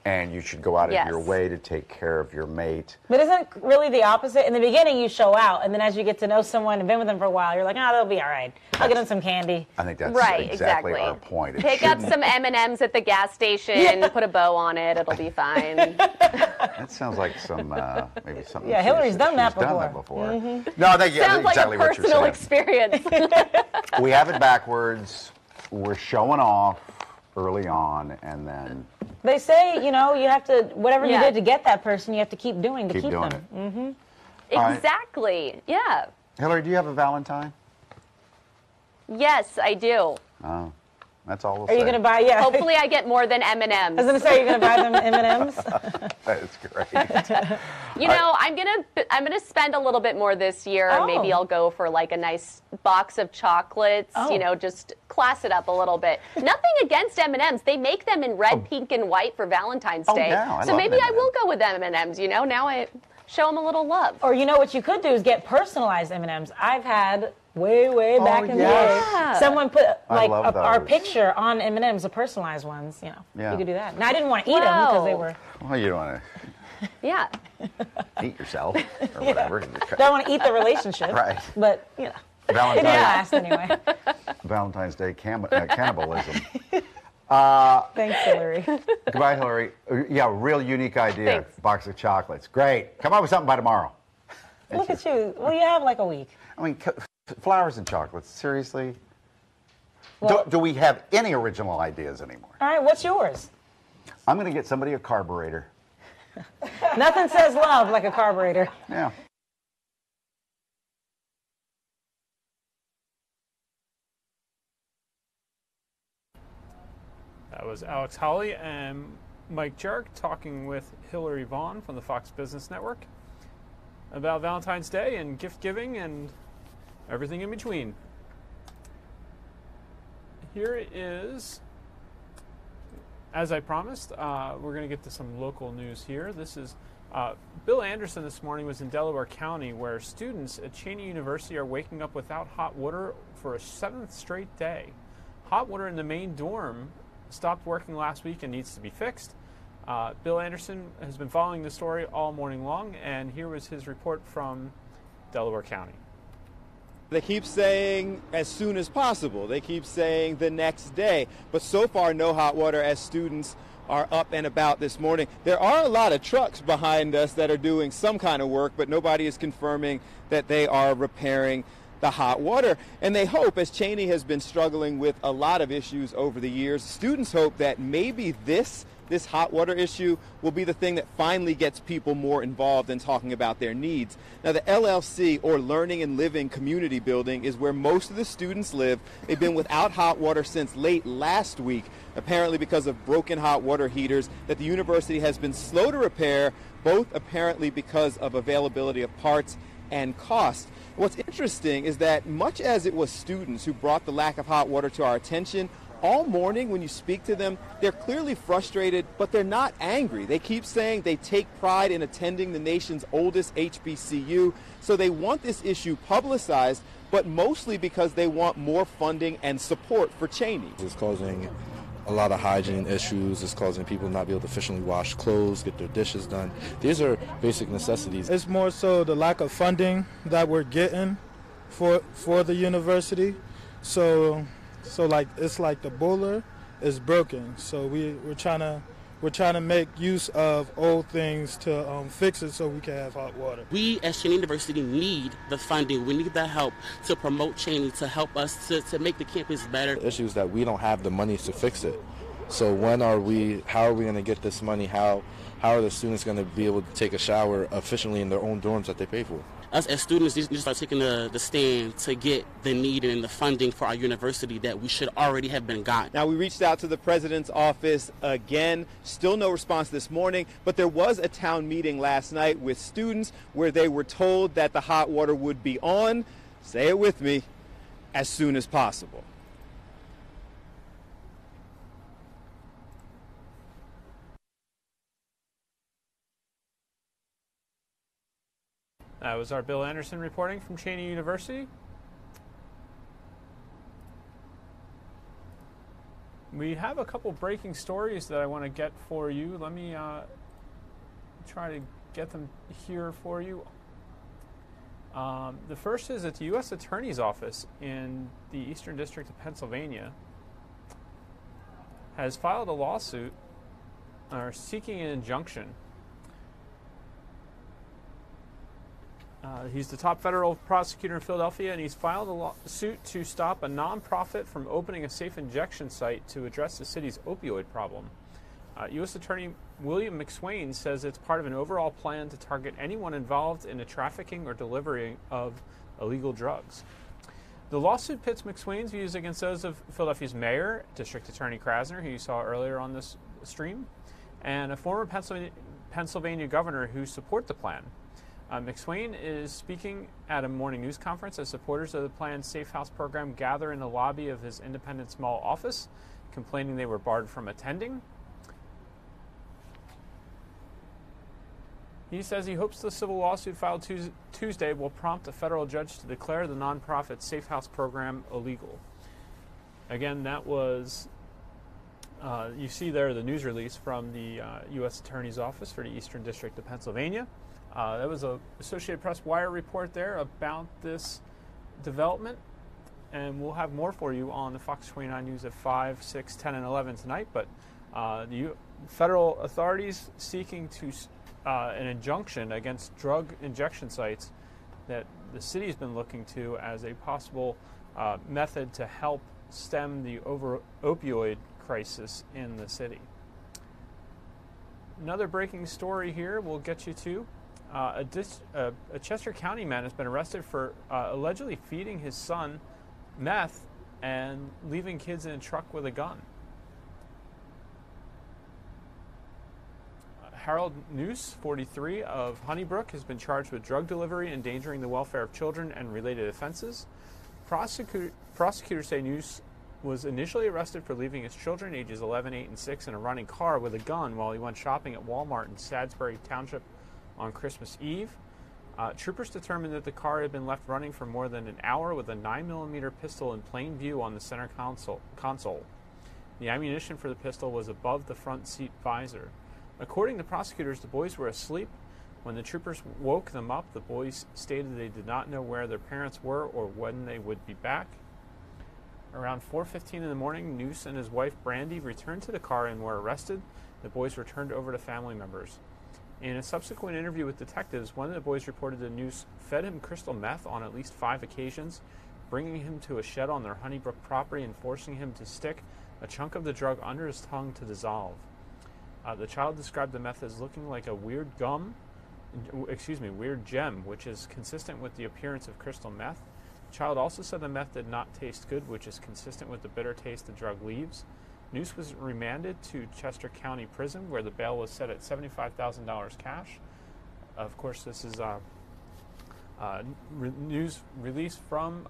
and you should go out of your way to take care of your mate. But isn't it really the opposite? In the beginning, you show out, and then as you get to know someone and been with them for a while, you're like, oh, they'll be all right. I'll get them some candy. I think that's right, exactly our point. Pick up some M&Ms at the gas station, put a bow on it, it'll be fine. That sounds like some, maybe something. Yeah, Hillary's done that before. Done that before. Mm-hmm. No, I think Sounds exactly like a what you're personal saying. experience. We have it backwards. We're showing off early on, and then They say, you know, you have to, whatever you did to get that person, you have to keep doing to keep doing them. it. Mm-hmm. All right. Exactly, yeah. Hillary, do you have a Valentine? Yes, I do. Oh, that's all we'll Are say. you going to buy, Hopefully I get more than M&Ms. I was going to say, you're going to buy them M&Ms? That is great. You know, I'm gonna spend a little bit more this year. Oh. Maybe I'll go for like a nice box of chocolates. You know, just class it up a little bit. Nothing against M&Ms. They make them in red, pink, and white for Valentine's Day. yeah, I so love maybe I will go with M&Ms. You know, now I show them a little love. Or you know what you could do is get personalized M&Ms. I've had way back in the day. Someone put like our picture on M&Ms, the personalized ones. You know, you could do that. Now I didn't want to eat them because they were. Well, you don't want to eat yourself or whatever. Don't want to eat the relationship. Right. But you know, Valentine's, it didn't last anyway. Valentine's Day cannibalism. Thanks, Hillary. Goodbye, Hillary. Yeah, real unique idea. Thanks. Box of chocolates. Great. Come up with something by tomorrow. Look at you. Well, you have like a week. I mean, flowers and chocolates. Seriously? Well, do we have any original ideas anymore? All right, what's yours? I'm going to get somebody a carburetor. Nothing says love like a carburetor. Yeah. That was Alex Holly and Mike Jarek talking with Hillary Vaughn from the Fox Business Network about Valentine's Day and gift giving and everything in between. Here is, as I promised, we're going to get to some local news here. This is Bill Anderson this morning was in Delaware County, where students at Cheyney University are waking up without hot water for a 7th straight day. Hot water in the main dorm stopped working last week and needs to be fixed. Bill Anderson has been following the story all morning long, and here was his report from Delaware County. They keep saying as soon as possible. They keep saying the next day. But so far, no hot water as students are up and about this morning. There are a lot of trucks behind us that are doing some kind of work, but nobody is confirming that they are repairing the hot water. And they hope, as Cheyney has been struggling with a lot of issues over the years, students hope that maybe this hot water issue will be the thing that finally gets people more involved in talking about their needs. Now, the LLC, or Learning and Living Community Building, is where most of the students live. They've been without hot water since late last week, apparently because of broken hot water heaters that the university has been slow to repair, both apparently because of availability of parts and cost. What's interesting is that much as it was students who brought the lack of hot water to our attention, all morning when you speak to them, they're clearly frustrated, but they're not angry. They keep saying they take pride in attending the nation's oldest HBCU, so they want this issue publicized, but mostly because they want more funding and support for Cheyney. It's causing a lot of hygiene issues. It's causing people not be able to efficiently wash clothes, get their dishes done. These are basic necessities. It's more so the lack of funding that we're getting for the university. So like it's like the boiler is broken. So we're trying to make use of old things to fix it so we can have hot water. We as Cheyney University need the funding. We need the help to promote Cheyney, to help us to make the campus better. The issue is that we don't have the money to fix it. So how are we going to get this money? How are the students going to be able to take a shower efficiently in their own dorms that they pay for? Us as students need to start taking the stand to get the need and the funding for our university that we should already have been got. Now, we reached out to the president's office again. Still no response this morning, but there was a town meeting last night with students where they were told that the hot water would be on, say it with me, as soon as possible. That was our Bill Anderson reporting from Cheyney University. We have a couple breaking stories that I want to get for you. Let me try to get them here for you. The first is that the U.S. Attorney's Office in the Eastern District of Pennsylvania has filed a lawsuit seeking an injunction. He's the top federal prosecutor in Philadelphia, and he's filed a lawsuit to stop a nonprofit from opening a safe injection site to address the city's opioid problem. U.S. Attorney William McSwain says it's part of an overall plan to target anyone involved in the trafficking or delivery of illegal drugs. The lawsuit pits McSwain's views against those of Philadelphia's mayor, District Attorney Krasner, who you saw earlier on this stream, and a former Pennsylvania governor who support the plan. McSwain is speaking at a morning news conference as supporters of the planned Safe House program gather in the lobby of his independent small office, complaining they were barred from attending. He says he hopes the civil lawsuit filed Tuesday will prompt a federal judge to declare the nonprofit Safe House program illegal. Again, that was, you see there the news release from the U.S. Attorney's Office for the Eastern District of Pennsylvania. That was an Associated Press Wire report there about this development, and we'll have more for you on the Fox 29 News at 5, 6, 10, and 11 tonight. But the federal authorities seeking to an injunction against drug injection sites that the city has been looking to as a possible method to help stem the opioid crisis in the city. Another breaking story here we'll get you to. A Chester County man has been arrested for allegedly feeding his son meth and leaving kids in a truck with a gun. Harold Noose, 43, of Honeybrook, has been charged with drug delivery, endangering the welfare of children, and related offenses. Prosecutors say Noose was initially arrested for leaving his children, ages 11, 8, and 6, in a running car with a gun while he went shopping at Walmart in Salisbury Township on Christmas Eve. Troopers determined that the car had been left running for more than an hour with a 9mm pistol in plain view on the center console. The ammunition for the pistol was above the front seat visor. According to prosecutors, the boys were asleep. When the troopers woke them up, the boys stated they did not know where their parents were or when they would be back. Around 4:15 in the morning, Noose and his wife Brandy returned to the car and were arrested. The boys were turned over to family members. In a subsequent interview with detectives, one of the boys reported that Noose fed him crystal meth on at least 5 occasions, bringing him to a shed on their Honeybrook property and forcing him to stick a chunk of the drug under his tongue to dissolve. The child described the meth as looking like a weird gem, which is consistent with the appearance of crystal meth. The child also said the meth did not taste good, which is consistent with the bitter taste the drug leaves. Noose was remanded to Chester County Prison, where the bail was set at $75,000 cash. Of course, this is news released from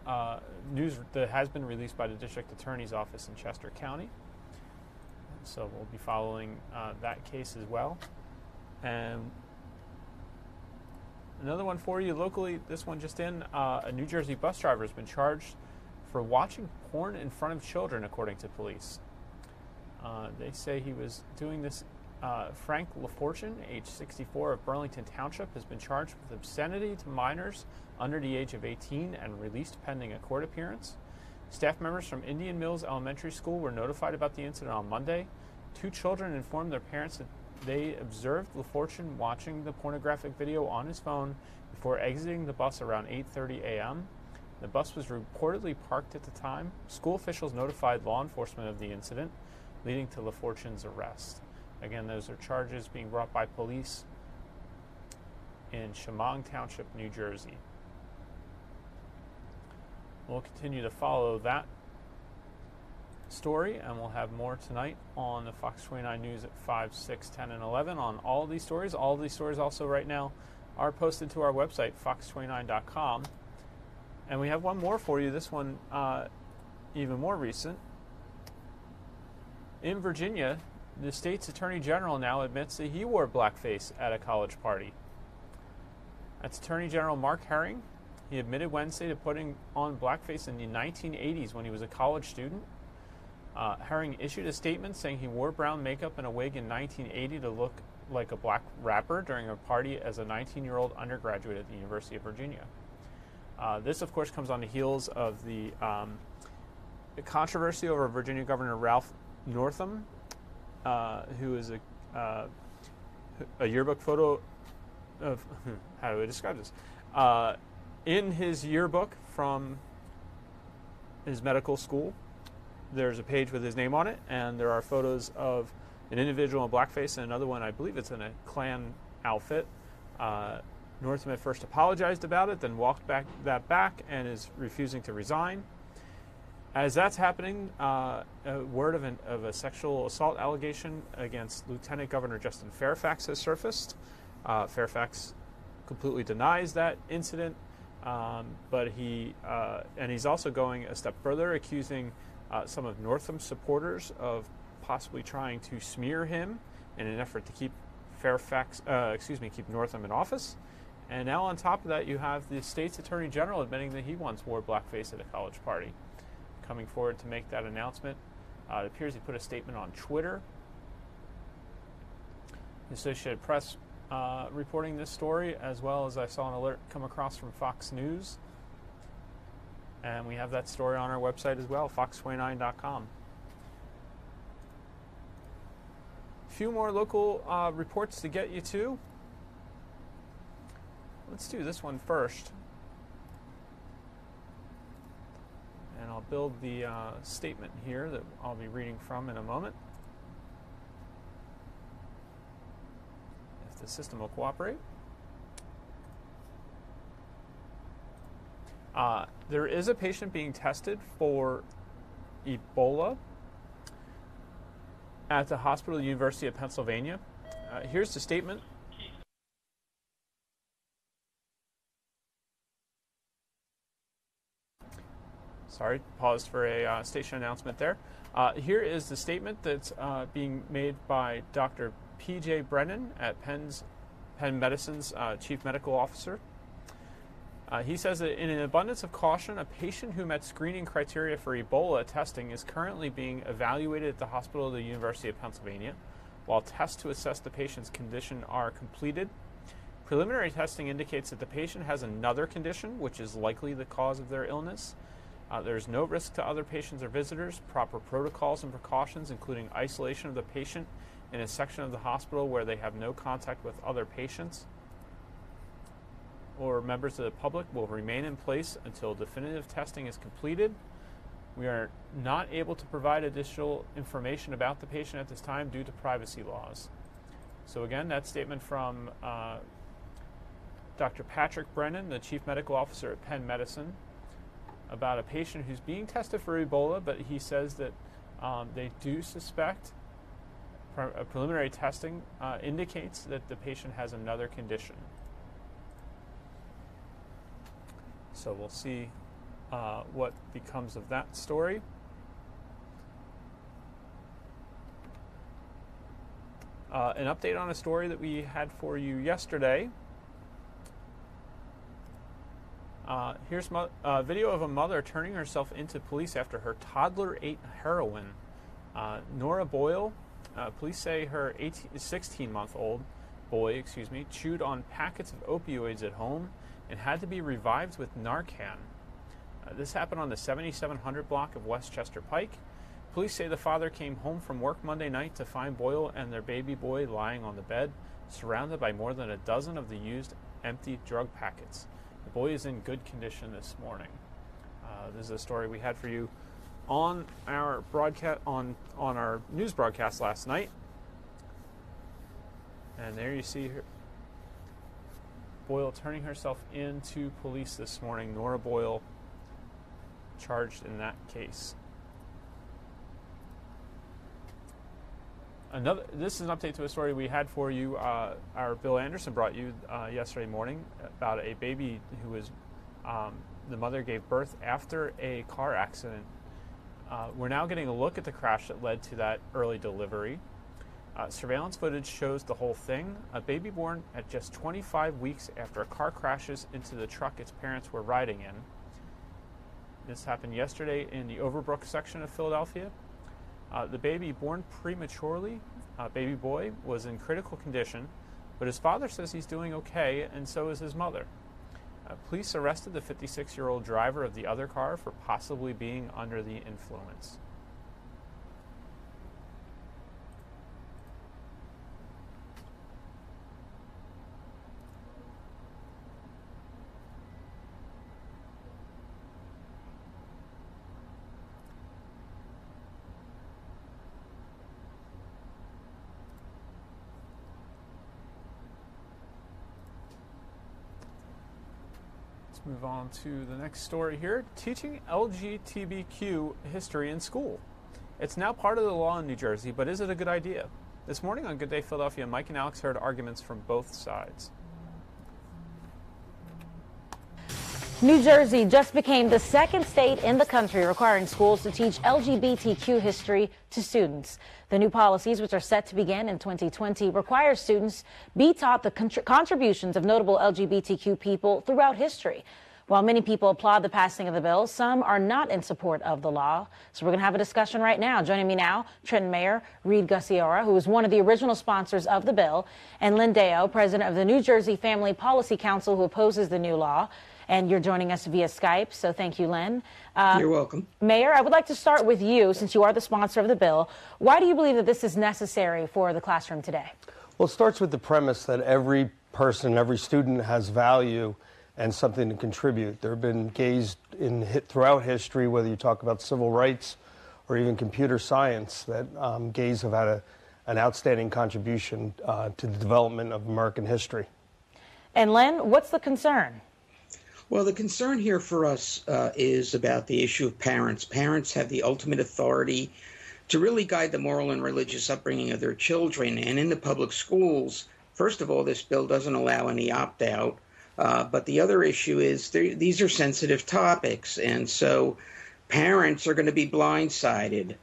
news that has been released by the District Attorney's Office in Chester County. So we'll be following that case as well. And another one for you locally, this one just in, a New Jersey bus driver has been charged for watching porn in front of children, according to police. They say he was doing this. Frank LaFortune, age 64, of Burlington Township, has been charged with obscenity to minors under the age of 18 and released pending a court appearance. Staff members from Indian Mills Elementary School were notified about the incident on Monday. 2 children informed their parents that they observed LaFortune watching the pornographic video on his phone before exiting the bus around 8:30 a.m. The bus was reportedly parked at the time. School officials notified law enforcement of the incident, leading to LaFortune's arrest. Again, those are charges being brought by police in Chemung Township, New Jersey. We'll continue to follow that story, and we'll have more tonight on the Fox 29 News at 5, 6, 10, and 11 on all of these stories. All of these stories also right now are posted to our website, fox29.com. And we have one more for you, this one even more recent. In Virginia, the state's attorney general now admits that he wore blackface at a college party. That's Attorney General Mark Herring. He admitted Wednesday to putting on blackface in the 1980s when he was a college student. Herring issued a statement saying he wore brown makeup and a wig in 1980 to look like a black rapper during a party as a 19-year-old undergraduate at the University of Virginia. This, of course, comes on the heels of the controversy over Virginia Governor Ralph Northam, who is a yearbook photo of, how do I describe this? In his yearbook from his medical school, there's a page with his name on it, and there are photos of an individual in blackface and another one, I believe it's in a Klan outfit. Northam at first apologized about it, then walked that back and is refusing to resign. As that's happening, word of a sexual assault allegation against Lieutenant Governor Justin Fairfax has surfaced. Fairfax completely denies that incident, but he's also going a step further, accusing some of Northam's supporters of possibly trying to smear him in an effort to keep keep Northam in office. And now on top of that, you have the state's attorney general admitting that he once wore blackface at a college party, coming forward to make that announcement. It appears he put a statement on Twitter. The Associated Press reporting this story, as well as I saw an alert come across from Fox News. And we have that story on our website as well, fox29.com. A few more local reports to get you to. Let's do this one first. And I'll build the statement here that I'll be reading from in a moment, if the system will cooperate. There is a patient being tested for Ebola at the hospital, University of Pennsylvania. Here's the statement. Sorry, paused for a station announcement there. Here is the statement that's being made by Dr. P.J. Brennan at Penn Medicine's Chief Medical Officer. He says that in an abundance of caution, a patient who met screening criteria for Ebola testing is currently being evaluated at the hospital of the University of Pennsylvania. While tests to assess the patient's condition are completed, preliminary testing indicates that the patient has another condition, which is likely the cause of their illness. There's no risk to other patients or visitors. Proper protocols and precautions, including isolation of the patient in a section of the hospital where they have no contact with other patients or members of the public, will remain in place until definitive testing is completed. We are not able to provide additional information about the patient at this time due to privacy laws. So again, that statement from Dr. Patrick Brennan, the Chief Medical Officer at Penn Medicine, about a patient who's being tested for Ebola, but he says that they do suspect preliminary testing indicates that the patient has another condition. So we'll see what becomes of that story. An update on a story that we had for you yesterday. Here's a video of a mother turning herself into police after her toddler ate heroin. Nora Boyle, police say her 16-month-old boy, chewed on packets of opioids at home and had to be revived with Narcan. This happened on the 7700 block of Westchester Pike. Police say the father came home from work Monday night to find Boyle and their baby boy lying on the bed, surrounded by more than a dozen of the used empty drug packets. The boy is in good condition this morning. This is a story we had for you on our broadcast, on our news broadcast last night. And there you see her, Boyle turning herself into police this morning. Nora Boyle charged in that case. This is an update to a story we had for you. Our Bill Anderson brought you yesterday morning about a baby who was, the mother gave birth after a car accident. We're now getting a look at the crash that led to that early delivery. Surveillance footage shows the whole thing. A baby born at just 25 weeks after a car crashes into the truck its parents were riding in. This happened yesterday in the Overbrook section of Philadelphia. The baby, born prematurely, baby boy, was in critical condition, but his father says he's doing okay, and so is his mother. Police arrested the 56-year-old driver of the other car for possibly being under the influence. Move on to the next story here. Teaching LGBTQ history in school. It's now part of the law in New Jersey, but is it a good idea? This morning on Good Day Philadelphia, Mike and Alex heard arguments from both sides. New Jersey just became the second state in the country requiring schools to teach LGBTQ history to students. The new policies, which are set to begin in 2020, require students be taught the contributions of notable LGBTQ people throughout history. While many people applaud the passing of the bill, some are not in support of the law. So we're going to have a discussion right now. Joining me now, Trenton Mayor Reed Gusiora, who is one of the original sponsors of the bill, and Lynn Deo, president of the New Jersey Family Policy Council, who opposes the new law. And you're joining us via Skype, so thank you, Lynn. You're welcome. Mayor, I would like to start with you, since you are the sponsor of the bill. Why do you believe that this is necessary for the classroom today? Well, it starts with the premise that every person, every student has value and something to contribute. There have been gays throughout history, whether you talk about civil rights or even computer science, that gays have had an outstanding contribution to the development of American history. And Lynn, what's the concern? Well, the concern here for us is about the issue of parents. Parents have the ultimate authority to really guide the moral and religious upbringing of their children. And in the public schools, first of all, this bill doesn't allow any opt-out. But the other issue is these are sensitive topics. And so parents are going to be blindsided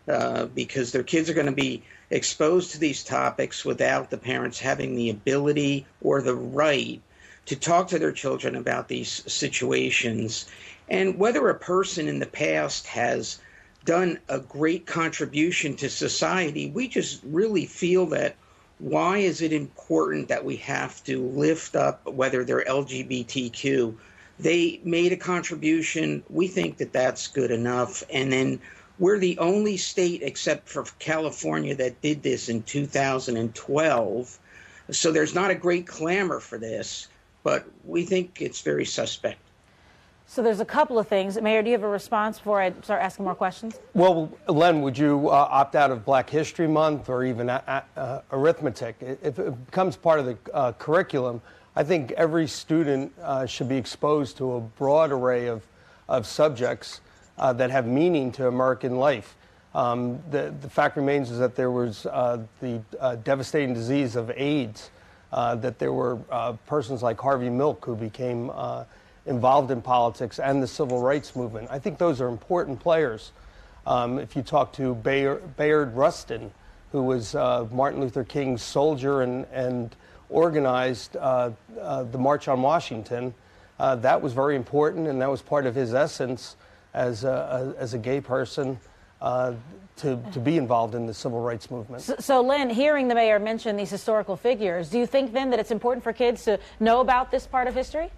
because their kids are going to be exposed to these topics without the parents having the ability or the right to talk to their children about these situations. And whether a person in the past has done a great contribution to society, we just really feel that why is it important that we have to lift up whether they're LGBTQ? They made a contribution. We think that that's good enough. And then we're the only state except for California that did this in 2012. So there's not a great clamor for this, but we think it's very suspect. So there's a couple of things. Mayor, do you have a response before I start asking more questions? Well, Len, would you opt out of Black History Month or even arithmetic? If it becomes part of the curriculum, I think every student should be exposed to a broad array of subjects that have meaning to American life. The fact remains is that there was the devastating disease of AIDS, that there were persons like Harvey Milk who became involved in politics and the civil rights movement. I think those are important players. If you talk to Bayard Rustin, who was Martin Luther King's soldier and organized the March on Washington, that was very important, and that was part of his essence as a gay person to be involved in the civil rights movement. So, Lynn, hearing the mayor mention these historical figures, do you think then that it's important for kids to know about this part of history?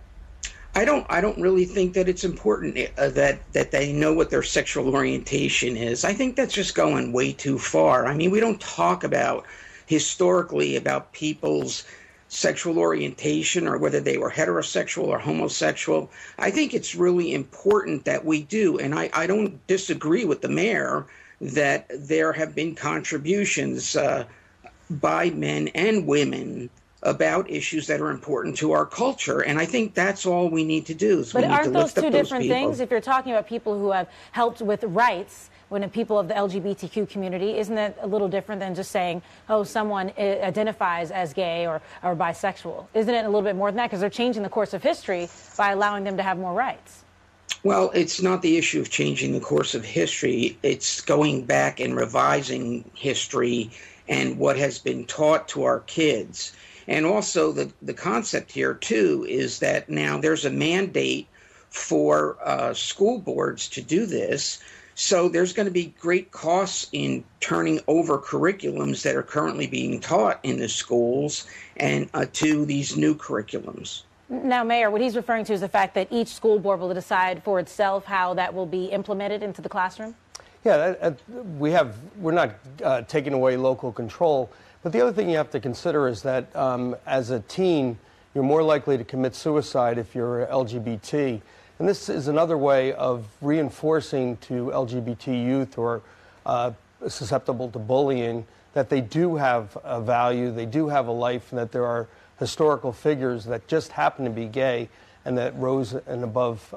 I don't really think that it's important that they know what their sexual orientation is. I think that's just going way too far. I mean, we don't talk about historically about people's sexual orientation or whether they were heterosexual or homosexual. I think it's really important that we do. And I don't disagree with the mayor that there have been contributions by men and women about issues that are important to our culture. And I think that's all we need to do. But aren't those two different things? If you're talking about people who have helped with rights, when people of the LGBTQ community, isn't that a little different than just saying, oh, someone identifies as gay or bisexual? Isn't it a little bit more than that? Because they're changing the course of history by allowing them to have more rights. Well, it's not the issue of changing the course of history. It's going back and revising history and what has been taught to our kids. And also the concept here, too, is that now there's a mandate for school boards to do this. So there's going to be great costs in turning over curriculums that are currently being taught in the schools and to these new curriculums. Now, Mayor, what he's referring to is the fact that each school board will decide for itself how that will be implemented into the classroom? Yeah, we're not taking away local control. But the other thing you have to consider is that as a teen, you're more likely to commit suicide if you're LGBT. And this is another way of reinforcing to LGBT youth who are susceptible to bullying that they do have a value, they do have a life, and that there are historical figures that just happen to be gay and that rose and above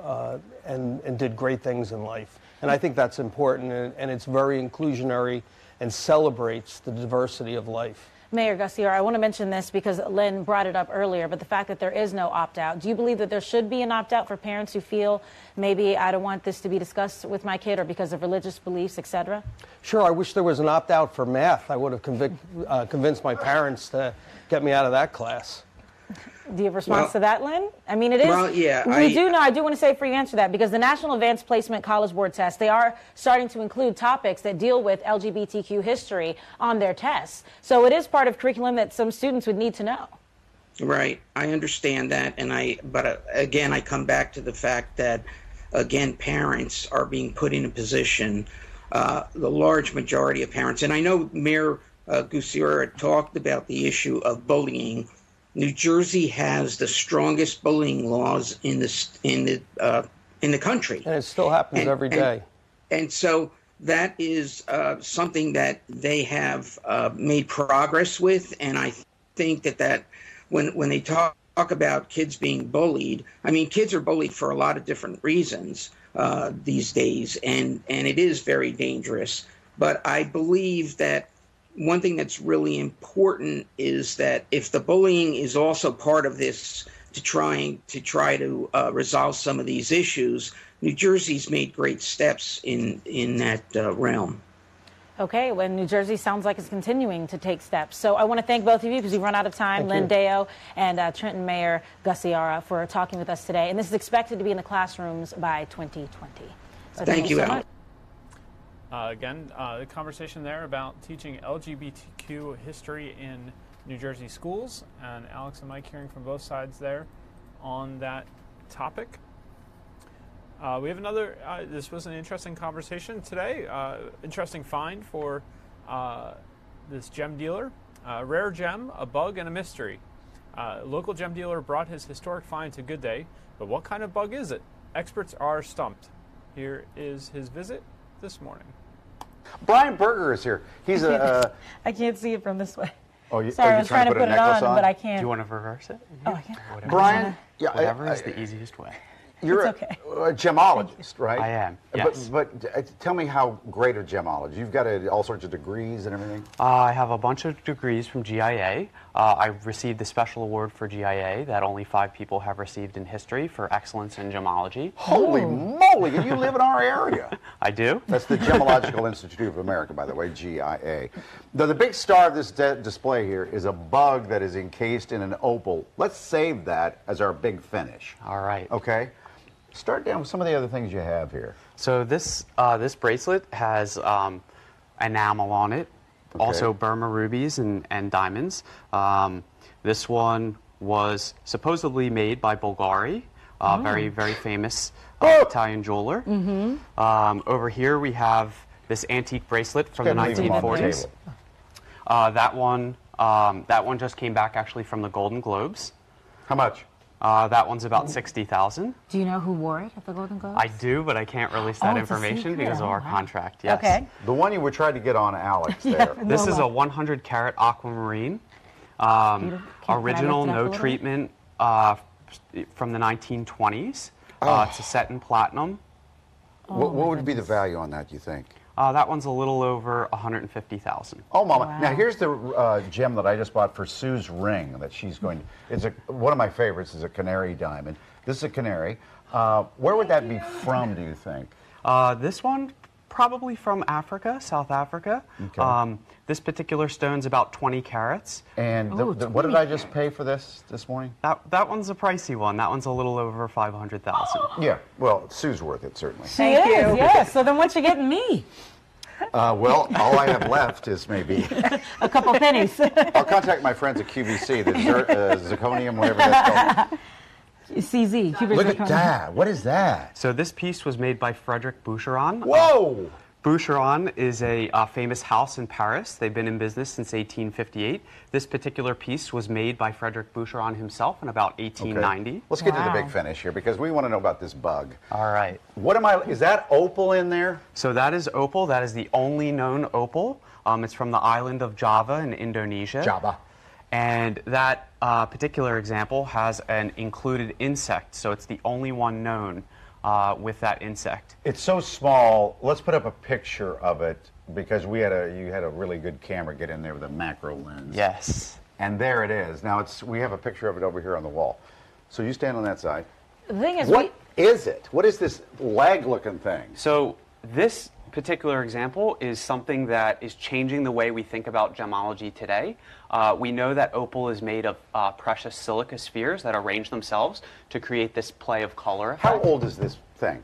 and did great things in life. And I think that's important, and it's very inclusionary and celebrates the diversity of life. Mayor Gussier, I want to mention this because Len brought it up earlier, but the fact that there is no opt-out, do you believe that there should be an opt-out for parents who feel maybe I don't want this to be discussed with my kid or because of religious beliefs, etc.? Sure, I wish there was an opt-out for math. I would have convinced my parents to get me out of that class. Do you have a response to that, Lynn? I mean, it is. Well, yeah. I do want to say before you answer that, because the National Advanced Placement College Board test, they are starting to include topics that deal with LGBTQ history on their tests. So it is part of curriculum that some students would need to know. Right. I understand that. But again, I come back to the fact that, again, parents are being put in a position, the large majority of parents. And I know Mayor Gussier talked about the issue of bullying. New Jersey has the strongest bullying laws in the country, and it still happens every day. And so that is something that they have made progress with. And I think that when they talk about kids being bullied, I mean, kids are bullied for a lot of different reasons these days, and it is very dangerous. But I believe that one thing that's really important is that if the bullying is also part of this to try to resolve some of these issues, New Jersey's made great steps in that realm. Okay, well, New Jersey sounds like it's continuing to take steps. So I want to thank both of you because we've run out of time. Lynn Deo and Trenton Mayor Gus Ciara for talking with us today. And this is expected to be in the classrooms by 2020. So thank you so much. Again, the conversation there about teaching LGBTQ history in New Jersey schools. And Alex and Mike hearing from both sides there on that topic. We have another, this was an interesting conversation today, interesting find for this gem dealer. Rare gem, a bug, and a mystery. Local gem dealer brought his historic find to Good Day, but what kind of bug is it? Experts are stumped. Here is his visit this morning. Brian Berger is here. He's a... I can't see it from this way. Oh, sorry, I was trying to put it on, but I can't. Do you want to reverse it? Oh, I can't. Brian, whatever is the easiest way. You're okay. a gemologist, right? I am, yes. But tell me how great a gemologist. You've got all sorts of degrees and everything? I have a bunch of degrees from GIA. I received a special award for GIA that only 5 people have received in history for excellence in gemology. Holy moly, and you live in our area. I do. That's the Gemological Institute of America, by the way, GIA. The big star of this display here is a bug that is encased in an opal. Let's save that as our big finish. All right. Okay? Start down with some of the other things you have here. So this bracelet has enamel on it, also Burma rubies and diamonds. This one was supposedly made by Bulgari, very, very famous Italian jeweler. Over here we have this antique bracelet from the 1940s. That one just came back actually from the Golden Globes. How much? That one's about $60,000. Do you know who wore it at the Golden Globes? I do, but I can't release that information because of our contract. Yes. Okay. The one you were trying to get on Alex there. This is a 100-carat aquamarine. Original, no treatment from the 1920s. It's a set in platinum. What would be the value on that, do you think? That one's a little over $150,000. Oh, Mama. Wow. Now, here's the gem that I just bought for Sue's ring that she's going to... It's one of my favorites is a canary diamond. This is a canary. Where would that be from, do you think? This one, probably from Africa, South Africa. Okay. This particular stone's about 20 carats. And what did I just pay for this morning? That one's a pricey one. That one's a little over $500,000. Yeah, well, Sue's worth it, certainly. Thank you. Yeah, so then what you getting me? Well, all I have left is maybe... a couple pennies. I'll contact my friends at QVC, the zirconium, whatever that's called. CZ. Look at that. What is that? So this piece was made by Frederic Boucheron. Whoa! Boucheron is a famous house in Paris. They've been in business since 1858. This particular piece was made by Frederic Boucheron himself in about 1890. Okay. Let's get to the big finish here because we want to know about this bug. All right. Is that opal in there? So that is opal. That is the only known opal. It's from the island of Java in Indonesia. Java. And that particular example has an included insect, so it's the only one known with that insect. It's so small. Let's put up a picture of it because you had a really good camera get in there with a macro lens. Yes. And there it is. Now we have a picture of it over here on the wall. So you stand on that side. The thing is, what is it? What is this leg-looking thing? So this particular example is something that is changing the way we think about gemology today. We know that opal is made of precious silica spheres that arrange themselves to create this play of color effect. How old is this thing?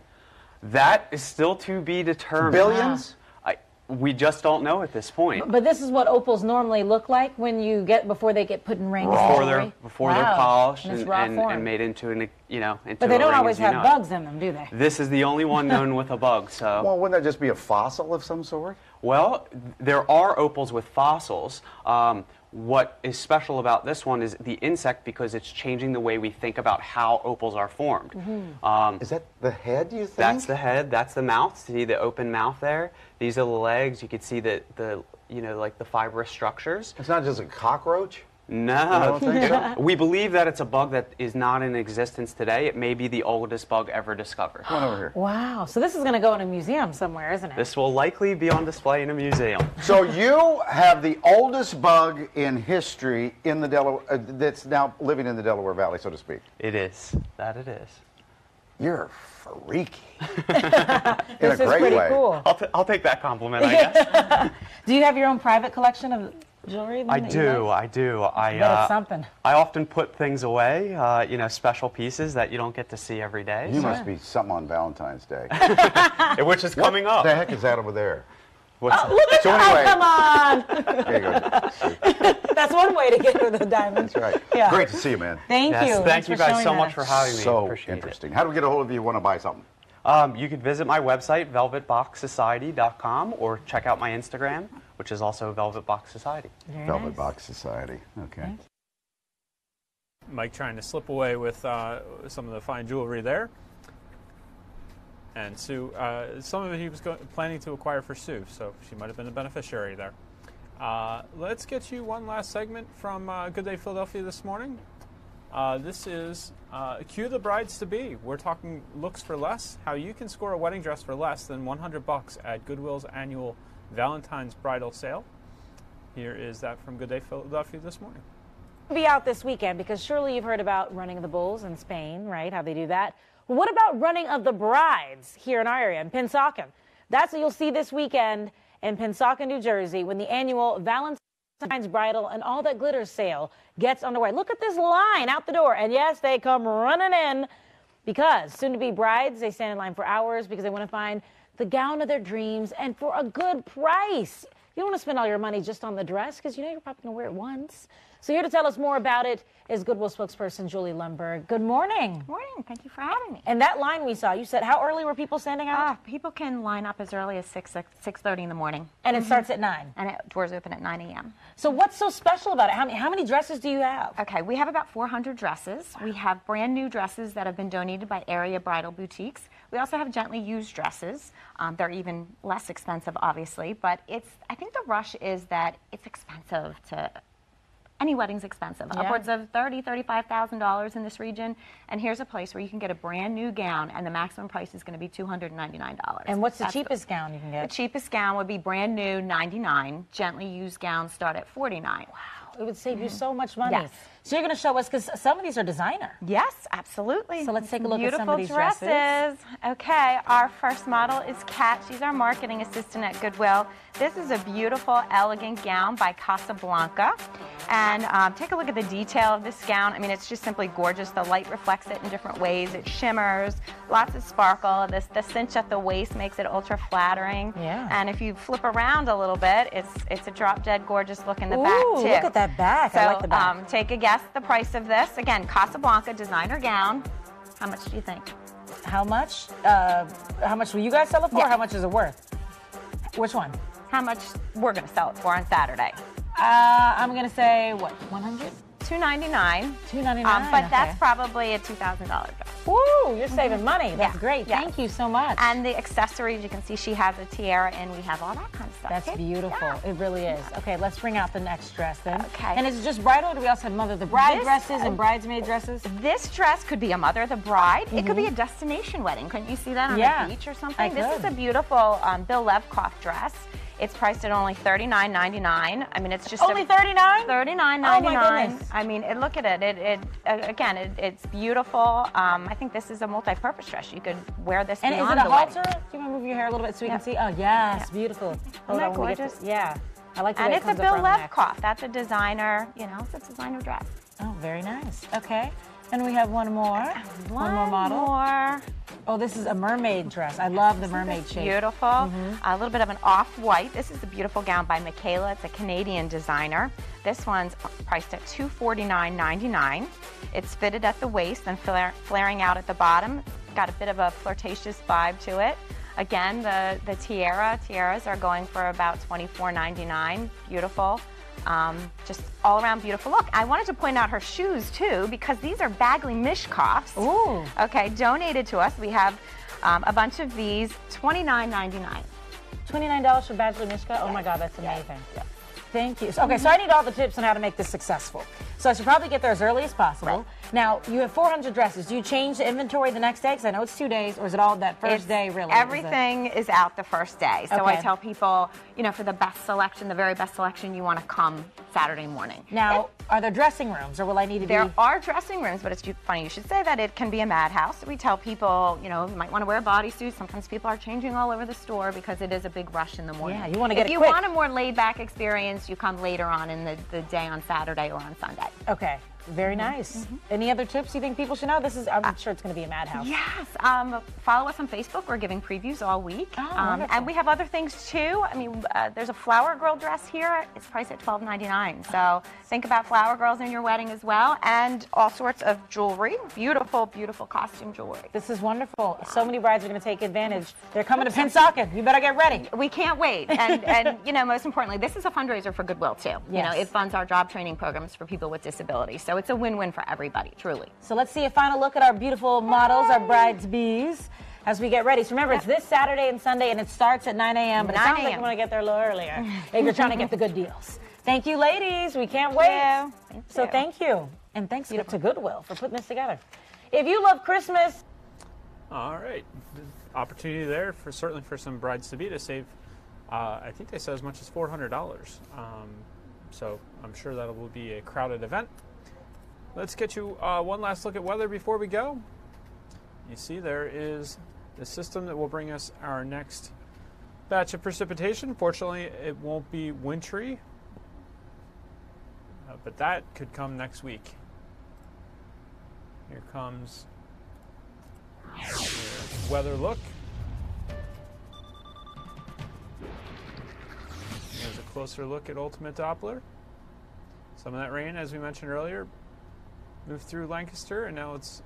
That is still to be determined. Billions? We just don't know at this point. But this is what opals normally look like before they get put in rings. Before they're polished and made into into But they don't a always have bugs in them, do they? This is the only one known with a bug. So. Well, wouldn't that just be a fossil of some sort? Well, there are opals with fossils. What is special about this one is the insect because it's changing the way we think about how opals are formed. Mm-hmm. Is that the head, you think? That's the head. That's the mouth. See the open mouth there? These are the legs. You can see like the fibrous structures. It's not just a cockroach? No. You don't think so? We believe that it's a bug that is not in existence today. It may be the oldest bug ever discovered. Come on over here. Wow. So this is going to go in a museum somewhere, isn't it? This will likely be on display in a museum. So you have the oldest bug in history in the Delaware that's now living in the Delaware Valley, so to speak. It is. That it is. You're freaky. This is pretty cool. I'll take that compliment, I guess. Do you have your own private collection of jewelry? I do. Bet it's something. I often put things away, you know, special pieces that you don't get to see every day. You must be something on Valentine's Day. Which is coming up. What the heck is that over there? Look at that! Come on! There you go. That's one way to get rid of the diamonds. That's right. Yeah. Great to see you, man. Thank you. Thank you guys so much for having me. So Appreciate interesting. it. How do we get a hold of you if you want to buy something? You could visit my website, velvetboxsociety.com, or check out my Instagram, which is also Velvet Box Society. Velvet Box Society. Okay. Mike trying to slip away with some of the fine jewelry there. And Sue, some of it he was planning to acquire for Sue, so she might have been the beneficiary there. Let's get you one last segment from Good Day Philadelphia this morning. This is Cue the Brides-to-Be. We're talking looks for less, how you can score a wedding dress for less than $100 at Goodwill's annual Valentine's Bridal Sale. Here is that from Good Day Philadelphia this morning. Be out this weekend because surely you've heard about Running of the Bulls in Spain, right? How they do that. What about Running of the Brides here in our area, in Pennsauken? That's what you'll see this weekend in Pennsauken, New Jersey, when the annual Valentine's Bridal and All That Glitters sale gets underway. Look at this line out the door. And yes, they come running in because soon-to-be brides, they stand in line for hours because they want to find the gown of their dreams and for a good price. You don't want to spend all your money just on the dress because you know you're probably going to wear it once. So here to tell us more about it is Goodwill spokesperson Julie Lundberg. Good morning. Morning. Thank you for having me. And that line we saw, you said, how early were people standing out? People can line up as early as 6:30 in the morning. And it starts at 9? And doors open at 9 a.m. So what's so special about it? How many dresses do you have? Okay, we have about 400 dresses. Wow. We have brand new dresses that have been donated by area bridal boutiques. We also have gently used dresses. They're even less expensive, obviously, but I think the rush is that it's expensive to... Any wedding's expensive, upwards of $30,000, $35,000 in this region. And here's a place where you can get a brand new gown, and the maximum price is going to be $299. And what's the cheapest gown you can get? The cheapest gown would be brand new, $99. Gently used gowns start at $49. Wow, it would save you so much money. Yes. So you're going to show us, because some of these are designer. Yes, absolutely. So let's take a look at some of these dresses. Okay, our first model is Kat. She's our marketing assistant at Goodwill. This is a beautiful, elegant gown by Casablanca. And take a look at the detail of this gown. I mean, it's just simply gorgeous. The light reflects it in different ways. It shimmers, lots of sparkle. The cinch at the waist makes it ultra flattering. Yeah. And if you flip around a little bit, it's a drop dead gorgeous look in the back too. Look at that back. So, I like the back. Take a guess the price of this. Again, Casablanca designer gown. How much do you think? How much? How much will you guys sell it for? Yeah. How much is it worth? Which one? How much we're going to sell it for on Saturday? I'm going to say, what, 100? $299. $299. But that's probably a $2,000 dress. Woo, you're saving money. That's great. Yeah. Thank you so much. And the accessories, you can see she has a tiara and we have all that kind of stuff. That's beautiful. Yeah. It really is. Okay, let's bring out the next dress then. Okay. And is it just bridal, or do we also have mother of the bride dresses and bridesmaid dresses? This dress could be a mother of the bride. It could be a destination wedding. Couldn't you see that on the beach or something? This is a beautiful Bill Levkoff dress. It's priced at only $39.99. I mean, it's just only $39? $39.99. Oh my goodness! I mean, look at it. It's beautiful. I think this is a multi-purpose dress. You could wear this and beyond is it a the wedding. halter? Do you want to move your hair a little bit so we can see? Oh yes, beautiful. Isn't that gorgeous? Yeah, I like the and way it's it comes a Bill up around the neck. Levkoff. That's a designer. You know, it's a designer dress. Oh, very nice. Okay. And we have one more. One more model. Oh, this is a mermaid dress. I love the mermaid shape. Beautiful. A little bit of an off-white. This is a beautiful gown by Michaela. It's a Canadian designer. This one's priced at $249.99. It's fitted at the waist and flaring out at the bottom. Got a bit of a flirtatious vibe to it. Again, the tiaras are going for about $24.99. Beautiful. Just all around beautiful look. I wanted to point out her shoes too, because these are Bagley Mishkoffs. Ooh. Okay, donated to us. We have a bunch of these, $29.99. $29 for Bagley Mishka? Oh my God, that's amazing. Yeah. Thank you. Okay, so I need all the tips on how to make this successful. So I should probably get there as early as possible. Right. Now, you have 400 dresses. Do you change the inventory the next day? Because I know it's 2 days, or is it all that first day, really? Everything is out the first day. So I Okay. tell people, you know, for the best selection, the very best selection, you want to come Saturday morning. Now, are there dressing rooms, or will I need to There be... are dressing rooms, but it's funny you should say that. It can be a madhouse. We tell people, you know, you might want to wear a bodysuit. Sometimes people are changing all over the store because it is a big rush in the morning. Yeah, you want to get If it you quick. want a more laid-back experience, you come later on in the day on Saturday or on Sunday. Okay, very nice. Any other tips you think people should know? I'm sure it's going to be a madhouse. Yes. Follow us on Facebook. We're giving previews all week. wonderful. And we have other things too. I mean, there's a flower girl dress here. It's priced at $12.99. So think about flower girls in your wedding as well, and all sorts of jewelry. Beautiful, beautiful costume jewelry. This is wonderful. So many brides are going to take advantage. They're coming to Pennsauken. You better get ready. We can't wait. And you know, most importantly, this is a fundraiser for Goodwill too. You know, Yes. it funds our job training programs for people with disabilities. So it's a win-win for everybody, truly. So let's see a final look at our beautiful models, our brides-bees, as we get ready. So remember, it's this Saturday and Sunday, and it starts at 9 a.m., but it 9 sounds like a.m. I'm going to get there a little earlier if you're trying to get the good deals. Thank you, ladies. We can't wait. Thank you. And thanks to Goodwill for putting this together. If you love Christmas... All right. Opportunity there, certainly for some brides-to-be to save, I think they said as much as $400. So I'm sure that will be a crowded event. Let's get you one last look at weather before we go. You see there is the system that will bring us our next batch of precipitation. Fortunately, it won't be wintry, but that could come next week. Here comes your weather look. There's a closer look at Ultimate Doppler. Some of that rain, as we mentioned earlier, moved through Lancaster, and now it's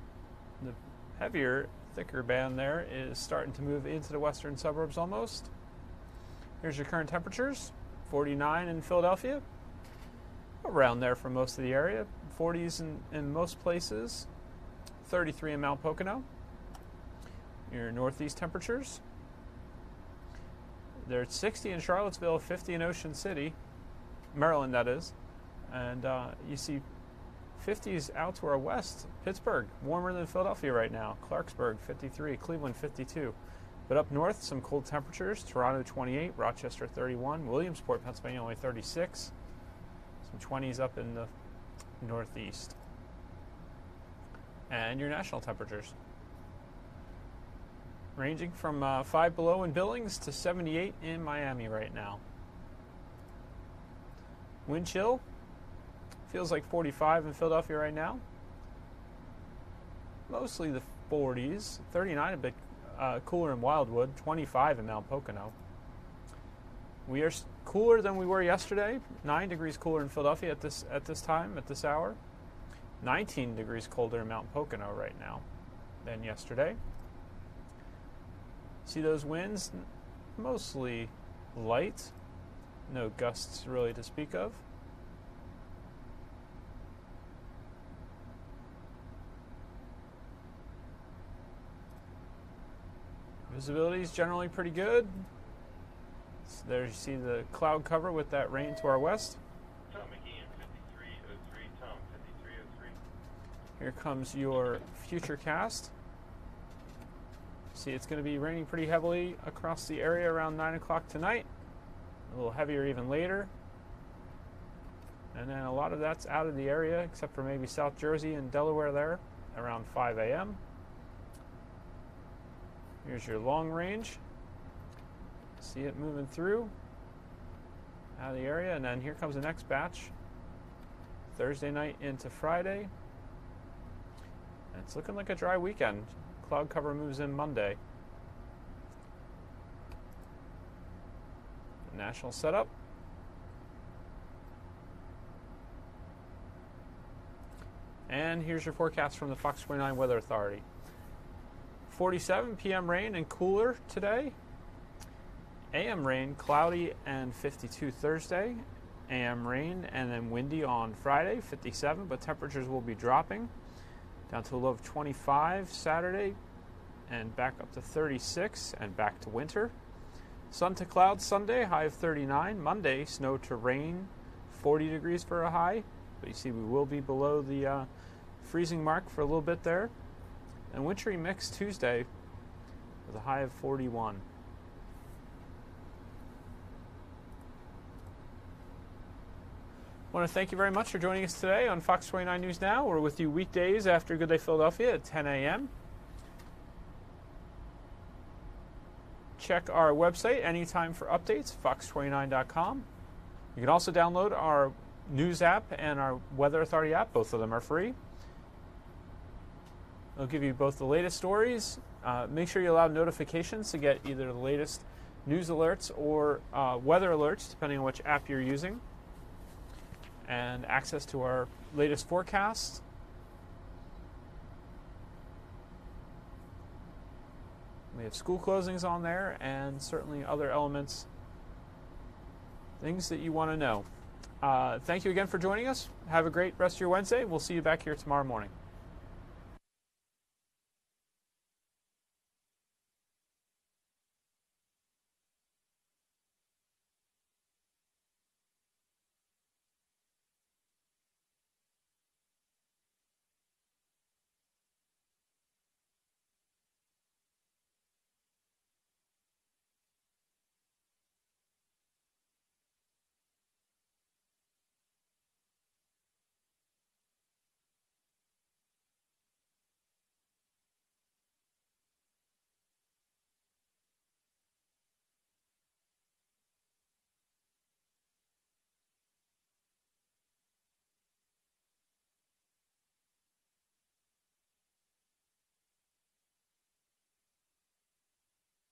the heavier, thicker band there is starting to move into the western suburbs almost. Here's your current temperatures. 49 in Philadelphia, around there for most of the area. 40s in most places. 33 in Mount Pocono. Your northeast temperatures. They're at 60 in Charlottesville, 50 in Ocean City, Maryland that is. And you see 50s out to our west. Pittsburgh, warmer than Philadelphia right now. Clarksburg, 53. Cleveland, 52. But up north, some cold temperatures. Toronto, 28. Rochester, 31. Williamsport, Pennsylvania, only 36. Some 20s up in the northeast. And your national temperatures. Ranging from 5 below in Billings to 78 in Miami right now. Wind chill. Feels like 45 in Philadelphia right now. Mostly the 40s. 39 a bit cooler in Wildwood. 25 in Mount Pocono. We are cooler than we were yesterday. 9 degrees cooler in Philadelphia at this time, at this hour. 19 degrees colder in Mount Pocono right now than yesterday. See those winds? Mostly light. No gusts really to speak of. Visibility is generally pretty good. So there you see the cloud cover with that rain to our west. Tom McGeehan, 5303. Tom, 5303. Here comes your futurecast. See, it's going to be raining pretty heavily across the area around 9 o'clock tonight. A little heavier even later. And then a lot of that's out of the area, except for maybe South Jersey and Delaware there, around 5 a.m. Here's your long range. See it moving through out of the area, and then here comes the next batch. Thursday night into Friday. And it's looking like a dry weekend. Cloud cover moves in Monday. National setup. And here's your forecast from the Fox 29 Weather Authority. 47 p.m. rain and cooler today. AM rain, cloudy and 52 Thursday. AM rain and then windy on Friday, 57, but temperatures will be dropping down to a low of 25 Saturday and back up to 36 and back to winter. Sun to cloud Sunday, high of 39. Monday, snow to rain 40 degrees for a high. But you see we will be below the freezing mark for a little bit there. And wintry mix Tuesday with a high of 41. I want to thank you very much for joining us today on Fox 29 News Now. We're with you weekdays after Good Day Philadelphia at 10 a.m. Check our website anytime for updates, fox29.com. You can also download our news app and our Weather Authority app. Both of them are free. It'll give you both the latest stories. Make sure you allow notifications to get either the latest news alerts or weather alerts, depending on which app you're using, and access to our latest forecasts. We have school closings on there and certainly other elements, things that you want to know. Thank you again for joining us. Have a great rest of your Wednesday. We'll see you back here tomorrow morning.